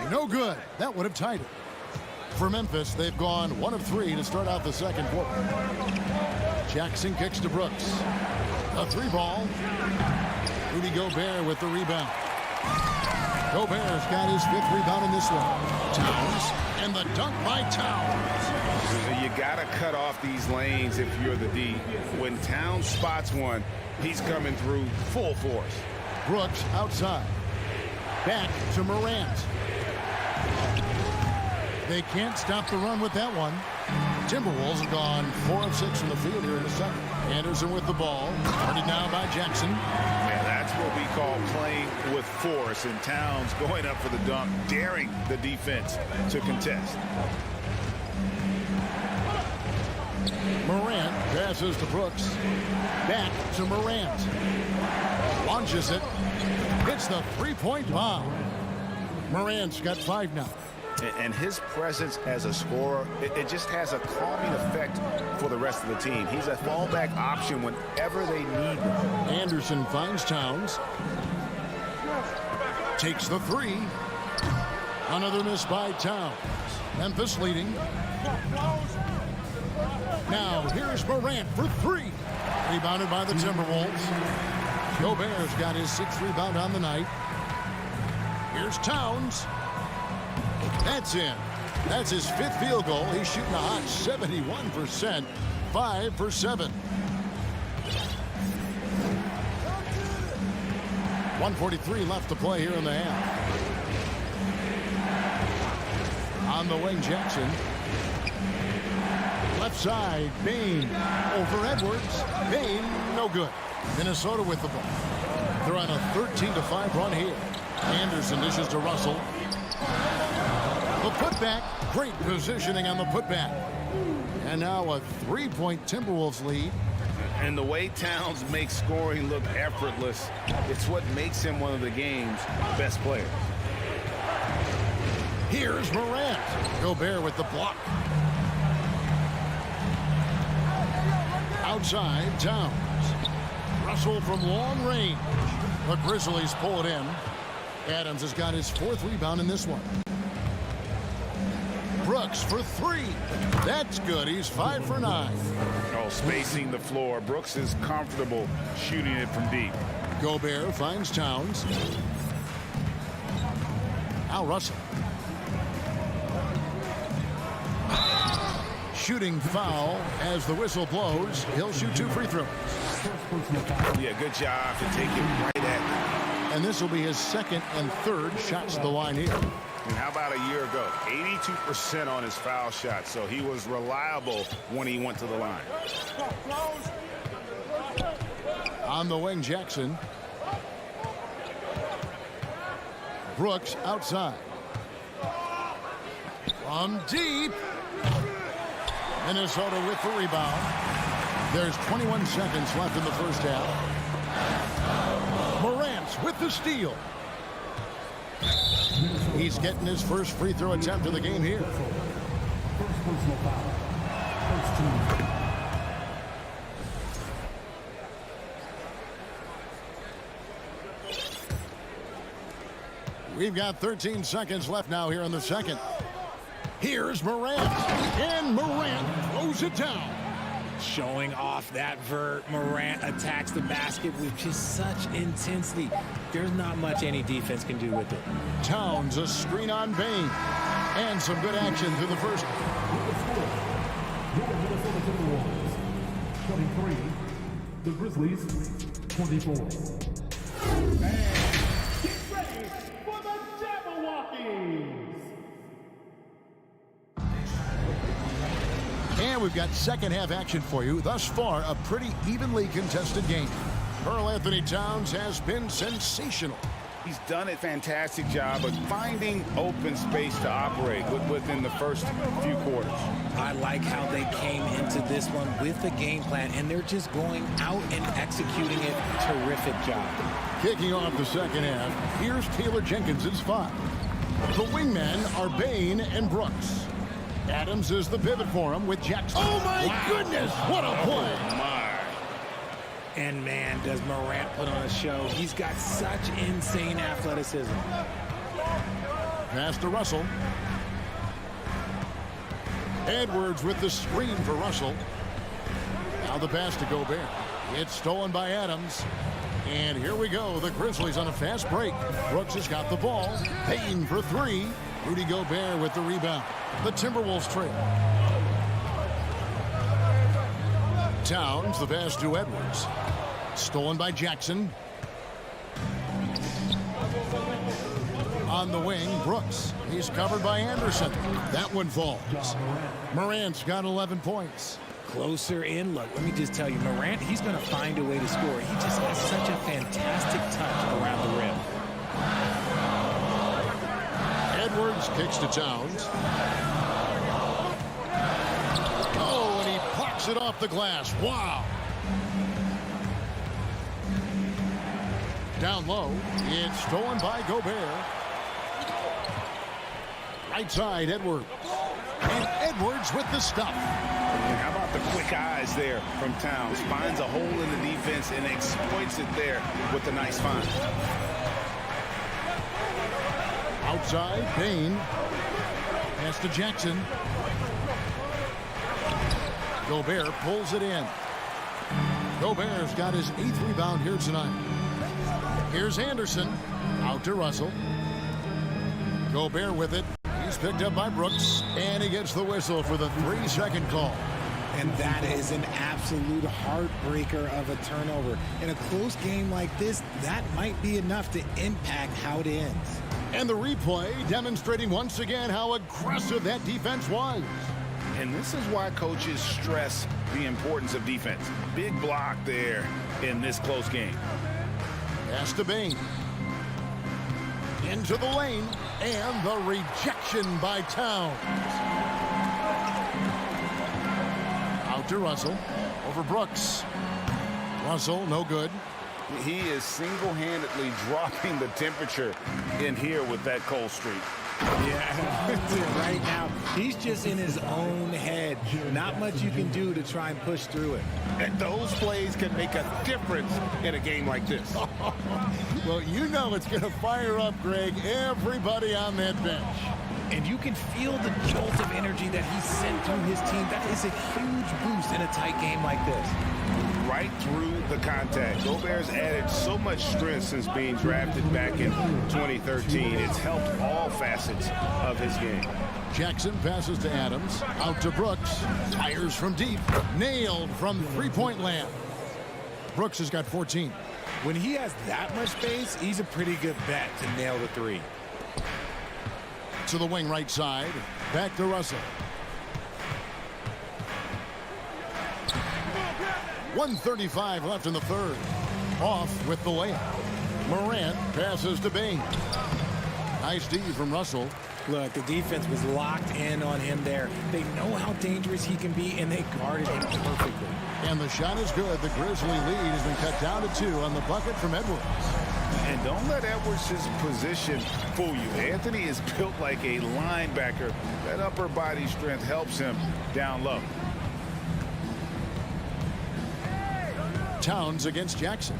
No good. That would have tied it. For Memphis, they've gone 1 of 3 to start out the second quarter. Jackson kicks to Brooks. A 3-ball. Rudy Gobert with the rebound. Gobert's got his 5th rebound in this one. Towns, and the dunk by Towns. You got to cut off these lanes if you're the D. When Towns spots one, he's coming through full force. Brooks outside. Back to Morant. They can't stop the run with that one. Timberwolves have gone 4 of 6 from the field here in the second. Anderson with the ball. Guarded now by Jackson. Yeah, that's what we call playing with force. And Towns going up for the dunk, daring the defense to contest. Morant passes to Brooks. Back to Morant. Launches it. Hits the 3-point bomb. Morant's got 5 now. And his presence as a scorer, it just has a calming effect for the rest of the team. He's a fallback option whenever they need him. Anderson finds Towns. Takes the 3. Another miss by Towns. Memphis leading. Now here's Morant for 3. Rebounded by the Timberwolves. Gobert's got his 6th rebound on the night. Here's Towns. That's in. That's his 5th field goal. He's shooting a hot 71%. 5 for 7. 1:43 left to play here in the half. On the wing, Jackson. Left side, Bain over Edwards. Bain, no good. Minnesota with the ball. They're on a 13-5 run here. Anderson dishes to Russell. The putback, great positioning on the putback. And now a 3-point Timberwolves lead. And the way Towns makes scoring look effortless, it's what makes him one of the game's best players. Here's Morant. Gobert with the block. Outside, Towns. Russell from long range. The Grizzlies pull it in. Adams has got his 4th rebound in this one. Brooks for 3. That's good. He's 5 for 9. Oh, spacing the floor. Brooks is comfortable shooting it from deep. Gobert finds Towns. Now Russell. Shooting foul as the whistle blows. He'll shoot 2 free throws. Yeah, good job to take it right at him. And this will be his 2nd and 3rd shots at the line here. And how about a year ago? 82% on his foul shot, so he was reliable when he went to the line. On the wing, Jackson. Brooks outside. From deep. Minnesota with the rebound. There's 21 seconds left in the first half. Morant with the steal. He's getting his first free throw attempt of the game here. First personal foul. First team. We've got 13 seconds left now here in the second. Here's Morant. And Morant throws it down. Showing off that vert. Morant attacks the basket with just such intensity. There's not much any defense can do with it. Towns, a screen on Bain. And some good action through the first. Your Minnesota Timberwolves, 23. The Grizzlies, 24. And get ready for the Jabberwockies. And we've got second half action for you. Thus far, a pretty evenly contested game. Karl Anthony Towns has been sensational. He's done a fantastic job of finding open space to operate within the first few quarters. I like how they came into this one with a game plan, and they're just going out and executing it. Terrific job. Kicking off the second half, here's Taylor Jenkins' 5. The wingmen are Bain and Brooks. Adams is the pivot for him with Jackson. Oh, my goodness! What a play! Oh, my. And, man, does Morant put on a show. He's got such insane athleticism. Pass to Russell. Edwards with the screen for Russell. Now the pass to Gobert. It's stolen by Adams. And here we go. The Grizzlies on a fast break. Brooks has got the ball. Payton for 3. Rudy Gobert with the rebound. The Timberwolves trail. Towns, the pass to Edwards. Stolen by Jackson. On the wing, Brooks. He's covered by Anderson. That one falls. Morant's got 11 points. Closer in look. Let me just tell you, Morant, he's going to find a way to score. He just has such a fantastic touch around the rim. Edwards kicks to Towns. Oh, and he pops it off the glass. Wow. Down low. It's stolen by Gobert. Right side, Edwards. And Edwards with the stuff. And how about the quick eyes there from Towns? Finds a hole in the defense and exploits it there with a nice find. Outside, Bain. Pass to Jackson. Gobert pulls it in. Gobert's got his 8th rebound here tonight. Here's Anderson. Out to Russell. Gobert with it. He's picked up by Brooks. And he gets the whistle for the 3-second call. And that is an absolute heartbreaker of a turnover. In a close game like this, that might be enough to impact how it ends. And the replay demonstrating once again how aggressive that defense was. And this is why coaches stress the importance of defense. Big block there in this close game. Pass to Bain. Into the lane. And the rejection by Towns. Out to Russell. Over Brooks. Russell, no good. He is single-handedly dropping the temperature in here with that cold streak. Yeah, right now, he's just in his own head. Not much you can do to try and push through it. And those plays can make a difference in a game like this. Well, you know it's going to fire up, Greg, everybody on that bench. And you can feel the jolt of energy that he sent through his team. That is a huge boost in a tight game like this. Right through the contact. Gobert's added so much strength since being drafted back in 2013. It's helped all facets of his game. Jackson passes to Adams, out to Brooks, fires from deep, nailed from three-point land. Brooks has got 14. When he has that much space, he's a pretty good bet to nail the three. To the wing right side, back to Russell. 1:35 left in the third. Off with the layup. Morant passes to Bain. Nice D from Russell. Look, the defense was locked in on him there. They know how dangerous he can be, and they guarded him perfectly. And the shot is good. The Grizzly lead has been cut down to 2 on the bucket from Edwards. And don't let Edwards' position fool you. Anthony is built like a linebacker. That upper body strength helps him down low. Towns against Jackson.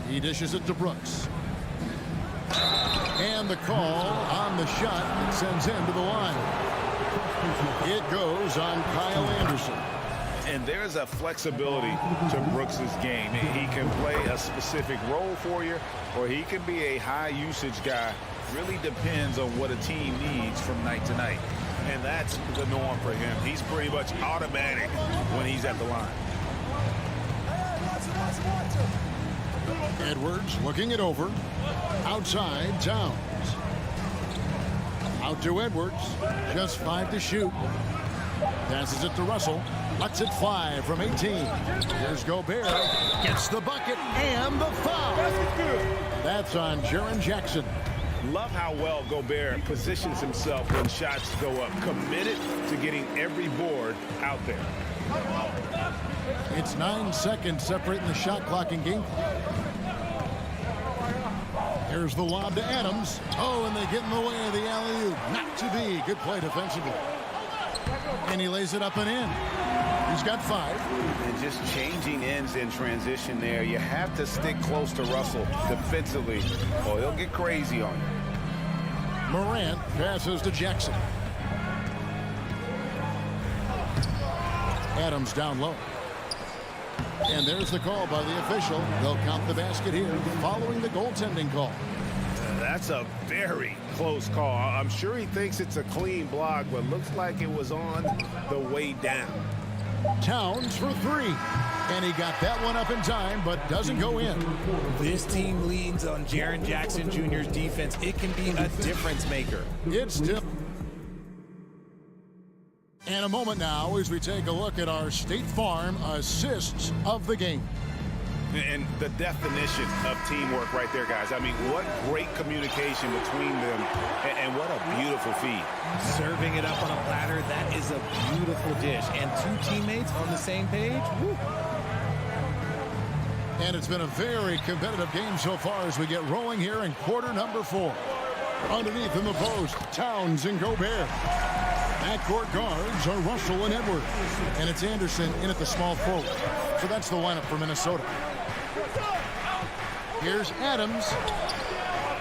He dishes it to Brooks. And the call on the shot that sends him to the line. It goes on Kyle Anderson. And there's a flexibility to Brooks's game. He can play a specific role for you, or he can be a high-usage guy. Really depends on what a team needs from night to night. And that's the norm for him. He's pretty much automatic when he's at the line. Edwards looking it over. Outside, Towns. Out to Edwards. Just 5 to shoot. Passes it to Russell. Lets it fly from 18. Here's Gobert. Gets the bucket and the foul. That's on Jaren Jackson. Love how well Gobert positions himself when shots go up. Committed to getting every board out there. It's 9 seconds separating the shot clock and game clock. Here's the lob to Adams. Oh, and they get in the way of the alley-oop. Not to be. Good play defensively. And he lays it up and in. He's got 5. And just changing ends in transition there. You have to stick close to Russell defensively, or he'll get crazy on you. Morant passes to Jackson. Adams down low. And there's the call by the official. They'll count the basket here following the goaltending call. That's a very close call. I'm sure he thinks it's a clean block, but looks like it was on the way down. Towns for 3. And he got that one up in time, but doesn't go in. This team leans on Jaren Jackson Jr.'s defense. It can be a difference maker. It's still. And a moment now as we take a look at our State Farm assists of the game. And the definition of teamwork right there, guys. I mean, what great communication between them, and what a beautiful feed. Serving it up on a platter, that is a beautiful dish. And 2 teammates on the same page. Woo. And it's been a very competitive game so far as we get rolling here in quarter number 4. Underneath in the post, Towns and Gobert. Backcourt guards are Russell and Edwards. And it's Anderson in at the small forward. So that's the lineup for Minnesota. Here's Adams.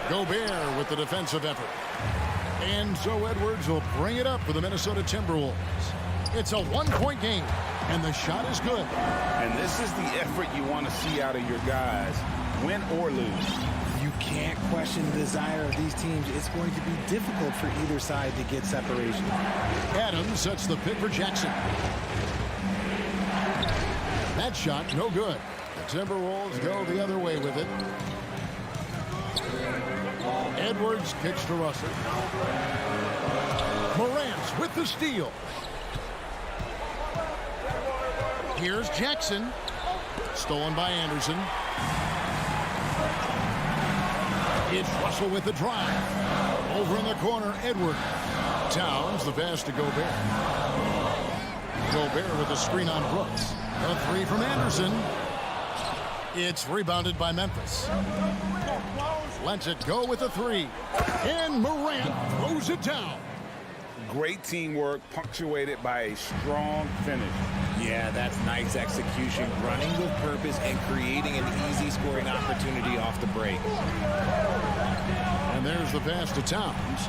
Gobert with the defensive effort. And so Edwards will bring it up for the Minnesota Timberwolves. It's a 1-point game, and the shot is good. And this is the effort you want to see out of your guys, win or lose. You can't question the desire of these teams. It's going to be difficult for either side to get separation. Adams sets the pick for Jackson. That shot, no good. The Timberwolves go the other way with it. Edwards kicks to Russell. Morant with the steal. Here's Jackson. Stolen by Anderson. It's Russell with the drive. Over in the corner, Edwards. Towns, the pass to Gobert. Gobert with the screen on Brooks. A 3 from Anderson. It's rebounded by Memphis. lets it go with a three. And Morant throws it down. Great teamwork punctuated by a strong finish. Yeah, that's nice execution, running with purpose and creating an easy scoring opportunity off the break. And there's the pass to Towns.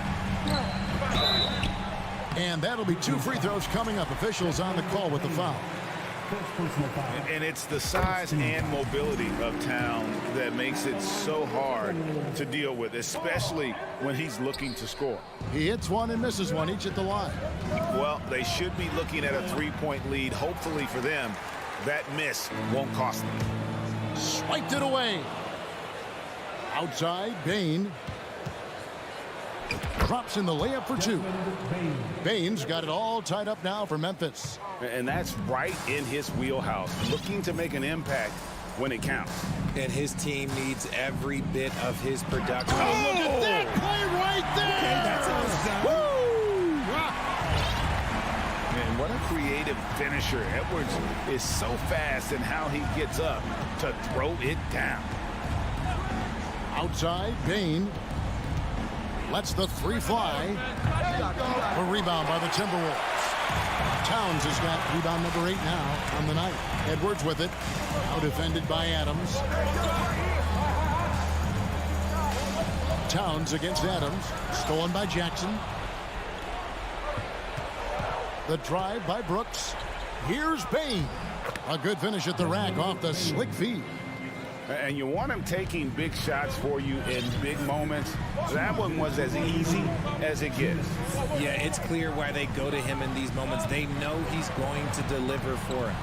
And that'll be 2 free throws coming up. Officials on the call with the foul. And it's the size and mobility of Towns that makes it so hard to deal with, especially when he's looking to score. He hits one and misses one, each at the line. Well, they should be looking at a 3-point lead. Hopefully for them, that miss won't cost them. Swiped it away. Outside, Bain. Drops in the layup for 2. Bain's got it all tied up now for Memphis. And that's right in his wheelhouse, looking to make an impact when it counts. And his team needs every bit of his production. Oh, look at that play right there! Okay, that's how it's done. Woo! Man, what a creative finisher. Edwards is so fast in how he gets up to throw it down. Outside, Bain. Lets the 3 fly. A rebound by the Timberwolves. Towns has got rebound number 8 now on the night. Edwards with it. Now defended by Adams. Towns against Adams. Stolen by Jackson. The drive by Brooks. Here's Bain. A good finish at the rack off the slick feed. And you want him taking big shots for you in big moments. That one was as easy as it gets. Yeah, it's clear why they go to him in these moments. They know he's going to deliver for him.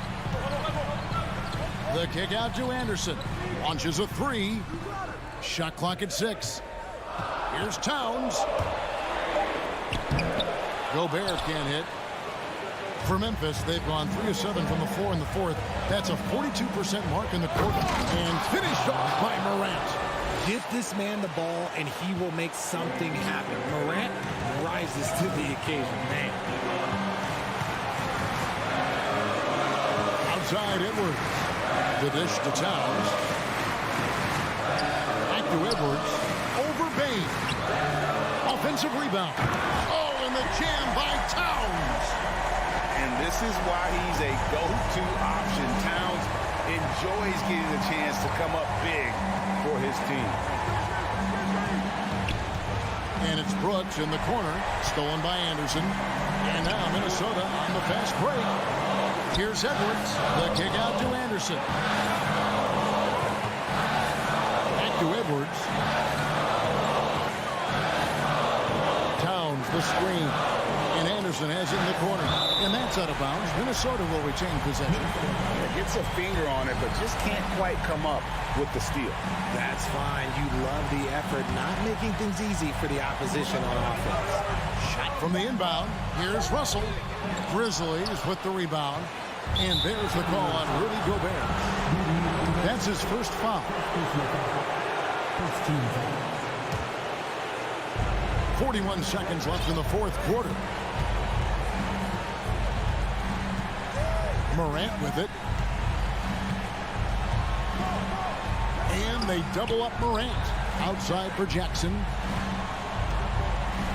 The kick out to Anderson. Launches a 3. Shot clock at 6. Here's Towns. Gobert can't hit. For Memphis, they've gone 3 of 7 from the floor in the 4th. That's a 42% mark in the quarter. And finished off by Morant. Give this man the ball, and he will make something happen. Morant rises to the occasion, man. Outside Edwards. The dish to Towns. Back to Edwards. Over Bain. Offensive rebound. Oh, and the jam by Towns. And this is why he's a go-to option. Towns enjoys getting the chance to come up big for his team. And it's Brooks in the corner, stolen by Anderson. And now Minnesota on the fast break. Here's Edwards, the kick out to Anderson. Back to Edwards. Towns, the screen. And Anderson has it in the corner. And that's out of bounds. Minnesota will retain possession. Gets a finger on it, but just can't quite come up with the steal. That's fine. You love the effort, not making things easy for the opposition on offense. Shot from the inbound. Here's Russell. Grizzlies with the rebound. And there's the call on Rudy Gobert. That's his first foul. 41 seconds left in the 4th quarter. Morant with it. And they double up Morant. Outside for Jackson.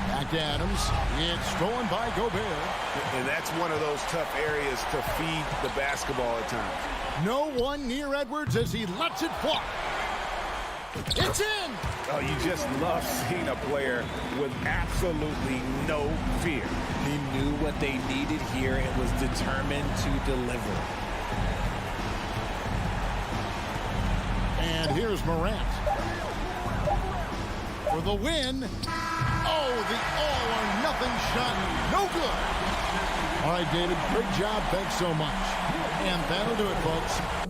Back to Adams. It's stolen by Gobert. And that's one of those tough areas to feed the basketball at times. No one near Edwards as he lets it fly. It's in! Oh, you just love seeing a player with absolutely no fear. He knew what they needed here and was determined to deliver. And here's Morant. For the win. Oh, the all-or-nothing shot. No good. All right, David, great job. Thanks so much. And that'll do it, folks.